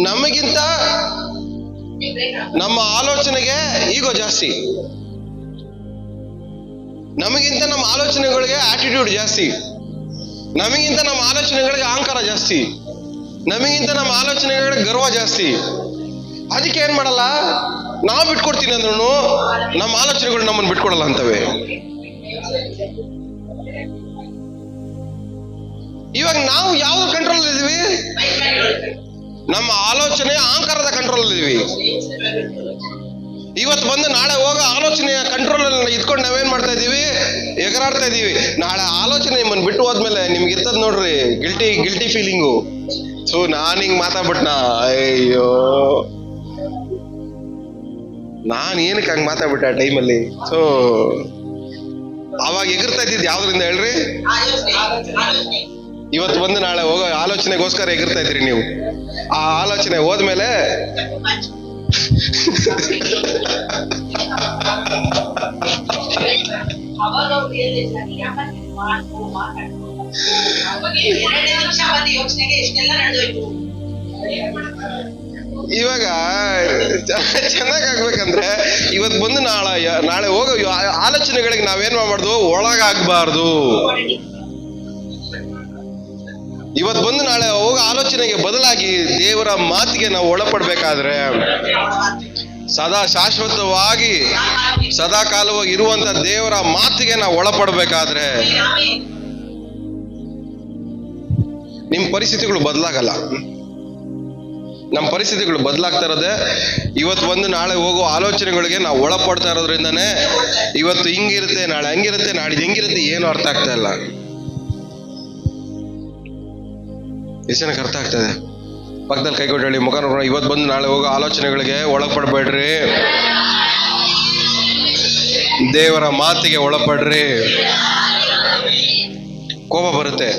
ನಮಗಿಂತ ನಮ್ಮ ಆಲೋಚನೆಗೆ ಈಗೋ ಜಾಸ್ತಿ, ನಮಗಿಂತ ನಮ್ಮ ಆಲೋಚನೆಗಳಿಗೆ ಆಟಿಟ್ಯೂಡ್ ಜಾಸ್ತಿ, ನಮಗಿಂತ ನಮ್ಮ ಆಲೋಚನೆಗಳಿಗೆ ಅಹಂಕಾರ ಜಾಸ್ತಿ. ನಮಗಿಂತ ನಮ್ಮ ಆಲೋಚನೆಗಳ ಗರ್ವ ಜಾಸ್ತಿ. ಅದಕ್ಕೆ ಏನ್ ಮಾಡಲ್ಲ, ನಾವು ಬಿಟ್ಕೊಡ್ತೀನಿ ಅಂದ್ರೂ ನಮ್ಮ ಆಲೋಚನೆಗಳು ನಮ್ಮನ್ನು ಬಿಟ್ಕೊಡಲ್ಲ ಅಂತವೆ. ಇವಾಗ ನಾವು ಯಾವ ಕಂಟ್ರೋಲ್ ಇದೀವಿ? ನಮ್ಮ ಆಲೋಚನೆ ಅಹಂಕಾರದ ಕಂಟ್ರೋಲ್ ಇದೀವಿ. ಇವತ್ತು ಬಂದು ನಾಳೆ ಹೋಗೋ ಆಲೋಚನೆಯ ಕಂಟ್ರೋಲ್ ಅಲ್ಲಿ ಇದ್ಕೊಂಡು ನಾವೇನ್ ಮಾಡ್ತಾ ಇದೀವಿ? ಎಗರಾಡ್ತಾ ಇದೀವಿ. ನಾಳೆ ಆಲೋಚನೆ ನಿಮ್ಮನ್ನು ಬಿಟ್ಟು ಹೋದ್ಮೇಲೆ ನಿಮ್ಗೆ ಇರ್ತದ ನೋಡ್ರಿ ಗಿಲ್ಟಿ ಫೀಲಿಂಗು. ಸೊ ನಾನ್ ಹಿಂಗ್ ಮಾತಾಡ್ಬಿಟ್ನಾ, ಅಯ್ಯೋ ನಾನ್ ಏನಕ್ಕೆ ಹಂಗ್ ಮಾತಾಡ್ಬಿಟ್ಟೆ ಆ ಟೈಮಲ್ಲಿ. ಸೊ ಅವಾಗ ಎಗರ್ತಾ ಇದ್ದಿದ್ದು ಯಾವ್ದ್ರಿಂದ ಹೇಳ್ರಿ? ಇವತ್ತು ಬಂದು ನಾಳೆ ಹೋಗೋ ಆಲೋಚನೆಗೋಸ್ಕರ ಎಗರ್ತಾ ಇದ್ರಿ ನೀವು. ಆ ಆಲೋಚನೆ ಹೋದ್ಮೇಲೆ ಇವಾಗ ಚೆನ್ನಾಗ್ ಆಗ್ಬೇಕಂದ್ರೆ ಇವತ್ ಬಂದು ನಾಳೆ ಹೋಗೋ ಆಲೋಚನೆಗಳಿಗೆ ನಾವೇನ್ ಮಾಡ್ಬಾರ್ದು? ಒಳಗಾಗಬಾರ್ದು. ಇವತ್ ಬಂದು ನಾಳೆ ಹೋಗೋ ಆಲೋಚನೆಗೆ ಬದಲಾಗಿ ದೇವರ ಮಾತಿಗೆ ನಾವು ಒಳಪಡ್ಬೇಕಾದ್ರೆ, ಸದಾ ಶಾಶ್ವತವಾಗಿ ಸದಾ ಕಾಲವಾಗಿ ಇರುವಂತ ದೇವರ ಮಾತಿಗೆ ನಾವು ಒಳಪಡ್ಬೇಕಾದ್ರೆ ನಿಮ್ ಪರಿಸ್ಥಿತಿಗಳು ಬದಲಾಗಲ್ಲ. ನಮ್ಮ ಪರಿಸ್ಥಿತಿಗಳು ಬದಲಾಗ್ತಾ ಇರೋದೇ ಇವತ್ತು ಬಂದು ನಾಳೆ ಹೋಗೋ ಆಲೋಚನೆಗಳಿಗೆ ನಾವು ಒಳಪಡ್ತಾ ಇರೋದ್ರಿಂದಾನೇ. ಇವತ್ತು ಹಿಂಗಿರುತ್ತೆ, ನಾಳೆ ಹಂಗಿರುತ್ತೆ, ನಾಡಿದ್ದು ಹೆಂಗಿರುತ್ತೆ ಏನು ಅರ್ಥ ಆಗ್ತಾ ಇಲ್ಲ. ಎಷ್ಟು ಜನಕ್ಕೆ ಅರ್ಥ ಆಗ್ತದೆ? ಪಕ್ಕದಲ್ಲಿ ಕೈ ಕೊಟ್ಟು ಹೇಳಿ, ಮುಖ ನೋಡೋಣ. ಇವತ್ತು ಬಂದು ನಾಳೆ ಹೋಗೋ ಆಲೋಚನೆಗಳಿಗೆ ಒಳಪಡ್ಬೇಡ್ರಿ, ದೇವರ ಮಾತಿಗೆ ಒಳಪಡ್ರಿ. ಕೋಪ ಬರುತ್ತೆ,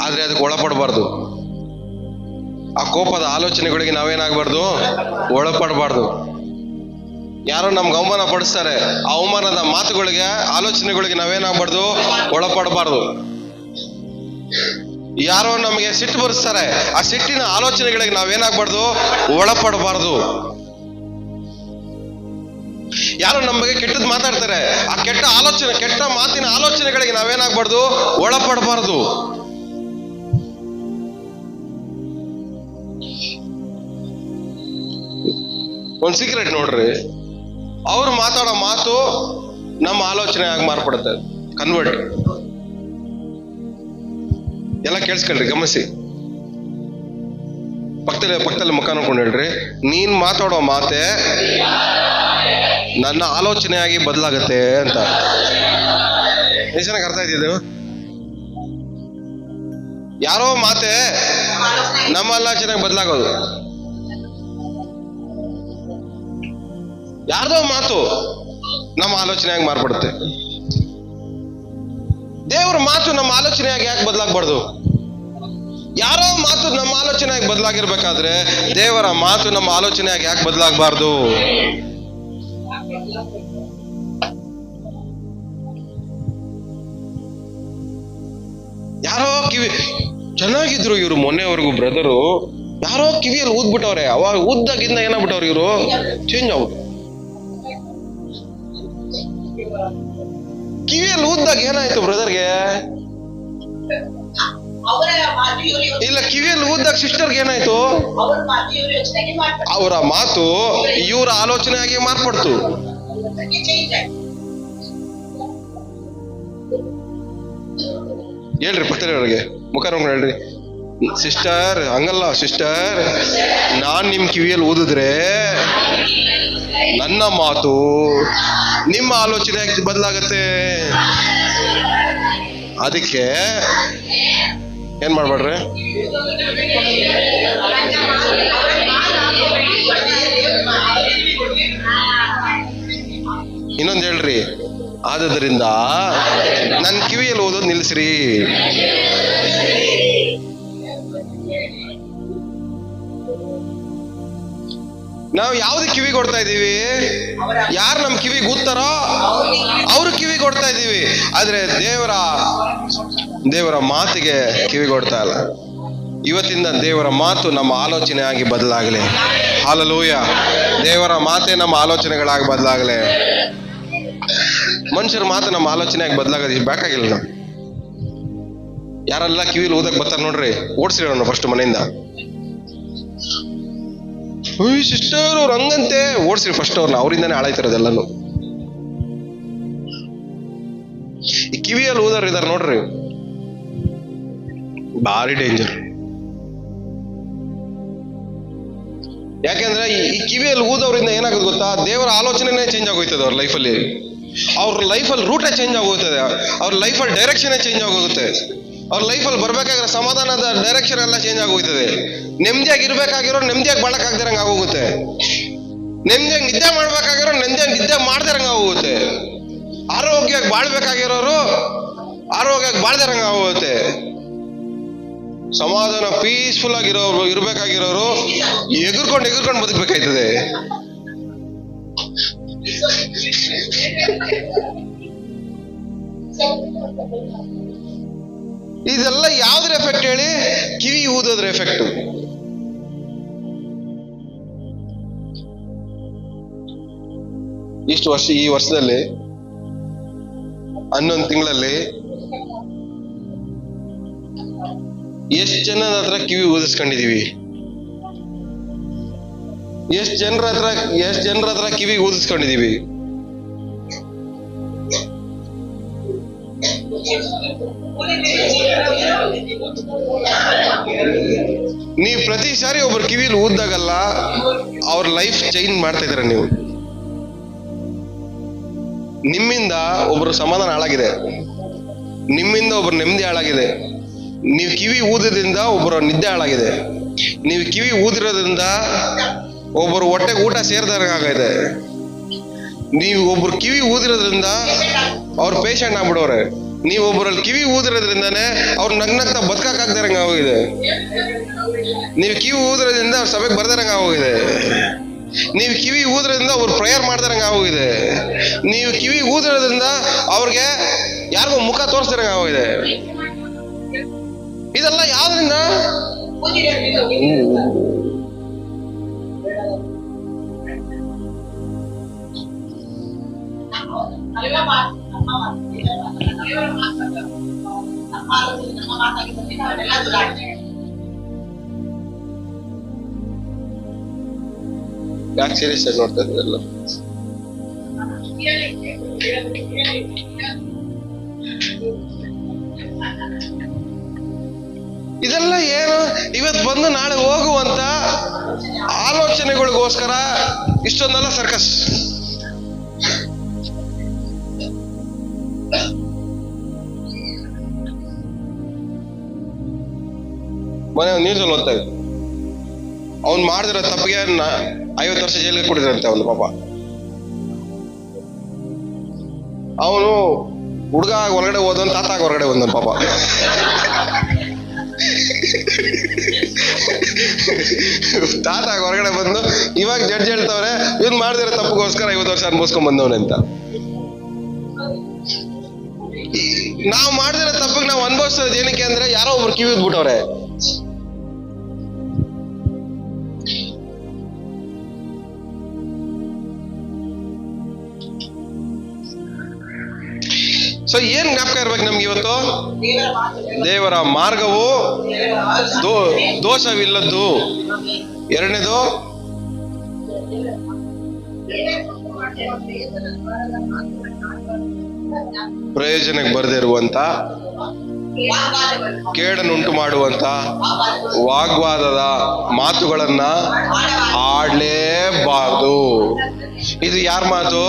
ಆದ್ರೆ ಅದಕ್ಕೆ ಒಳಪಡಬಾರ್ದು. ಆ ಕೋಪದ ಆಲೋಚನೆಗಳಿಗೆ ನಾವೇನಾಗಬಾರ್ದು? ಒಳಪಡಬಾರ್ದು. ಯಾರೋ ನಮ್ಗೆ ಅವಮಾನ ಪಡಿಸ್ತಾರೆ, ಆ ಅವಮಾನದ ಮಾತುಗಳಿಗೆ ಆಲೋಚನೆಗಳಿಗೆ ನಾವೇನಾಗಬಾರ್ದು? ಒಳಪಡಬಾರ್ದು. ಯಾರೋ ನಮಗೆ ಸಿಟ್ಟು ಬರೆಸ್ತಾರೆ, ಆ ಸಿಟ್ಟಿನ ಆಲೋಚನೆಗಳಿಗೆ ನಾವೇನಾಗಬಾರ್ದು? ಒಳಪಡಬಾರ್ದು. ಯಾರೋ ನಮ್ಮ ಬಗ್ಗೆ ಕೆಟ್ಟದ್ದು ಮಾತಾಡ್ತಾರೆ, ಆ ಕೆಟ್ಟ ಮಾತಿನ ಆಲೋಚನೆಗಳಿಗೆ ನಾವೇನಾಗಬಾರ್ದು? ಒಳಪಡಬಾರ್ದು. ಒಂದ್ ಸೀಕ್ರೆಟ್ ನೋಡ್ರಿ, ಅವ್ರು ಮಾತಾಡೋ ಮಾತು ನಮ್ಮ ಆಲೋಚನೆ ಆಗಿ ಮಾರ್ಪಡುತ್ತೆ, ಕನ್ವರ್ಟ್. ಎಲ್ಲ ಕೇಳಿಸ್ಕೊಳ್ರಿ, ಗಮನಿಸಿ. ಪಕ್ಕದಲ್ಲಿ ಮುಖ ನೋಡ್ಕೊಂಡು ಹೇಳ್ರಿ, ನೀನ್ ಮಾತಾಡೋ ಮಾತೆ ನನ್ನ ಆಲೋಚನೆಯಾಗಿ ಬದಲಾಗತ್ತೆ ಅಂತ. ಎಷ್ಟು ಚೆನ್ನಾಗಿ ಅರ್ಥ ಆಯ್ತಿದ್ದು? ಯಾರೋ ಮಾತೆ ನಮ್ಮ ಆಲೋಚನೆಗೆ ಬದಲಾಗೋದು, ಯಾರ್ದೋ ಮಾತು ನಮ್ಮ ಆಲೋಚನೆಯಾಗಿ ಮಾರ್ಪಡುತ್ತೆ. ದೇವರ ಮಾತು ನಮ್ಮ ಆಲೋಚನೆಯಾಗಿ ಯಾಕೆ ಬದಲಾಗಬಾರ್ದು? ಯಾರೋ ಮಾತು ನಮ್ಮ ಆಲೋಚನೆಯಾಗಿ ಬದಲಾಗಿರ್ಬೇಕಾದ್ರೆ ದೇವರ ಮಾತು ನಮ್ಮ ಆಲೋಚನೆಯಾಗಿ ಯಾಕೆ ಬದಲಾಗಬಾರ್ದು? ಯಾರೋ ಚೆನ್ನಾಗಿದ್ರು ಇವ್ರು, ಮೊನ್ನೆವರೆಗೂ ಬ್ರದರು ಯಾರೋ ಕಿವಿಯಲ್ಲಿ ಊದ್ಬಿಟ್ಟವ್ರೆ. ಅವಾಗ ಊದ್ದಾಗಿಂದ ಏನಾಗ್ಬಿಟ್ಟವ್ರು ಇವರು? ಚೇಂಜ್ ಆಗ್ಬಿಟ್ಟು. ಕಿವಿಯಲ್ಲಿ ಊದ್ದಾಗ ಏನಾಯ್ತು ಬ್ರದರ್ಗೆ? ಇಲ್ಲ, ಕಿವಿಯಲ್ಲಿ ಊದ್ದಾಗ ಸಿಸ್ಟರ್ಗೆ ಏನಾಯ್ತು? ಅವರ ಮಾತು ಇವರ ಆಲೋಚನೆಯಾಗಿ ಮಾರ್ಪಡ್ತು. ಹೇಳ್ರಿ ಪಕ್ಕದವ್ರಿಗೆ ಮುಖ ನೋಡ್ಕೊಂಡು ಹೇಳ್ರಿ, ಸಿಸ್ಟರ್ ಹಂಗಲ್ಲ ಸಿಸ್ಟರ್, ನಾನ್ ನಿಮ್ ಕಿವಿಯಲ್ಲಿ ಊದಿದ್ರೆ ನನ್ನ ಮಾತು ನಿಮ್ಮ ಆಲೋಚನೆ ಬದಲಾಗತ್ತೆ. ಅದಕ್ಕೆ ಏನ್ ಮಾಡ್ಬೇಡ್ರಿ, ಇನ್ನೊಂದು ಹೇಳ್ರಿ, ಆದುದರಿಂದ ನನ್ನ ಕಿವಿಯಲ್ಲಿ ಓದೋದು ನಿಲ್ಲಿಸ್ರಿ. ನಾವು ಯಾವ್ದು ಕಿವಿ ಕೊಡ್ತಾ ಇದೀವಿ? ಯಾರು ನಮ್ ಕಿವಿ ಕೂತಾರೋ ಅವ್ರು ಕಿವಿ ಕೊಡ್ತಾ ಇದೀವಿ, ಆದ್ರೆ ದೇವರ ಮಾತಿಗೆ ಕಿವಿ ಕೊಡ್ತಾ ಇಲ್ಲ. ಇವತ್ತಿಂದ ದೇವರ ಮಾತು ನಮ್ಮ ಆಲೋಚನೆ ಆಗಿ ಬದಲಾಗಲಿ. ಹಲ್ಲೆಲೂಯ. ದೇವರ ಮಾತೆ ನಮ್ಮ ಆಲೋಚನೆಗಳಾಗಿ ಬದಲಾಗಲಿ. ಮನುಷ್ಯರ ಮಾತು ನಮ್ಮ ಆಲೋಚನೆ ಆಗಿ ಬದಲಾಗೋದು ಬೇಕಾಗಿಲ್ಲ. ನಾವು ಯಾರೆಲ್ಲ ಕಿವಿಲಿ ಊದಕ್ ಬರ್ತಾರ ನೋಡ್ರಿ, ಓಡಿಸ್ರಿ ಅವನು ಫಸ್ಟ್ ಮನೆಯಿಂದ. ಸಿಸ್ಟರ್ ಅವ್ರು ಹಂಗಂತೆ, ಓಡಿಸ್ರಿ ಫಸ್ಟ್ ಅವ್ರನ್ನ, ಅವರಿಂದಾನೇ ಹಾಳಾಯ್ತಿರೋದೆಲ್ಲನು. ಈ ಕಿವಿಯಲ್ಲಿ ಊದೋರು ಇದಾರೆ ನೋಡ್ರಿ, ಭಾರಿ ಡೇಂಜರ್. ಯಾಕೆಂದ್ರೆ ಈ ಕಿವಿಯಲ್ಲಿ ಊದೋದ್ರಿಂದ ಏನಾಗುತ್ತೆ ಗೊತ್ತಾ, ದೇವರ ಆಲೋಚನೆನೇ ಚೇಂಜ್ ಆಗೋಯ್ತದೆ ಅವ್ರ ಲೈಫಲ್ಲಿ. ಅವ್ರ ಲೈಫಲ್ಲಿ ರೂಟೇ ಚೇಂಜ್ ಆಗೋಗ್ತದೆ, ಅವ್ರ ಲೈಫಲ್ಲಿ ಡೈರೆಕ್ಷನ್ ಚೇಂಜ್ ಆಗೋಗುತ್ತೆ. ಅವ್ರ ಲೈಫಲ್ಲಿ ಬರ್ಬೇಕಾಗಿರೋ ಸಮಾಧಾನದ ಡೈರೆಕ್ಷನ್ ಎಲ್ಲ ಚೇಂಜ್ ಆಗೋಗ್ತದೆ. ನೆಮ್ಮದಿಯಾಗಿ ಇರ್ಬೇಕಾಗಿರೋ ನೆಮ್ಮದಿಯಾಗಿ ಬಾಳಕ್ಕಾಗ್ದಿರಂಗ ಆಗೋಗುತ್ತೆ. ನೆಮ್ಮದಿಯಾಗಿ ನಿದ್ದೆ ಮಾಡ್ಬೇಕಾಗಿರೋ ನೆಮ್ಮದಿಯಾಗಿ ನಿದ್ದೆ ಮಾಡ್ದಿರಂಗ ಆಗೋಗುತ್ತೆ. ಆರೋಗ್ಯವಾಗಿ ಬಾಳ್ಬೇಕಾಗಿರೋರು ಆರೋಗ್ಯವಾಗಿ ಬಾಳ್ದಿರಂಗ ಆಗೋಗುತ್ತೆ. ಸಮಾಧಾನ ಪೀಸ್ಫುಲ್ ಆಗಿರೋರು ಇರ್ಬೇಕಾಗಿರೋರು ಎಗುರ್ಕೊಂಡು ಬದುಕಬೇಕಾಯ್ತದೆ. ಇದೆಲ್ಲ ಯಾವ್ದ್ರ ಎಫೆಕ್ಟ್ ಹೇಳಿ? ಕಿವಿ ಊದೋದ್ರ ಎಫೆಕ್ಟ್. ಇಷ್ಟು ವರ್ಷ, ಈ ವರ್ಷದಲ್ಲಿ 11 ತಿಂಗಳಲ್ಲಿ ಎಷ್ಟು ಜನದ ಹತ್ರ ಕಿವಿ ಊದಿಸ್ಕೊಂಡಿದೀವಿ? ಎಷ್ಟು ಜನರ ಹತ್ರ ಕಿವಿ ಊದಿಸ್ಕೊಂಡಿದೀವಿ? ನೀವು ಪ್ರತಿ ಸಾರಿ ಒಬ್ಬರು ಕಿವಿಲಿ ಊದ್ದಾಗಲ್ಲ ಅವ್ರ ಲೈಫ್ ಚೇಂಜ್ ಮಾಡ್ತಾ ಇದ್ದೀರ ನೀವು. ನಿಮ್ಮಿಂದ ಒಬ್ರು ಸಮಾಧಾನ ಹಾಳಾಗಿದೆ, ನಿಮ್ಮಿಂದ ಒಬ್ರು ನೆಮ್ಮದಿ ಹಾಳಾಗಿದೆ. ನೀವು ಕಿವಿ ಊದಿದ್ರಿಂದ ಒಬ್ಬರ ನಿದ್ದೆ ಹಾಳಾಗಿದೆ. ನೀವು ಕಿವಿ ಊದಿರೋದ್ರಿಂದ ಒಬ್ಬರು ಹೊಟ್ಟೆಗೆ ಊಟ ಸೇರ್ದಂಗಾಗಿದೆ. ನೀವು ಒಬ್ರು ಕಿವಿ ಊದಿರೋದ್ರಿಂದ ಅವ್ರ ಪೇಷಂಟ್ ಆಗ್ಬಿಡೋರೆ. ನೀವು ಒಬ್ಬರಲ್ಲಿ ಕಿವಿ ಊದಿರೋದ್ರಿಂದಾನೇ ಅವ್ರು ನಗ್ನಗ್ತಾ ಬದುಕಾಗ್ದಿರಂಗ ಆಗೋಗಿದೆ. ನೀವು ಕಿವಿ ಊದಿರೋದ್ರಿಂದ ಅವ್ರ ಸಭೆಗೆ ಬರ್ದಿರಂಗ ಆಗೋಗಿದೆ. ನೀವು ಕಿವಿ ಊದಿರೋದ್ರಿಂದ ಅವ್ರು ಪ್ರೇಯರ್ ಮಾಡ್ದಿರಂಗ ಆಗೋಗಿದೆ. ನೀವು ಕಿವಿ ಊದಿರೋದ್ರಿಂದ ಅವ್ರಿಗೆ ಯಾರಿಗೂ ಮುಖ ತೋರಿಸ್ದಿರಂಗ ಆಗೋಗಿದೆ. ಇದೆಲ್ಲ ಯಾವ್ದ್ರಿಂದ? ಯಾಕೆ ಸೀರಿಯಸ್ ಆಗಿ ನೋಡ್ತಾ ಇದ್ರಲ್ಲ? ಇದೆಲ್ಲ ಏನು? ಇವತ್ತು ಬಂದು ನಾಳೆ ಹೋಗುವಂತ ಆಲೋಚನೆಗಳಿಗೋಸ್ಕರ ಇಷ್ಟೊಂದೆಲ್ಲ ಸರ್ಕಸ್. ಮನೆ ನ್ಯೂಸ್ ಅಲ್ಲಿ ಓದ್ತಾ ಇದ್ದೆ, ಅವ್ನು ಮಾಡಿದಿರೋ ತಪ್ಪಿಗೆ 50 ವರ್ಷ ಜೈಲಿಗೆ ಕೊಟ್ಟಿದ್ರಂತೆ ಅವನು. ಪಾಪ ಅವನು ಹುಡುಗ ಹೊರಗಡೆ ಹೋದವನು, ತಾತ ಹೊರಗಡೆ ಹೋದವನು. ಪಾಪ ತಾತ ಹೊರಗಡೆ ಬಂದು ಇವಾಗ ಜಡ್ಜ್ ಹೇಳ್ತವ್ರೆ ಇವನ್ ಮಾಡಿದಿರೋ ತಪ್ಪಿಗೋಸ್ಕರ 50 ವರ್ಷ ಅನ್ಭವಿಸ್ಕೊಂಡ್ ಬಂದವನೆ ಅಂತ. ನಾವು ಮಾಡಿದಿರೋ ತಪ್ಪಿಗೆ ನಾವು ಅನ್ಭವಿಸೋದು ಏನಕ್ಕೆ ಅಂದ್ರೆ ಯಾರೋ ಒಬ್ರು ಕಿವಿ ಊದ್ಬಿಟ್ಟವ್ರೆ. ಸೊ ಏನ್ ಜ್ಞಾಪಕ ಇರ್ಬೇಕು ನಮ್ಗೆ ಇವತ್ತು? ದೇವರ ಮಾರ್ಗವು ದೋಷವಿಲ್ಲದ್ದು. ಎರಡನೇದು ಪ್ರಯೋಜನಕ್ಕೆ ಬರದೇ ಇರುವಂತ, ಕೇಡನ್ನುಂಟು ಮಾಡುವಂತ ವಾಗ್ವಾದದ ಮಾತುಗಳನ್ನ ಆಡ್ಲೇಬಾರ್ದು. ಇದು ಯಾರ ಮಾತು?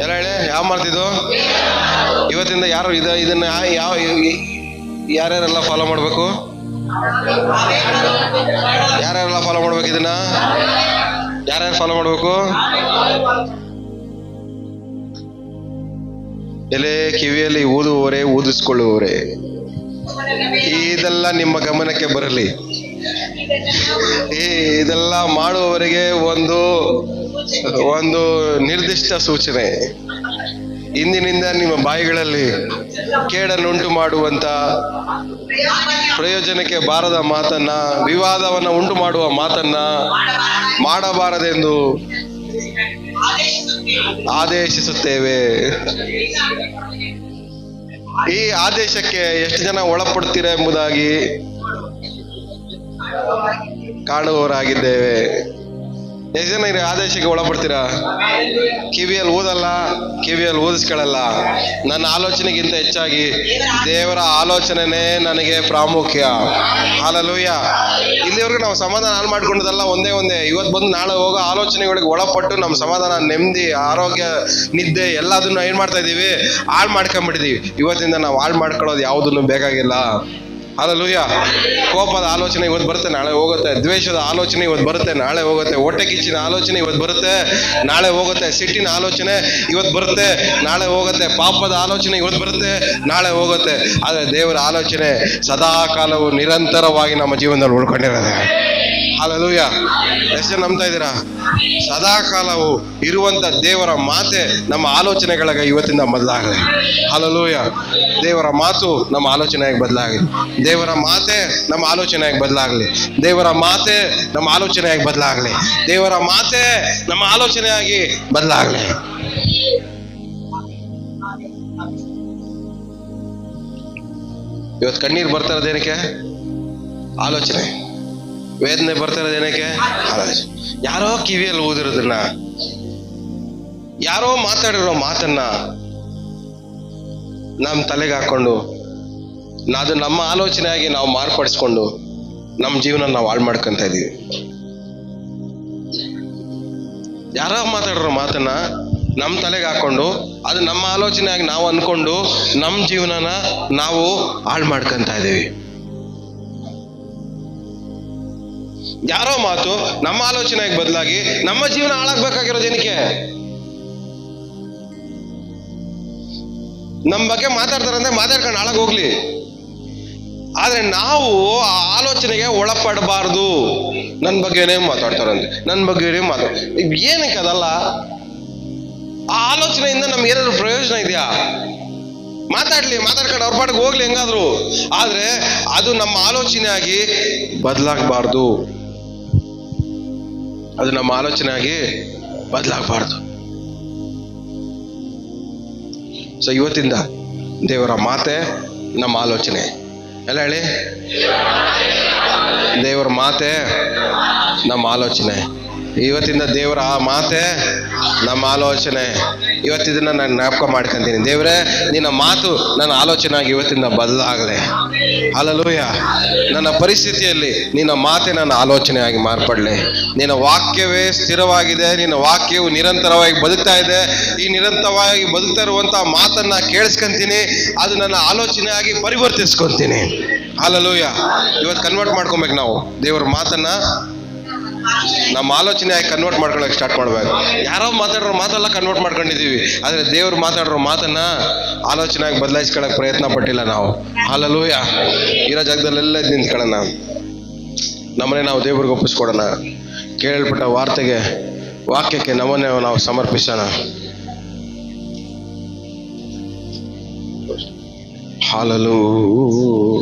ಎಲ್ಲ ಹೇಳಿ, ಯಾವ ಮಾತಿದು? ಇವತ್ತಿಂದ ಯಾರು ಇದನ್ನ ಯಾರ್ಯಾರೆಲ್ಲ ಫಾಲೋ ಮಾಡ್ಬೇಕು? ಯಾರ್ಯಾರೆಲ್ಲ ಫಾಲೋ ಮಾಡ್ಬೇಕು? ಇದನ್ನ ಯಾರ್ಯಾರು ಫಾಲೋ ಮಾಡ್ಬೇಕು? ಎಲೆ ಕಿವಿಯಲ್ಲಿ ಊದುವವರೇ, ಊದಿಸ್ಕೊಳ್ಳುವವರೇ, ಇದೆಲ್ಲ ನಿಮ್ಮ ಗಮನಕ್ಕೆ ಬರಲಿ. ಇದೆಲ್ಲ ಮಾಡುವವರಿಗೆ ಒಂದು ನಿರ್ದಿಷ್ಟ ಸೂಚನೆ. ಇಂದಿನಿಂದ ನಿಮ್ಮ ಬಾಯಿಗಳಲ್ಲಿ ಕೇಡನ್ನುಂಟು ಮಾಡುವಂತ, ಪ್ರಯೋಜನಕ್ಕೆ ಬಾರದ ಮಾತನ್ನ, ವಿವಾದವನ್ನ ಉಂಟು ಮಾಡುವ ಮಾತನ್ನ ಮಾಡಬಾರದೆಂದು ಆದೇಶಿಸುತ್ತೇವೆ. ಈ ಆದೇಶಕ್ಕೆ ಎಷ್ಟು ಜನ ಒಳಪಡ್ತೀರಾ ಎಂಬುದಾಗಿ ಕಾಣುವವರಾಗಿದ್ದೇವೆ. ಎಷ್ಟು ಜನ ಈ ಆದೇಶಕ್ಕೆ ಒಳಪಡ್ತೀರಾ? ಕಿವಿಯಲ್ಲಿ ಊದಲ್ಲ, ಕಿವಿಯಲ್ಲಿ ಊದಿಸ್ಕೊಳ್ಳಲ್ಲ. ನನ್ನ ಆಲೋಚನೆಗಿಂತ ಹೆಚ್ಚಾಗಿ ದೇವರ ಆಲೋಚನೆನೇ ನನಗೆ ಪ್ರಾಮುಖ್ಯ. ಹಲ್ಲೆಲೂಯಾ. ಇಲ್ಲಿವರೆಗೂ ನಾವು ಸಮಾಧಾನ ಹಾಳು ಮಾಡ್ಕೊಂಡದಲ್ಲ ಒಂದೇ. ಇವತ್ತು ಬಂದು ನಾಳೆ ಹೋಗೋ ಆಲೋಚನೆಗಳಿಗೆ ಒಳಪಟ್ಟು ನಮ್ಮ ಸಮಾಧಾನ, ನೆಮ್ಮದಿ, ಆರೋಗ್ಯ, ನಿದ್ದೆ ಎಲ್ಲದನ್ನು ಏನ್ ಮಾಡ್ತಾ ಇದೀವಿ? ಹಾಳು ಮಾಡ್ಕೊಂಡ್ಬಿಟ್ಟಿದೀವಿ. ಇವತ್ತಿಂದ ನಾವು ಹಾಳು ಮಾಡ್ಕೊಳ್ಳೋದು ಯಾವುದನ್ನು ಬೇಕಾಗಿಲ್ಲ. ಹಲ್ಲೆಲೂಯಾ. ಕೋಪದ ಆಲೋಚನೆ ಇವತ್ತು ಬರುತ್ತೆ, ನಾಳೆ ಹೋಗುತ್ತೆ. ದ್ವೇಷದ ಆಲೋಚನೆ ಇವತ್ತು ಬರುತ್ತೆ, ನಾಳೆ ಹೋಗುತ್ತೆ. ಹೊಟ್ಟೆ ಕಿಚ್ಚಿನ ಆಲೋಚನೆ ಇವತ್ತು ಬರುತ್ತೆ, ನಾಳೆ ಹೋಗುತ್ತೆ. ಸಿಟ್ಟಿನ ಆಲೋಚನೆ ಇವತ್ತು ಬರುತ್ತೆ, ನಾಳೆ ಹೋಗುತ್ತೆ. ಪಾಪದ ಆಲೋಚನೆ ಇವತ್ತು ಬರುತ್ತೆ, ನಾಳೆ ಹೋಗುತ್ತೆ. ಆದರೆ ದೇವರ ಆಲೋಚನೆ ಸದಾ ಕಾಲವು ನಿರಂತರವಾಗಿ ನಮ್ಮ ಜೀವನದಲ್ಲಿ ಉಳ್ಕೊಂಡಿರೋದೆ. ಹಲ್ಲೆಲೂಯಾ. ಎಷ್ಟು ಜನ ನಂಬ್ತಾ ಇದ್ದೀರಾ? ಸದಾ ಕಾಲವು ಇರುವಂತ ದೇವರ ಮಾತೆ ನಮ್ಮ ಆಲೋಚನೆಗಳಿಗೆ ಇವತ್ತಿಂದ ಬದಲಾಗಲಿ. ಹಲ್ಲೆಲೂಯಾ. ದೇವರ ಮಾತು ನಮ್ಮ ಆಲೋಚನೆಯಾಗಿ ಬದಲಾಗಲಿ. ದೇವರ ಮಾತೆ ನಮ್ಮ ಆಲೋಚನೆಯಾಗಿ ಬದಲಾಗಲಿ. ದೇವರ ಮಾತೆ ನಮ್ಮ ಆಲೋಚನೆಯಾಗಿ ಬದಲಾಗಲಿ. ದೇವರ ಮಾತೆ ನಮ್ಮ ಆಲೋಚನೆಯಾಗಿ ಬದಲಾಗಲಿ. ಇವತ್ತು ಕಣ್ಣೀರು ಬರ್ತಾ ಇರೋದೇನಕ್ಕೆ? ಆಲೋಚನೆ. ವೇದನೆ ಬರ್ತಾ ಇರೋದೇನಕ್ಕೆ? ಆಲೋಚನೆ. ಯಾರೋ ಕಿವಿಯಲ್ಲಿ ಊದಿರೋದನ್ನ, ಯಾರೋ ಮಾತಾಡಿರೋ ಮಾತನ್ನ ನಮ್ಮ ತಲೆಗೆ ಹಾಕೊಂಡು ಅದು ನಮ್ಮ ಆಲೋಚನೆಯಾಗಿ ನಾವು ಮಾರ್ಪಡಿಸ್ಕೊಂಡು ನಮ್ಮ ಜೀವನ ನಾವು ಹಾಳು ಮಾಡ್ಕೊಂತ ಇದೀವಿ. ಯಾರೋ ಮಾತಾಡಿರೋ ಮಾತನ್ನ ನಮ್ಮ ತಲೆಗೆ ಹಾಕೊಂಡು ಅದು ನಮ್ಮ ಆಲೋಚನೆಯಾಗಿ ನಾವು ಅನ್ಕೊಂಡು ನಮ್ಮ ಜೀವನನ ನಾವು ಹಾಳು ಮಾಡ್ಕೊಂತ ಇದೀವಿ. ಯಾರೋ ಮಾತು ನಮ್ಮ ಆಲೋಚನೆಗೆ ಬದಲಾಗಿ ನಮ್ಮ ಜೀವನ ಹಾಳಾಗ್ಬೇಕಾಗಿರೋದೇನಕ್ಕೆ? ನಮ್ಮ ಬಗ್ಗೆ ಮಾತಾಡ್ತಾರಂದ್ರೆ ಮಾತಾಡ್ಕೊಂಡು ಹಾಳಾಗಿ ಹೋಗ್ಲಿ. ಆದ್ರೆ ನಾವು ಆ ಆಲೋಚನೆಗೆ ಒಳಪಡಬಾರ್ದು. ನನ್ನ ಬಗ್ಗೆನೇ ಮಾತಾಡ್ತಾರಂತೆ, ನನ್ನ ಬಗ್ಗೆನೇ ಏನಕ್ಕೆ ಅದಲ್ಲ? ಆ ಆಲೋಚನೆಯಿಂದ ನಮ್ಗೆ ಏನಾದ್ರು ಪ್ರಯೋಜನ ಇದೆಯಾ? ಮಾತಾಡ್ಕೊಂಡು ಅವ್ರ ಪಾಡಿಗೆ ಹೋಗ್ಲಿ ಹೆಂಗಾದ್ರು. ಆದ್ರೆ ಅದು ನಮ್ಮ ಆಲೋಚನೆಯಾಗಿ ಬದಲಾಗಬಾರ್ದು. ಅದು ನಮ್ಮ ಆಲೋಚನೆಯಾಗಿ ಬದಲಾಗಬಾರ್ದು. ಸೊ ಇವತ್ತಿಂದ ದೇವರ ಮಾತೆ ನಮ್ಮ ಆಲೋಚನೆ. ಎಲ್ಲ ಹೇಳಿ, ದೇವರ ಮಾತೆ ನಮ್ಮ ಆಲೋಚನೆ. ಇವತ್ತಿಂದ ದೇವರ ಮಾತೆ ನಮ್ಮ ಆಲೋಚನೆ. ಇವತ್ತಿದನ್ನ ನಾನು ಜ್ಞಾಪಕ ಮಾಡ್ಕೊಂತೀನಿ. ದೇವರೇ, ನಿನ್ನ ಮಾತು ನನ್ನ ಆಲೋಚನೆಯಾಗಿ ಇವತ್ತಿಂದ ಬದಲಾಗಲಿ. ಹಲ್ಲೆಲೂಯಾ. ನನ್ನ ಪರಿಸ್ಥಿತಿಯಲ್ಲಿ ನಿನ್ನ ಮಾತೆ ನನ್ನ ಆಲೋಚನೆಯಾಗಿ ಮಾರ್ಪಡಲಿ. ನಿನ್ನ ವಾಕ್ಯವೇ ಸ್ಥಿರವಾಗಿದೆ. ನಿನ್ನ ವಾಕ್ಯವು ನಿರಂತರವಾಗಿ ಬದುಕ್ತಾ ಇದೆ. ಈ ನಿರಂತರವಾಗಿ ಬದುಕ್ತಾ ಇರುವಂತ ಮಾತನ್ನ ಕೇಳಿಸ್ಕೊಂತೀನಿ. ಅದು ನನ್ನ ಆಲೋಚನೆಯಾಗಿ ಪರಿವರ್ತಿಸ್ಕೊಂತೀನಿ. ಹಲ್ಲೆಲೂಯಾ. ಇವತ್ತು ಕನ್ವರ್ಟ್ ಮಾಡ್ಕೊಬೇಕು. ನಾವು ದೇವರ ಮಾತನ್ನ ನಮ್ಮ ಆಲೋಚನೆಯಾಗಿ ಕನ್ವರ್ಟ್ ಮಾಡ್ಕೊಳಕ್ ಸ್ಟಾರ್ಟ್ ಮಾಡ್ಬೇಕು. ಯಾರೋ ಮಾತಾಡೋ ಮಾತೆಲ್ಲ ಕನ್ವರ್ಟ್ ಮಾಡ್ಕೊಂಡಿದೀವಿ, ಆದ್ರೆ ದೇವ್ರು ಮಾತಾಡೋ ಮಾತನ್ನ ಆಲೋಚನೆಯಾಗಿ ಬದಲಾಯಿಸ್ಕೊಳಕ್ ಪ್ರಯತ್ನ ಪಟ್ಟಿಲ್ಲ ನಾವು. ಹಲ್ಲೆಲೂಯಾ. ಇರೋ ಜಾಗದಲ್ಲೆಲ್ಲ ನಿಂತ್ಕೊಳ್ಳೋಣ. ನಮ್ಮನೆ ನಾವು ದೇವ್ರಿಗೆ ಒಪ್ಪಿಸ್ಕೊಡೋಣ. ಕೇಳಲ್ಪಟ್ಟ ವಾಕ್ಯಕ್ಕೆ ನಮ್ಮನ್ನೇ ನಾವು ಸಮರ್ಪಿಸೋಣ. ಹಲ್ಲೆಲೂಯಾ.